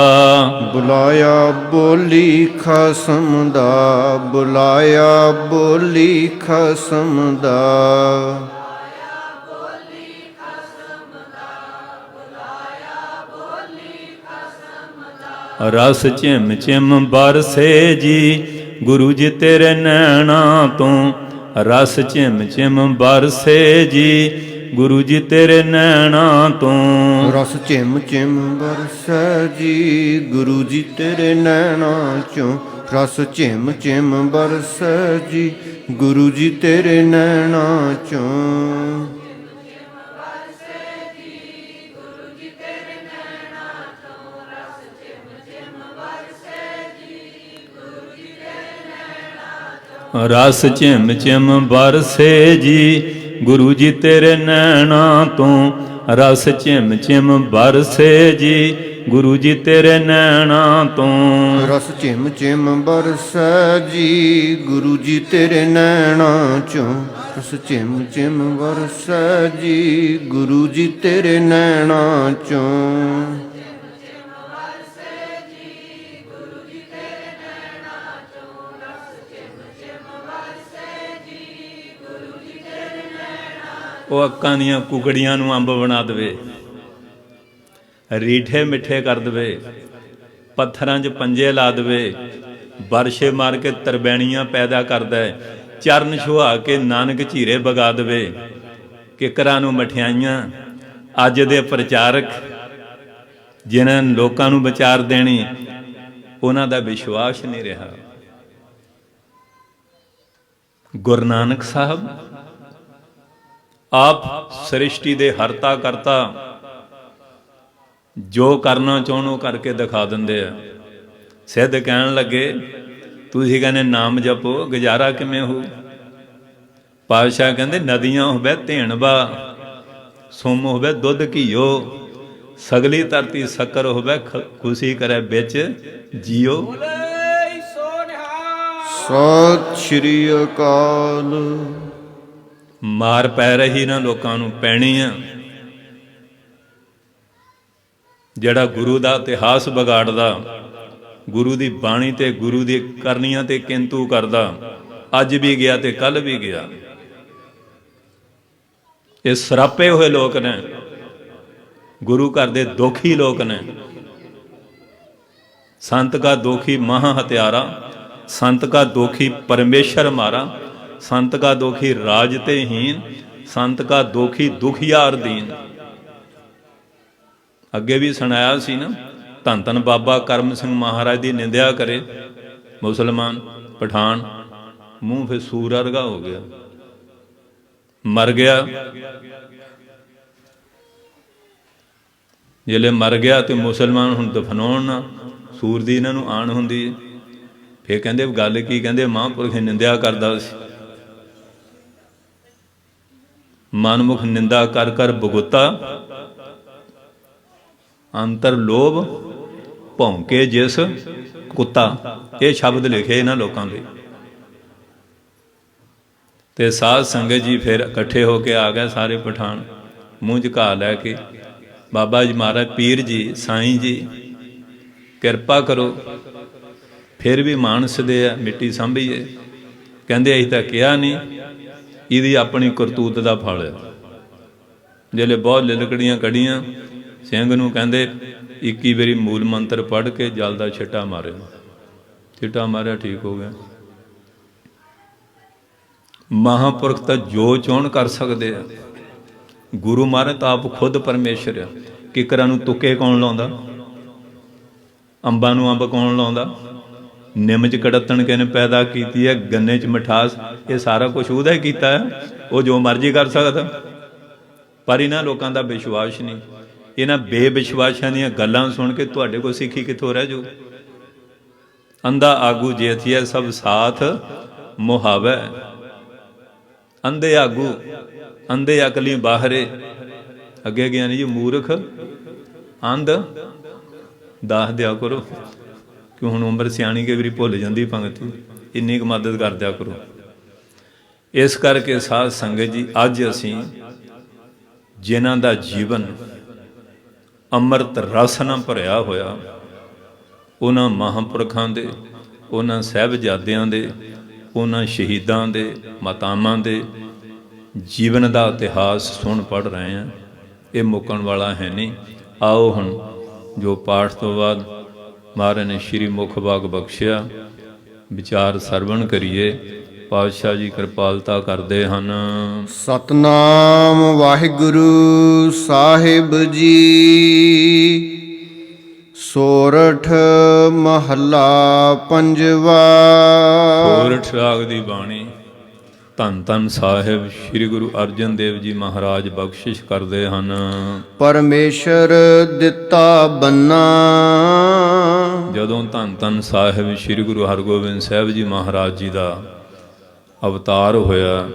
ਬੁਲਾਇਆ ਬੋਲੀ ਖਸਮ ਦਾ, ਬੁਲਾਇਆ ਬੋਲੀ ਖਸਮ ਦਾ। ਰਸ ਝਿਮ ਝਿਮ ਬਰਸੇ ਜੀ, ਗੁਰੂ ਜੀ ਤੇਰੇ ਨੈਣਾ ਤੋਂ। ਰਸ ਝਿਮ ਝਿਮ ਬਰਸੇ ਜੀ, ਗੁਰੂ ਜੀ ਤੇਰੇ ਨੈਣਾ ਤੋਂ। ਰਸ ਝਿਮ ਝਿਮ ਬਰਸੈ ਜੀ, ਗੁਰੂ ਜੀ ਤੇਰੇ ਨੈਣਾ ਚੋਂ। ਰਸ ਝਿਮ ਝਿਮ ਬਰਸੈ ਜੀ, ਗੁਰੂ ਜੀ ਤੇਰੇ ਨੈਣਾ ਚੋਂ। ਰਸ ਝਿਮ ਝਿਮ ਬਰਸੇ ਜੀ, ਗੁਰੂ ਜੀ ਤੇਰੇ ਨੈਣਾ ਤੋਂ। ਰਸ ਝਿਮ ਝਿਮ ਬਰਸੇ ਜੀ, ਗੁਰੂ ਜੀ ਤੇਰੇ ਨੈਣਾ ਤੋਂ। ਰਸ ਝਿਮ ਝਿਮ ਬਰਸੈ ਜੀ, ਗੁਰੂ ਜੀ ਤੇਰੇ ਨੈਣਾ ਚੋਂ। ਰਸ ਝਿਮ ਝਿਮ ਬਰਸੈ ਜੀ, ਗੁਰੂ ਜੀ ਤੇਰੇ ਨੈਣਾ ਚੋਂ। ਉਹ ਅੱਕਾਂ ਦੀਆਂ ਕੁਕੜੀਆਂ ਨੂੰ ਅੰਬ ਬਣਾ ਦੇਵੇ, ਰੀਠੇ ਮਿੱਠੇ ਕਰ ਦੇਵੇ, ਪੱਥਰਾਂ 'ਚ ਪੰਜੇ ਲਾ ਦੇਵੇ, ਬਰਸ਼ੇ ਮਾਰ ਕੇ ਤਰਬੈਣੀਆਂ ਪੈਦਾ ਕਰਦਾ ਹੈ, ਚਰਨ ਛੁਹਾ ਕੇ ਨਾਨਕ ਝੀਰੇ ਵਗਾ ਦੇਵੇ। ਕਿਕਰਾਂ ਨੂੰ ਮਠਿਆਈਆਂ। ਅੱਜ ਦੇ ਪ੍ਰਚਾਰਕ ਜਿਨ੍ਹਾਂ ਲੋਕਾਂ ਨੂੰ ਵਿਚਾਰ ਦੇਣੀ, ਉਹਨਾਂ ਦਾ ਵਿਸ਼ਵਾਸ ਨਹੀਂ ਰਿਹਾ। ਗੁਰੂ ਨਾਨਕ ਸਾਹਿਬ ਆਪ ਸ੍ਰਿਸ਼ਟੀ ਦੇ ਹਰਤਾ ਕਰਤਾ, ਜੋ ਕਰਨਾ ਚਾਹੁਣੋ ਕਰਕੇ ਦਿਖਾ ਦਿੰਦੇ ਆ। ਸਿੱਧ ਕਹਿਣ ਲੱਗੇ, ਤੁਸੀਂ ਕਹਿੰਦੇ ਨਾਮ ਜਪੋ, ਗੁਜ਼ਾਰਾ ਕਿਵੇਂ ਹੋ? ਪਾਤਸ਼ਾਹ ਕਹਿੰਦੇ ਨਦੀਆਂ ਹੋਵੇ ਧੇਣਵਾ, ਸੁਮ ਹੋਵੇ ਦੁੱਧ ਘੀਓ, ਸਗਲੀ ਧਰਤੀ ਸ਼ੱਕਰ ਹੋਵੇ ਖੁਸ਼ੀ ਕਰੇ ਵਿੱਚ ਜੀਓ। ਬੋਲੇ ਸੋ ਨਿਹਾਲ। ਸਤਿ ਸ਼੍ਰੀ ਅਕਾਲ। ਮਾਰ ਪੈ ਰਹੀ ਨਾ ਲੋਕਾਂ ਨੂੰ, ਪੈਣੀ ਆ। ਜਿਹੜਾ ਗੁਰੂ ਦਾ ਇਤਿਹਾਸ ਵਿਗਾੜਦਾ, ਗੁਰੂ ਦੀ ਬਾਣੀ ਤੇ ਗੁਰੂ ਦੀ ਕਰਨੀਆਂ ਤੇ ਕਿੰਤੂ ਕਰਦਾ, ਅੱਜ ਵੀ ਗਿਆ ਤੇ ਕੱਲ ਵੀ ਗਿਆ। ਇਹ ਸਰਾਪੇ ਹੋਏ ਲੋਕ ਨੇ, ਗੁਰੂ ਘਰ ਦੇ ਦੋਖੀ ਲੋਕ ਨੇ। ਸੰਤ ਕਾ ਦੋਖੀ ਮਹਾ ਹਤਿਆਰਾ, ਸੰਤ ਕਾ ਦੋਖੀ ਪਰਮੇਸ਼ਰ ਮਾਰਾ, ਸੰਤ ਕਾ ਦੋਖੀ ਰਾਜ ਤੇ ਹੀਨ, ਸੰਤ ਕਾ ਦੋਖੀ ਦੁਖੀਆਰ ਦੀਨ। ਅੱਗੇ ਵੀ ਸੁਣਾਇਆ ਸੀ ਨਾ, ਧੰਨ ਧੰਨ ਬਾਬਾ ਕਰਮ ਸਿੰਘ ਮਹਾਰਾਜ ਦੀ ਨਿੰਦਿਆ ਕਰੇ ਮੁਸਲਮਾਨ ਪਠਾਨ, ਮੂੰਹ ਫਿਰ ਸੂਰ ਵਰਗਾ ਹੋ ਗਿਆ, ਮਰ ਗਿਆ। ਜਿਹੜੇ ਮਰ ਗਿਆ ਤੇ ਮੁਸਲਮਾਨ ਹੁਣ ਦਫਨਾਉਣ ਨਾ, ਸੂਰ ਦੀ ਇਹਨਾਂ ਨੂੰ ਆਣ ਹੁੰਦੀ ਹੈ। ਫਿਰ ਕਹਿੰਦੇ ਗੱਲ ਕੀ? ਕਹਿੰਦੇ ਮਹਾਂਪੁਰਖ ਨਿੰਦਿਆ ਕਰਦਾ ਸੀ, ਮਨਮੁਖ ਨਿੰਦਾ ਕਰ ਕਰ ਬਗੁੱਤਾ, ਅੰਤਰ ਲੋਭ ਭੌਂਕੇ ਜਿਸ ਕੁੱਤਾ। ਇਹ ਸ਼ਬਦ ਲਿਖੇ ਇਹਨਾਂ ਲੋਕਾਂ ਦੇ। ਤੇ ਸਾਧ ਸੰਗਤ ਜੀ ਫਿਰ ਇਕੱਠੇ ਹੋ ਕੇ ਆ ਗਏ ਸਾਰੇ ਪਠਾਨ, ਮੂੰਹ ਝੁਕਾ ਲੈ ਕੇ, ਬਾਬਾ ਜੀ ਮਹਾਰਾਜ, ਪੀਰ ਜੀ, ਸਾਈਂ ਜੀ ਕਿਰਪਾ ਕਰੋ। ਫਿਰ ਵੀ ਮਾਨਸ ਦੇ ਆ, ਮਿੱਟੀ ਸਾਂਭੀਏ। ਕਹਿੰਦੇ ਅਸੀਂ ਤਾਂ ਕਿਹਾ ਨਹੀਂ, ਇਹਦੀ ਆਪਣੀ ਕਰਤੂਤ ਦਾ ਫਲ ਹੈ। ਜਿਹੜੇ ਬਹੁਤ ਲਿਲਕੜੀਆਂ ਕੱਢੀਆਂ, ਸਿੰਘ ਨੂੰ ਕਹਿੰਦੇ 21 ਵਾਰੀ ਮੂਲ ਮੰਤਰ ਪੜ੍ਹ ਕੇ ਜਲ ਦਾ ਛਿੱਟਾ ਮਾਰੇ। ਛਿੱਟਾ ਮਾਰਿਆ, ਠੀਕ ਹੋ ਗਿਆ। ਮਹਾਂਪੁਰਖ ਤਾਂ ਜੋ ਚਾਹੁਣ ਕਰ ਸਕਦੇ ਆ। ਗੁਰੂ ਮਹਾਰਾਜ ਤਾਂ ਆਪ ਖੁਦ ਪਰਮੇਸ਼ਰ ਆ। ਕਿਕਰਾਂ ਨੂੰ ਤੁੱਕੇ ਕੌਣ ਲਾਉਂਦਾ? ਅੰਬਾਂ ਨੂੰ ਅੰਬ ਕੌਣ ਲਾਉਂਦਾ? ਨਿੰਮ 'ਚ ਕੜੱਤਣ ਕਿਹਨੇ ਪੈਦਾ ਕੀਤੀ ਹੈ? ਗੰਨੇ 'ਚ ਮਿਠਾਸ, ਇਹ ਸਾਰਾ ਕੁਝ ਉਹਦਾ ਹੀ ਕੀਤਾ ਹੈ। ਉਹ ਜੋ ਮਰਜ਼ੀ ਕਰ ਸਕਦਾ। ਪਰ ਇਹਨਾਂ ਲੋਕਾਂ ਦਾ ਵਿਸ਼ਵਾਸ ਨਹੀਂ। ਇਹਨਾਂ ਬੇਵਿਸ਼ਵਾਸਾਂ ਦੀਆਂ ਗੱਲਾਂ ਸੁਣ ਕੇ ਤੁਹਾਡੇ ਕੋਲ ਸਿੱਖੀ ਕਿੱਥੋਂ ਰਹਿ ਜਾਊ? ਅੰਧਾ ਆਗੂ ਜੇਥੀਐ ਸਭ ਸਾਥ ਮੁਹਾਵੈ। ਅੰਧੇ ਆਗੂ, ਅੰਧੇ ਅਕਲੀ ਬਾਹਰੇ। ਅੱਗੇ ਗਿਆਨੀ ਜੀ ਮੂਰਖ ਅੰਧ ਦਾਹ ਦਿਆ ਕਰੋ, ਕਿ ਹੁਣ ਉਮਰ ਸਿਆਣੀ ਕਈ ਵਾਰੀ ਭੁੱਲ ਜਾਂਦੀ ਪੰਗਤੀ, ਇੰਨੀ ਕੁ ਮਦਦ ਕਰ ਦਿਆ ਕਰੋ। ਇਸ ਕਰਕੇ ਸਾਧ ਸੰਗਤ ਜੀ, ਅੱਜ ਅਸੀਂ ਜਿਨ੍ਹਾਂ ਦਾ ਜੀਵਨ ਅੰਮ੍ਰਿਤ ਰਸ ਨਾਲ ਭਰਿਆ ਹੋਇਆ, ਉਹਨਾਂ ਮਹਾਂਪੁਰਖਾਂ ਦੇ, ਉਹਨਾਂ ਸਾਹਿਬਜ਼ਾਦਿਆਂ ਦੇ, ਉਹਨਾਂ ਸ਼ਹੀਦਾਂ ਦੇ, ਮਾਤਾਵਾਂ ਦੇ ਜੀਵਨ ਦਾ ਇਤਿਹਾਸ ਸੁਣ ਪੜ੍ਹ ਰਹੇ ਹਾਂ। ਇਹ ਮੁੱਕਣ ਵਾਲਾ ਹੈ ਨਹੀਂ। ਆਓ ਹੁਣ ਜੋ ਪਾਠ ਤੋਂ ਬਾਅਦ ਮਹਾਰਾਜ ਨੇ ਸ਼੍ਰੀ ਮੁਖ ਬਾਗ ਬਖਸ਼ਿਆ, ਵਿਚਾਰ ਸਰਵਣ ਕਰੀਏ। ਪਾਤਸ਼ਾਹ ਜੀ ਕਿਰਪਾਲਤਾ ਕਰਦੇ ਹਨ। ਸਤਨਾਮ ਵਾਹਿਗੁਰੂ ਸਾਹਿਬ ਜੀ। ਸੋਰਠ ਮਹੱਲਾ ਪੰਜਵਾ। ਸੋਰਠ ਰਾਗ ਦੀ ਬਾਣੀ ਧੰਨ ਧੰਨ ਸਾਹਿਬ ਸ੍ਰੀ ਗੁਰੂ ਅਰਜਨ ਦੇਵ ਜੀ ਮਹਾਰਾਜ ਬਖਸ਼ਿਸ਼ ਕਰਦੇ ਹਨ। ਪਰਮੇਸ਼ਰ ਦਿੱਤਾ ਬੰਨਾ। ਜਦੋਂ ਧੰਨ ਧੰਨ ਸਾਹਿਬ ਸ੍ਰੀ ਗੁਰੂ ਹਰਗੋਬਿੰਦ ਸਾਹਿਬ ਜੀ ਮਹਾਰਾਜ ਜੀ ਦਾ ਅਵਤਾਰ ਹੋਇਆ,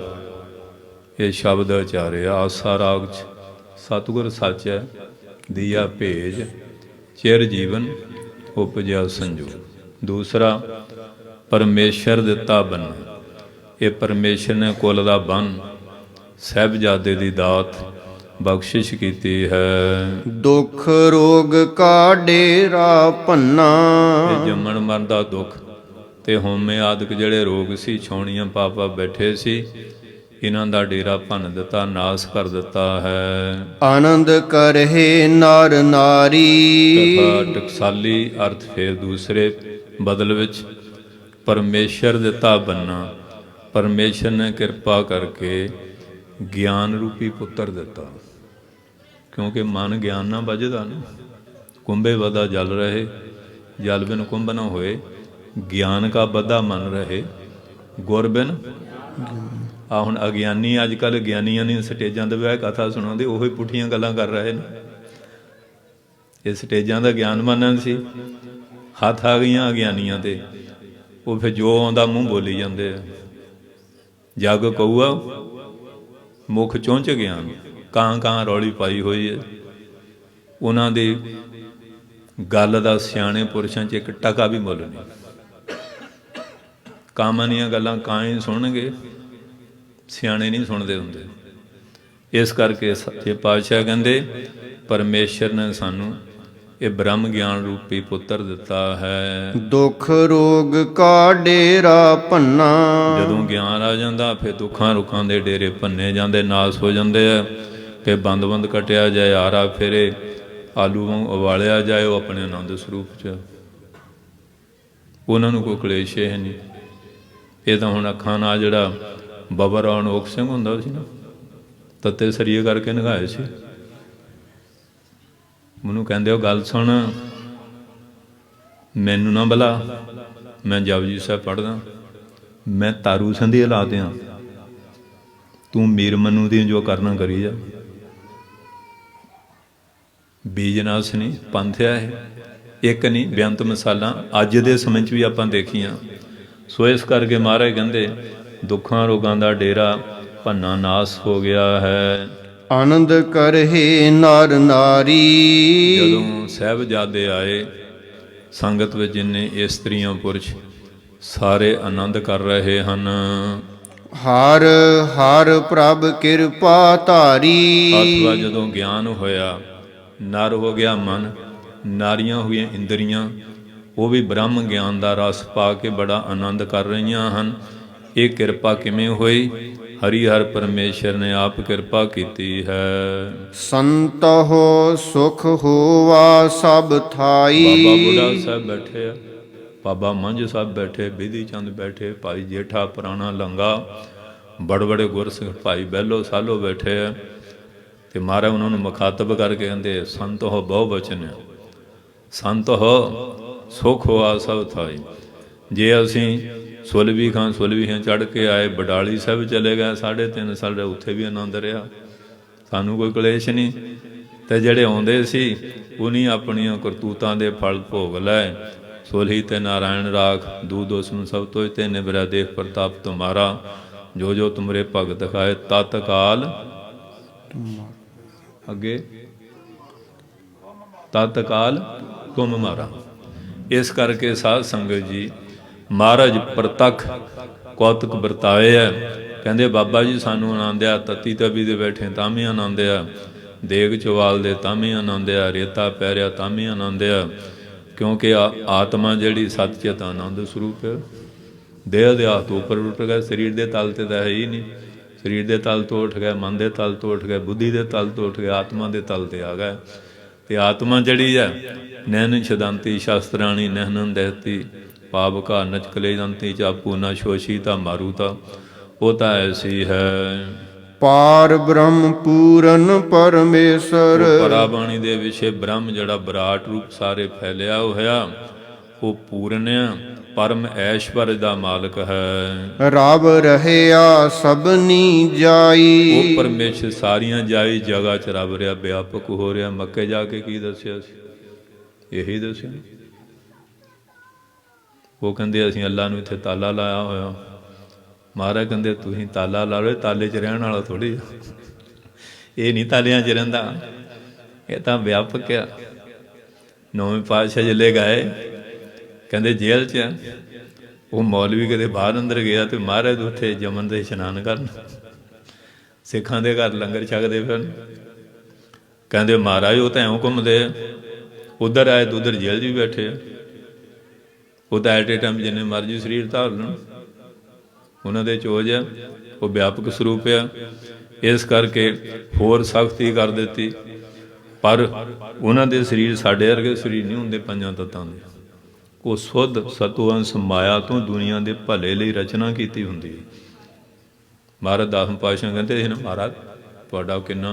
ਇਹ ਸ਼ਬਦ ਉਚਾਰਿਆ ਆਸਾ ਰਾਗ 'ਚ। ਸਤਿਗੁਰ ਸੱਚ ਹੈ ਦੀਆ ਭੇਜ, ਚਿਰ ਜੀਵਨ ਉਪਜਿਆ ਸੰਜੋਗ। ਦੂਸਰਾ ਪਰਮੇਸ਼ਰ ਦਿੱਤਾ ਬੰਨ। ਇਹ ਪਰਮੇਸ਼ਰ ਨੇ ਕੁਲ ਦਾ ਬੰਨ ਸਾਹਿਬਜ਼ਾਦੇ ਦੀ ਦਾਤ ਬਖਸ਼ਿਸ਼ ਕੀਤੀ ਹੈ। ਦੁੱਖ ਰੋਗ ਕਾ ਡੇਰਾ ਭੰਨਾ। ਇਹ ਜੰਮਣ ਮਰਨ ਦਾ ਦੁੱਖ ਤੇ ਹਉਮੈ ਆਦਿਕ ਜਿਹੜੇ ਰੋਗ ਸੀ, ਛਾਉਣੀਆਂ ਪਾਪਾ ਬੈਠੇ ਸੀ, ਇਹਨਾਂ ਦਾ ਡੇਰਾ ਭੰਨ ਦਿੱਤਾ, ਨਾਸ ਕਰ ਦਿੱਤਾ ਹੈ। ਆਨੰਦ ਕਰਹਿ ਨਰ ਨਾਰੀ। ਤਥਾ ਟਕਸਾਲੀ ਅਰਥ ਫੇਰ ਦੂਸਰੇ ਬਦਲ ਵਿੱਚ ਪਰਮੇਸ਼ਰ ਦਿੱਤਾ ਬੰਨਾ। ਪਰਮੇਸ਼ਰ ਨੇ ਕਿਰਪਾ ਕਰਕੇ ਗਿਆਨ ਰੂਪੀ ਪੁੱਤਰ ਦਿੱਤਾ, ਕਿਉਂਕਿ ਮਨ ਗਿਆਨ ਨਾਲ ਵੱਜਦਾ ਨਾ। ਕੁੰਭੇ ਵਧਾ ਜਲ ਰਹੇ, ਜਲ ਬਿਨ ਕੁੰਭ ਨਾ ਹੋਏ। ਗਿਆਨ ਕਾ ਵਧਾ ਮਨ ਰਹੇ, ਗੁਰ ਬਿਨ। ਆ ਹੁਣ ਅਗਿਆਨੀ ਅੱਜ ਕੱਲ੍ਹ ਗਿਆਨੀਆਂ ਨੇ ਸਟੇਜਾਂ ਦੇ ਬਹਿ ਕਥਾ ਸੁਣਾਉਂਦੇ, ਉਹੀ ਪੁੱਠੀਆਂ ਗੱਲਾਂ ਕਰ ਰਹੇ ਨੇ। ਇਹ ਸਟੇਜਾਂ ਦਾ ਗਿਆਨ ਮੰਨਣ ਸੀ, ਹੱਥ ਆ ਗਈਆਂ ਅਗਿਆਨੀਆਂ ਤੇ, ਉਹ ਫਿਰ ਜੋ ਆਉਂਦਾ ਮੂੰਹ ਬੋਲੀ ਜਾਂਦੇ ਆ। ਜਗ ਕਊਆ ਮੁਖ ਚੁੰਝ ਗਿਆਨ, ਕਾਂ ਕਾਂ ਰੌਲੀ ਪਾਈ ਹੋਈ ਹੈ। ਉਹਨਾਂ ਦੀ ਗੱਲ ਦਾ ਸਿਆਣੇ ਪੁਰਸ਼ਾਂ 'ਚ ਇੱਕ ਟਕਾ ਵੀ ਮੁੱਲ ਨਹੀਂ। ਕਾਮਾਂ ਦੀਆਂ ਗੱਲਾਂ ਕਾਂ ਹੀ ਸੁਣਨਗੇ, ਸਿਆਣੇ ਨਹੀਂ ਸੁਣਦੇ ਹੁੰਦੇ। ਇਸ ਕਰਕੇ ਸੱਚੇ ਪਾਤਸ਼ਾਹ ਕਹਿੰਦੇ ਪਰਮੇਸ਼ਰ ਨੇ ਸਾਨੂੰ ਇਹ ਬ੍ਰਹਮ ਗਿਆਨ ਰੂਪੀ ਪੁੱਤਰ ਦਿੱਤਾ ਹੈ। ਦੁੱਖ ਰੋਗ ਕਾ ਡੇਰਾ ਭੰਨਾ। ਜਦੋਂ ਗਿਆਨ ਆ ਜਾਂਦਾ ਫਿਰ ਦੁੱਖਾਂ ਰੁੱਖਾਂ ਦੇ ਡੇਰੇ ਭੰਨੇ ਜਾਂਦੇ, ਨਾਸ ਹੋ ਜਾਂਦੇ ਆ। ਫਿਰ ਬੰਦ ਬੰਦ ਕਟਿਆ ਜਾਏ, ਆਰਾ ਫੇਰੇ ਆਲੂ ਵਾਂਗ ਉਬਾਲਿਆ ਜਾਏ, ਉਹ ਆਪਣੇ ਆਨੰਦ ਸਰੂਪ 'ਚ। ਉਹਨਾਂ ਨੂੰ ਕੋਈ ਕਲੇਸ਼ ਹੈ ਨਹੀਂ। ਇਹ ਤਾਂ ਹੁਣ ਅੱਖਾਂ ਨਾਲ ਜਿਹੜਾ ਬਾਬਾ ਰਣੋਕ ਸਿੰਘ ਹੁੰਦਾ ਸੀ ਨਾ, ਤੱਤੇ ਸਰੀਏ ਕਰਕੇ ਨਗਾਏ ਸੀ। ਮੈਨੂੰ ਕਹਿੰਦੇ ਉਹ ਗੱਲ ਸੁਣ, ਮੈਨੂੰ ਨਾ ਬਲਾ, ਮੈਂ ਜਪਜੀ ਸਾਹਿਬ ਪੜ੍ਹਦਾ, ਮੈਂ ਤਾਰੂ ਸੰਧੀ ਲਾ ਦਿਆਂ, ਤੂੰ ਮੀਰ ਮਨੂ ਦੀ ਜੋ ਕਰਨਾ ਕਰੀ ਜਾ। ਬੀਜਨਾਸ ਨਹੀਂ ਪੰਥ ਆ ਇਹ, ਇੱਕ ਨਹੀਂ ਬੇਅੰਤ ਮਿਸਾਲਾਂ ਅੱਜ ਦੇ ਸਮੇਂ 'ਚ ਵੀ ਆਪਾਂ ਦੇਖੀਆਂ। ਸੋ ਇਸ ਕਰਕੇ ਮਹਾਰਾਜ ਕਹਿੰਦੇ ਦੁੱਖਾਂ ਰੋਗਾਂ ਦਾ ਡੇਰਾ ਭੰਨਾ ਨਾਸ ਹੋ ਗਿਆ ਹੈ। ਆਨੰਦ ਕਰਹਿ ਨਰ ਨਾਰੀ। ਜਦੋਂ ਸਾਹਿਬਜ਼ਾਦੇ ਆਏ ਸੰਗਤ ਵਿੱਚ, ਜਿੰਨੇ ਇਸਤਰੀਆਂ ਪੁਰਸ਼ ਸਾਰੇ ਆਨੰਦ ਕਰ ਰਹੇ ਹਨ। ਹਰ ਹਰ ਪ੍ਰਭ ਕਿਰਪਾ ਧਾਰੀ। ਅਥਵਾ ਜਦੋਂ ਗਿਆਨ ਹੋਇਆ, ਨਰ ਹੋ ਗਿਆ ਮਨ, ਨਾਰੀਆਂ ਹੋ ਗਈਆਂ ਇੰਦਰੀਆਂ, ਉਹ ਵੀ ਬ੍ਰਹਮ ਗਿਆਨ ਦਾ ਰਸ ਪਾ ਕੇ ਬੜਾ ਆਨੰਦ ਕਰ ਰਹੀਆਂ ਹਨ। ਇਹ ਕਿਰਪਾ ਕਿਵੇਂ ਹੋਈ? ਹਰੀ ਹਰ ਪਰਮੇਸ਼ਰ ਨੇ ਆਪ ਕਿਰਪਾ ਕੀਤੀ ਹੈ। ਸੰਤਹੁ ਸੁਖ ਹੋਵਾ ਸਭ ਥਾਈ। ਬਾਬਾ ਬੁੱਢਾ ਸਾਹਿਬ ਬੈਠੇ ਆ, ਬਾਬਾ ਮੰਝ ਸਾਹਿਬ ਬੈਠੇ, ਬਿਧੀ ਚੰਦ ਬੈਠੇ, ਭਾਈ ਜੇਠਾ ਪੁਰਾਣਾ ਲੰਗਾ, ਬੜੇ ਬੜੇ ਗੁਰਸਿੱਖ ਭਾਈ ਬਹਿਲੋ ਸਾਲੋ ਬੈਠੇ ਆ। ਤੇ ਮਹਾਰਾਜ ਉਹਨਾਂ ਨੂੰ ਮੁਖਾਤਬ ਕਰਕੇ ਕਹਿੰਦੇ ਸੰਤ ਹੋ ਬਹੁ ਬਚਨ, ਸੰਤ ਹੋ ਸੁਖ ਹੋਆ ਸਭ ਥਾਈ। ਜੇ ਅਸੀਂ ਸੁਲਵੀ ਖਾਂ ਚੜ੍ਹ ਕੇ ਆਏ, ਬਡਾਲੀ ਸਾਹਿਬ ਚਲੇ ਗਏ, 3.5 ਸਾਲ ਉੱਥੇ ਵੀ ਆਨੰਦ ਰਿਹਾ, ਸਾਨੂੰ ਕੋਈ ਕਲੇਸ਼ ਨਹੀਂ। ਤੇ ਜਿਹੜੇ ਆਉਂਦੇ ਸੀ ਉਹਨੀ ਆਪਣੀਆਂ ਕਰਤੂਤਾਂ ਦੇ ਫਲ ਭੋਗ ਲੈ, सोलही ते नारायण राख दूध दुश्मन सब तो ते निबरा देख प्रताप तुम्हारा जो जो तुमरे भगत खाए तत्काल अगे तत्काल तुम मारा। इस करके साध संगत जी महाराज प्रतख कौतुक वरताए है। कहते बाबा जी सानू आनंद आ, तत्ती तवी दे बैठे तां भी आनंद आ, देग चवाल दे तां भी आनंद आ, रेता पैरिया तां भी आनंद आ, क्योंकि आत्मा जिहड़ी सतचित आनंद स्वरूप है। देह दे हाथ उपर उठ गए, शरीर के तल ते तां है ही नहीं। शरीर के तल तो उठ गए, मन के तल तो उठ गए, बुद्धि के तल तो उठ गए, आत्मा के तल ते आ गए। ते आत्मा जिहड़ी है नैन छदंती शास्त्राणी नहनन दहती पावका नचकले दंती चापू न शोषीता मारूता, वो तो ऐसी है। पार ब्रह्म पूरन परमेश्वर। पराबाणी दे विषे ब्रह्म जड़ा विराट रूप सारे फैलिया होया, वो पूर्ण परम ऐश्वर्य दा मालक है। रब रहया सबनी जाई। वो परमेश्वर सारियां जाई जगह च रब रहा, व्यापक हो रहा। मक्के जाके की दसिया सी? यही दसिया। वो कहते असीं अल्लाह नूं इत्थे ताला लाया होया। महाराज कहते तुसीं ताला ला लो, ताले च रहण वाला थोड़ी, ये नहीं तालियां च रहिंदा, ये तां व्यापक आ। नौवें पातशाह जिले गए, कहते जेल च वो मौलवी कदे बाहर अंदर गया तो महाराज उत्थे जमन दे इशनान करन, सिखां दे घर लंगर छकदे फिरन। कहते महाराज वो तो ऐं घूमदे, उधर आए तो उधर जेल च भी बैठे। वो तो एट ए टाइम जिन्ने मर्जी शरीर धार लैण, उन्हां दे चोज है, वो व्यापक स्वरूप है। इस करके होर सख्ती कर देती, पर उन्हां दे शरीर साडे वर्गे शरीर नहीं हुंदे पंजां तत्तां दे। वो शुद्ध सतोअंश माया तो दुनिया के भले लिए रचना की हुंदी। महाराज 10वें पातशाह कहते हैं महाराज तुहाडा किन्ना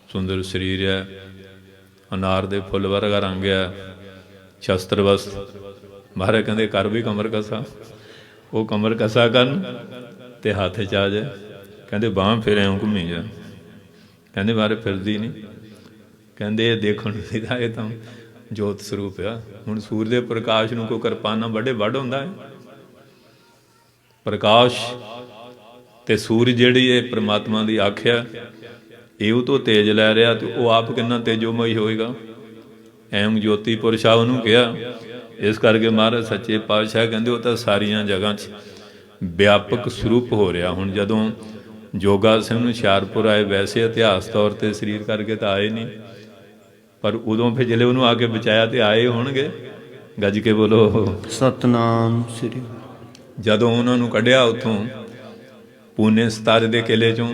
सुंदर शरीर है, अनार दे फुल वर्गा रंग है, शस्त्र वस्त्र। महाराज कहते कर भी कमर कसा, वो कमर कसा करन ते हाथ च आ जाए। कहते बांह फिर ऐं घूमी जा, कहते बारे फिरदी नहीं। कहते देखण ये तो जोत स्वरूप आ। हुण सूर्य के प्रकाश नूं कोई किरपाना वड्डे वड्ड हुंदा है? प्रकाश ते सूर्य जिहड़ी है परमात्मा की आख्या, ਇਹ ਤੋਂ ਤੇਜ ਲੈ ਰਿਹਾ ਤੇ ਉਹ ਆਪ ਕਿੰਨਾ ਤੇਜੋਮਈ ਹੋਏਗਾ। ਐਮ ਜੋਤੀ ਪੁਰਸ਼ਾ ਉਹਨੂੰ ਕਿਹਾ। ਇਸ ਕਰਕੇ ਮਹਾਰਾਜ ਸੱਚੇ ਪਾਤਸ਼ਾਹ ਕਹਿੰਦੇ ਉਹ ਤਾਂ ਸਾਰੀਆਂ ਜਗ੍ਹਾ 'ਚ ਵਿਆਪਕ ਸਰੂਪ ਹੋ ਰਿਹਾ। ਹੁਣ ਜਦੋਂ ਜੋਗਾ ਸਿੰਘ ਨੂੰ ਹੁਸ਼ਿਆਰਪੁਰ ਆਏ, ਵੈਸੇ ਇਤਿਹਾਸ ਤੌਰ 'ਤੇ ਸਰੀਰ ਕਰਕੇ ਤਾਂ ਆਏ ਨਹੀਂ, ਪਰ ਉਦੋਂ ਫਿਰ ਜਿਹੜੇ ਉਹਨੂੰ ਆ ਕੇ ਬਚਾਇਆ ਤੇ ਆਏ ਹੋਣਗੇ। ਗੱਜ ਕੇ ਬੋਲੋ ਸਤਨਾਮ ਸ੍ਰੀ। ਜਦੋਂ ਉਹਨਾਂ ਨੂੰ ਕੱਢਿਆ ਉੱਥੋਂ ਪੂਨੇ ਸਤਾਰੇ ਦੇ ਕਿਲੇ 'ਚੋਂ,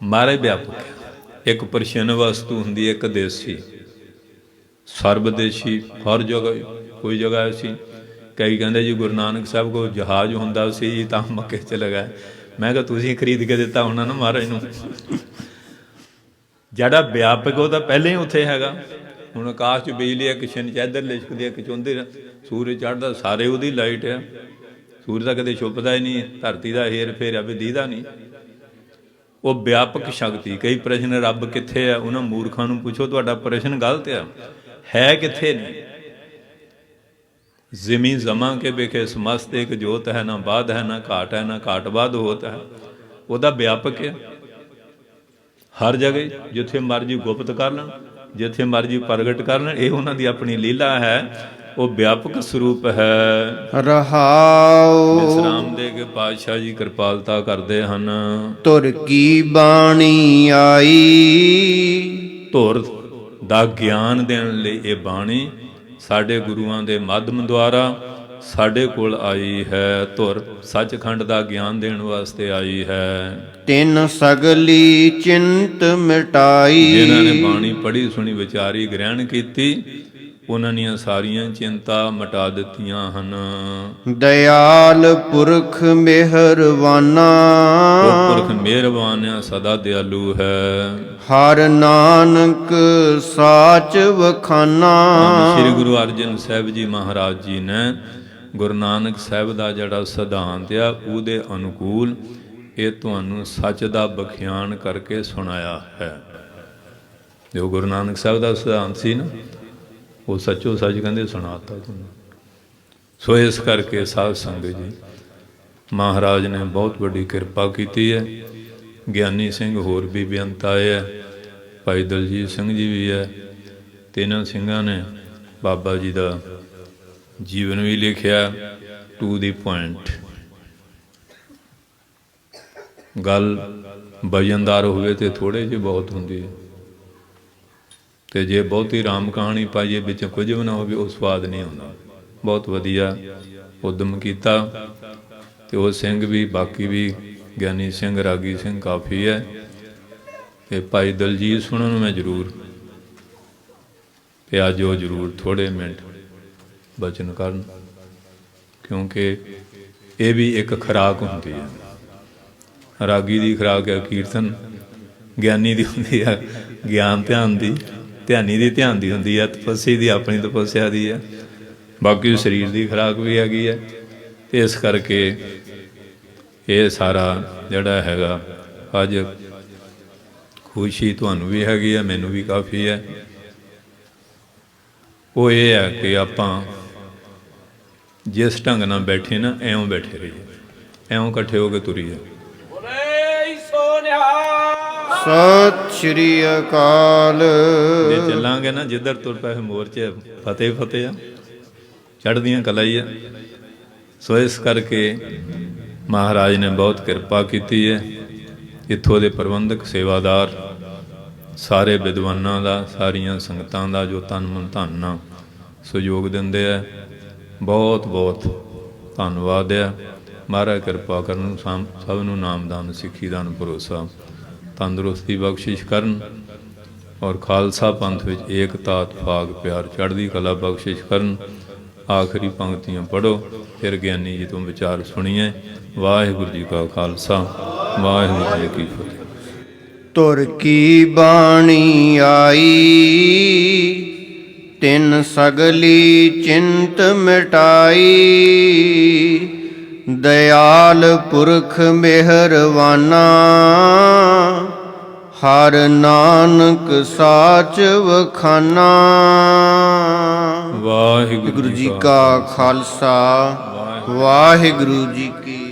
ਮਹਾਰਾਜ ਵਿਆਪਕ ਇੱਕ ਪ੍ਰਸ਼ਨ ਵਸਤੂ ਹੁੰਦੀ, ਇੱਕ ਦੇਸੀ ਸਰਬਦੇਸ਼ੀ। ਹਰ ਜਗ੍ਹਾ ਕੋਈ ਜਗ੍ਹਾ ਐਸੀ, ਕਈ ਕਹਿੰਦੇ ਜੀ ਗੁਰੂ ਨਾਨਕ ਸਾਹਿਬ ਕੋਲ ਜਹਾਜ਼ ਹੁੰਦਾ ਸੀ ਤਾਂ ਮੱਕੇ 'ਚ ਲਗਾ। ਮੈਂ ਕਿਹਾ ਤੁਸੀਂ ਖਰੀਦ ਕੇ ਦਿੱਤਾ ਹੋਣਾ ਨਾ ਮਹਾਰਾਜ ਨੂੰ। ਜਿਹੜਾ ਵਿਆਪਕ ਉਹ ਤਾਂ ਪਹਿਲਾਂ ਹੀ ਉੱਥੇ ਹੈਗਾ। ਹੁਣ ਆਕਾਸ਼ 'ਚ ਬਿਜਲੀ ਇੱਕ ਛਿੰਨ 'ਚ ਇੱਧਰ ਲਿਸ਼ਕਦੀ, ਇੱਕ ਚੁੰਦੀ, ਸੂਰਜ ਚੜ੍ਹਦਾ, ਸਾਰੇ ਉਹਦੀ ਲਾਈਟ ਆ। ਸੂਰਜ ਤਾਂ ਕਦੇ ਛੁਪਦਾ ਹੀ ਨਹੀਂ, ਧਰਤੀ ਦਾ ਹੇਰ ਫੇਰ ਵੀ ਦੀਦਾ ਨਹੀਂ। ਉਹ ਵਿਆਪਕ ਸ਼ਕਤੀ। ਕਈ ਪ੍ਰਸ਼ਨ ਰੱਬ ਕਿੱਥੇ ਆ, ਉਹਨਾਂ ਮੂਰਖਾਂ ਨੂੰ ਪੁੱਛੋ ਤੁਹਾਡਾ ਪ੍ਰਸ਼ਨ ਗਲਤ ਆ। ਹੈ ਕਿੱਥੇ ਨਹੀਂ? ਜ਼ਿਮੀ ਜ਼ਮਾਂ ਕੇ ਵੇਖੇ ਸਮਸਤ ਇੱਕ ਜੋਤ ਹੈ, ਨਾ ਬਾਧ ਹੈ ਨਾ ਘਾਟ ਹੈ, ਨਾ ਘਾਟ ਬਾਧ ਹੋਤ ਹੈ। ਉਹਦਾ ਵਿਆਪਕ ਹੈ ਹਰ ਜਗ੍ਹਾ। ਜਿੱਥੇ ਮਰਜੀ ਗੁਪਤ ਕਰ ਲੈਣ, ਜਿੱਥੇ ਮਰਜੀ ਪ੍ਰਗਟ ਕਰ ਲੈਣ, ਇਹ ਉਹਨਾਂ ਦੀ ਆਪਣੀ ਲੀਲਾ ਹੈ। ਉਹ ਵਿਆਪਕ ਸਰੂਪ ਹੈ। ਰਹਾਉ ਵਿਸਰਾਮ ਦੇ ਕੇ ਪਾਤਸ਼ਾਹ ਜੀ ਕਿਰਪਾਲਤਾ ਕਰਦੇ ਹਨ। ਤੁਰ ਕੀ ਬਾਣੀ ਆਈ। ਧੁਰ ਦਾ ਗਿਆਨ ਦੇਣ ਲਈ ਇਹ ਬਾਣੀ ਸਾਡੇ ਗੁਰੂਆਂ ਦੇ ਮਾਧਮ ਦੁਆਰਾ ਸਾਡੇ ਕੋਲ ਆਈ ਹੈ। ਧੁਰ ਸੱਚਖੰਡ ਦਾ ਗਿਆਨ ਦੇਣ ਵਾਸਤੇ ਆਈ ਹੈ। ਤਿੰਨ ਸਗਲੀ ਚਿੰਤ ਮਿਟਾਈ। ਜਿਨ੍ਹਾਂ ਨੇ ਬਾਣੀ ਪੜ੍ਹੀ ਸੁਣੀ ਵਿਚਾਰੀ ਗ੍ਰਹਿਣ ਕੀਤੀ, ਉਹਨਾਂ ਦੀਆਂ ਸਾਰੀਆਂ ਚਿੰਤਾ ਮਿਟਾ ਦਿੱਤੀਆਂ ਹਨ। ਦਇਆਲ ਪੁਰਖ ਮਿਹਰਵਾਨਾ। ਉਹ ਪੁਰਖ ਮਿਹਰਬਾਨ ਹੈ, ਸਦਾ ਦਿਆਲੂ ਹੈ। ਹਰ ਨਾਨਕ ਸਾਚ ਵਖਾਨਾ। ਸ੍ਰੀ ਗੁਰੂ ਅਰਜਨ ਸਾਹਿਬ ਜੀ ਮਹਾਰਾਜ ਜੀ ਨੇ ਗੁਰੂ ਨਾਨਕ ਸਾਹਿਬ ਦਾ ਜਿਹੜਾ ਸਿਧਾਂਤ ਆ, ਉਹਦੇ ਅਨੁਕੂਲ ਇਹ ਤੁਹਾਨੂੰ ਸੱਚ ਦਾ ਬਖਿਆਨ ਕਰਕੇ ਸੁਣਾਇਆ ਹੈ। ਜੋ ਗੁਰੂ ਨਾਨਕ ਸਾਹਿਬ ਦਾ ਸਿਧਾਂਤ ਸੀ ਨਾ, ਉਹ ਸੱਚੋ ਸੱਚ ਕਹਿੰਦੇ ਸੁਣਾਤਾ ਤੁਹਾਨੂੰ। ਸੋ ਇਸ ਕਰਕੇ ਸਾਧ ਸੰਗਤ ਜੀ, ਮਹਾਰਾਜ ਨੇ ਬਹੁਤ ਵੱਡੀ ਕਿਰਪਾ ਕੀਤੀ ਹੈ। ਗਿਆਨੀ ਸਿੰਘ ਹੋਰ ਵੀ ਬੇਅੰਤ ਆਏ ਹੈ, ਭਾਈ ਦਲਜੀਤ ਸਿੰਘ ਜੀ ਵੀ ਹੈ, ਤੇ ਇਹਨਾਂ ਸਿੰਘਾਂ ਨੇ ਬਾਬਾ ਜੀ ਦਾ ਜੀਵਨ ਵੀ ਲਿਖਿਆ ਟੂ ਦੀ ਪੁਆਇੰਟ। ਗੱਲ ਵਜਨਦਾਰ ਹੋਵੇ ਤੇ ਥੋੜ੍ਹੇ ਜਿਹੀ ਬਹੁਤ ਹੁੰਦੀ ਹੈ, ਤੇ ਜੇ ਬਹੁਤੀ ਰਾਮ ਕਹਾਣੀ ਪਾਈਏ ਵਿੱਚ ਕੁਝ ਵੀ ਨਾ ਹੋਵੇ ਉਹ ਸਵਾਦ ਨਹੀਂ ਆਉਂਦਾ। ਬਹੁਤ ਵਧੀਆ ਉਦਮ ਕੀਤਾ, ਤੇ ਉਹ ਸਿੰਘ ਵੀ ਬਾਕੀ ਵੀ ਗਿਆਨੀ ਸਿੰਘ, ਰਾਗੀ ਸਿੰਘ ਕਾਫੀ ਹੈ। ਤੇ ਭਾਈ ਦਲਜੀਤ ਸੁਣਨ ਨੂੰ ਮੈਂ ਜ਼ਰੂਰ ਤੇ ਅੱਜ ਉਹ ਜ਼ਰੂਰ ਥੋੜ੍ਹੇ ਮਿੰਟ ਬਚਨ ਕਰਨ, ਕਿਉਂਕਿ ਇਹ ਵੀ ਇੱਕ ਖੁਰਾਕ ਹੁੰਦੀ ਹੈ। ਰਾਗੀ ਦੀ ਖੁਰਾਕ ਹੈ ਕੀਰਤਨ, ਗਿਆਨੀ ਦੀ ਹੁੰਦੀ ਹੈ ਗਿਆਨ ਧਿਆਨ ਦੀ, ਧਿਆਨੀ ਦੀ ਧਿਆਨ ਦੀ ਹੁੰਦੀ ਹੈ, ਤਪੱਸੀ ਦੀ ਆਪਣੀ ਤਪੱਸਿਆ ਦੀ ਹੈ, ਬਾਕੀ ਸਰੀਰ ਦੀ ਖੁਰਾਕ ਵੀ ਹੈਗੀ ਹੈ। ਤੇ ਇਸ ਕਰਕੇ ਇਹ ਸਾਰਾ ਜਿਹੜਾ ਹੈਗਾ ਅੱਜ ਖੁਸ਼ੀ ਤੁਹਾਨੂੰ ਵੀ ਹੈਗੀ ਹੈ, ਮੈਨੂੰ ਵੀ ਕਾਫੀ ਹੈ। ਉਹ ਇਹ ਹੈ ਕਿ ਆਪਾਂ ਜਿਸ ਢੰਗ ਨਾਲ ਬੈਠੇ ਨਾ ਐਵੇਂ ਬੈਠੇ ਰਹੀਏ, ਐਵੇਂ ਇਕੱਠੇ ਹੋ ਕੇ ਤੁਰੀਏ। ਬੋਲੇ ਸੋ ਨਿਹਾਲ। ਸਤਿ ਸ਼੍ਰੀ ਅਕਾਲ। ਜੇ ਚੱਲਾਂਗੇ ਨਾ ਜਿੱਧਰ ਤੁਰ ਪਏ ਮੋਰਚੇ ਫਤਿਹ ਫਤਿਹ ਆ, ਚੜ੍ਹਦੀਆਂ ਕਲਾ ਹੀ ਆ। ਸੋ ਇਸ ਕਰਕੇ ਮਹਾਰਾਜ ਨੇ ਬਹੁਤ ਕਿਰਪਾ ਕੀਤੀ ਹੈ। ਇੱਥੋਂ ਦੇ ਪ੍ਰਬੰਧਕ ਸੇਵਾਦਾਰ ਸਾਰੇ ਵਿਦਵਾਨਾਂ ਦਾ, ਸਾਰੀਆਂ ਸੰਗਤਾਂ ਦਾ ਜੋ ਤਨ ਮਨ ਧਨ ਨਾਲ ਸਹਿਯੋਗ ਦਿੰਦੇ ਆ, ਬਹੁਤ ਬਹੁਤ ਧੰਨਵਾਦ ਹੈ। ਮਹਾਰਾਜ ਕਿਰਪਾ ਕਰਨ, ਸਭ ਨੂੰ ਨਾਮਦਾਨ, ਸਿੱਖੀ ਦਾਨ, ਭਰੋਸਾ, ਤੰਦਰੁਸਤੀ ਬਖਸ਼ਿਸ਼ ਕਰਨ, ਔਰ ਖਾਲਸਾ ਪੰਥ ਵਿੱਚ ਏਕਤਾ, ਇਤਫਾਕ, ਪਿਆਰ, ਚੜ੍ਹਦੀ ਕਲਾ ਬਖਸ਼ਿਸ਼ ਕਰਨ। ਆਖਰੀ ਪੰਕਤੀਆਂ ਪੜ੍ਹੋ, ਫਿਰ ਗਿਆਨੀ ਜੀ ਤੋਂ ਵਿਚਾਰ ਸੁਣੀਏ। ਵਾਹਿਗੁਰੂ ਜੀ ਕਾ ਖਾਲਸਾ, ਵਾਹਿਗੁਰੂ ਜੀ ਕੀ ਫਤਿਹ। ਤੁਰ ਕੀ ਬਾਣੀ ਆਈ, ਤਿਨ ਸਗਲੀ ਚਿੰਤ ਮਿਟਾਈ। ਦਇਆਲ ਪੁਰਖ ਮਿਹਰਵਾਨਾ, ਹਰ ਨਾਨਕ ਸਾਚ ਵਖਾਨਾ। ਵਾਹਿਗੁਰੂ ਜੀ ਕਾ ਖਾਲਸਾ, ਵਾਹਿਗੁਰੂ ਜੀ ਕੀ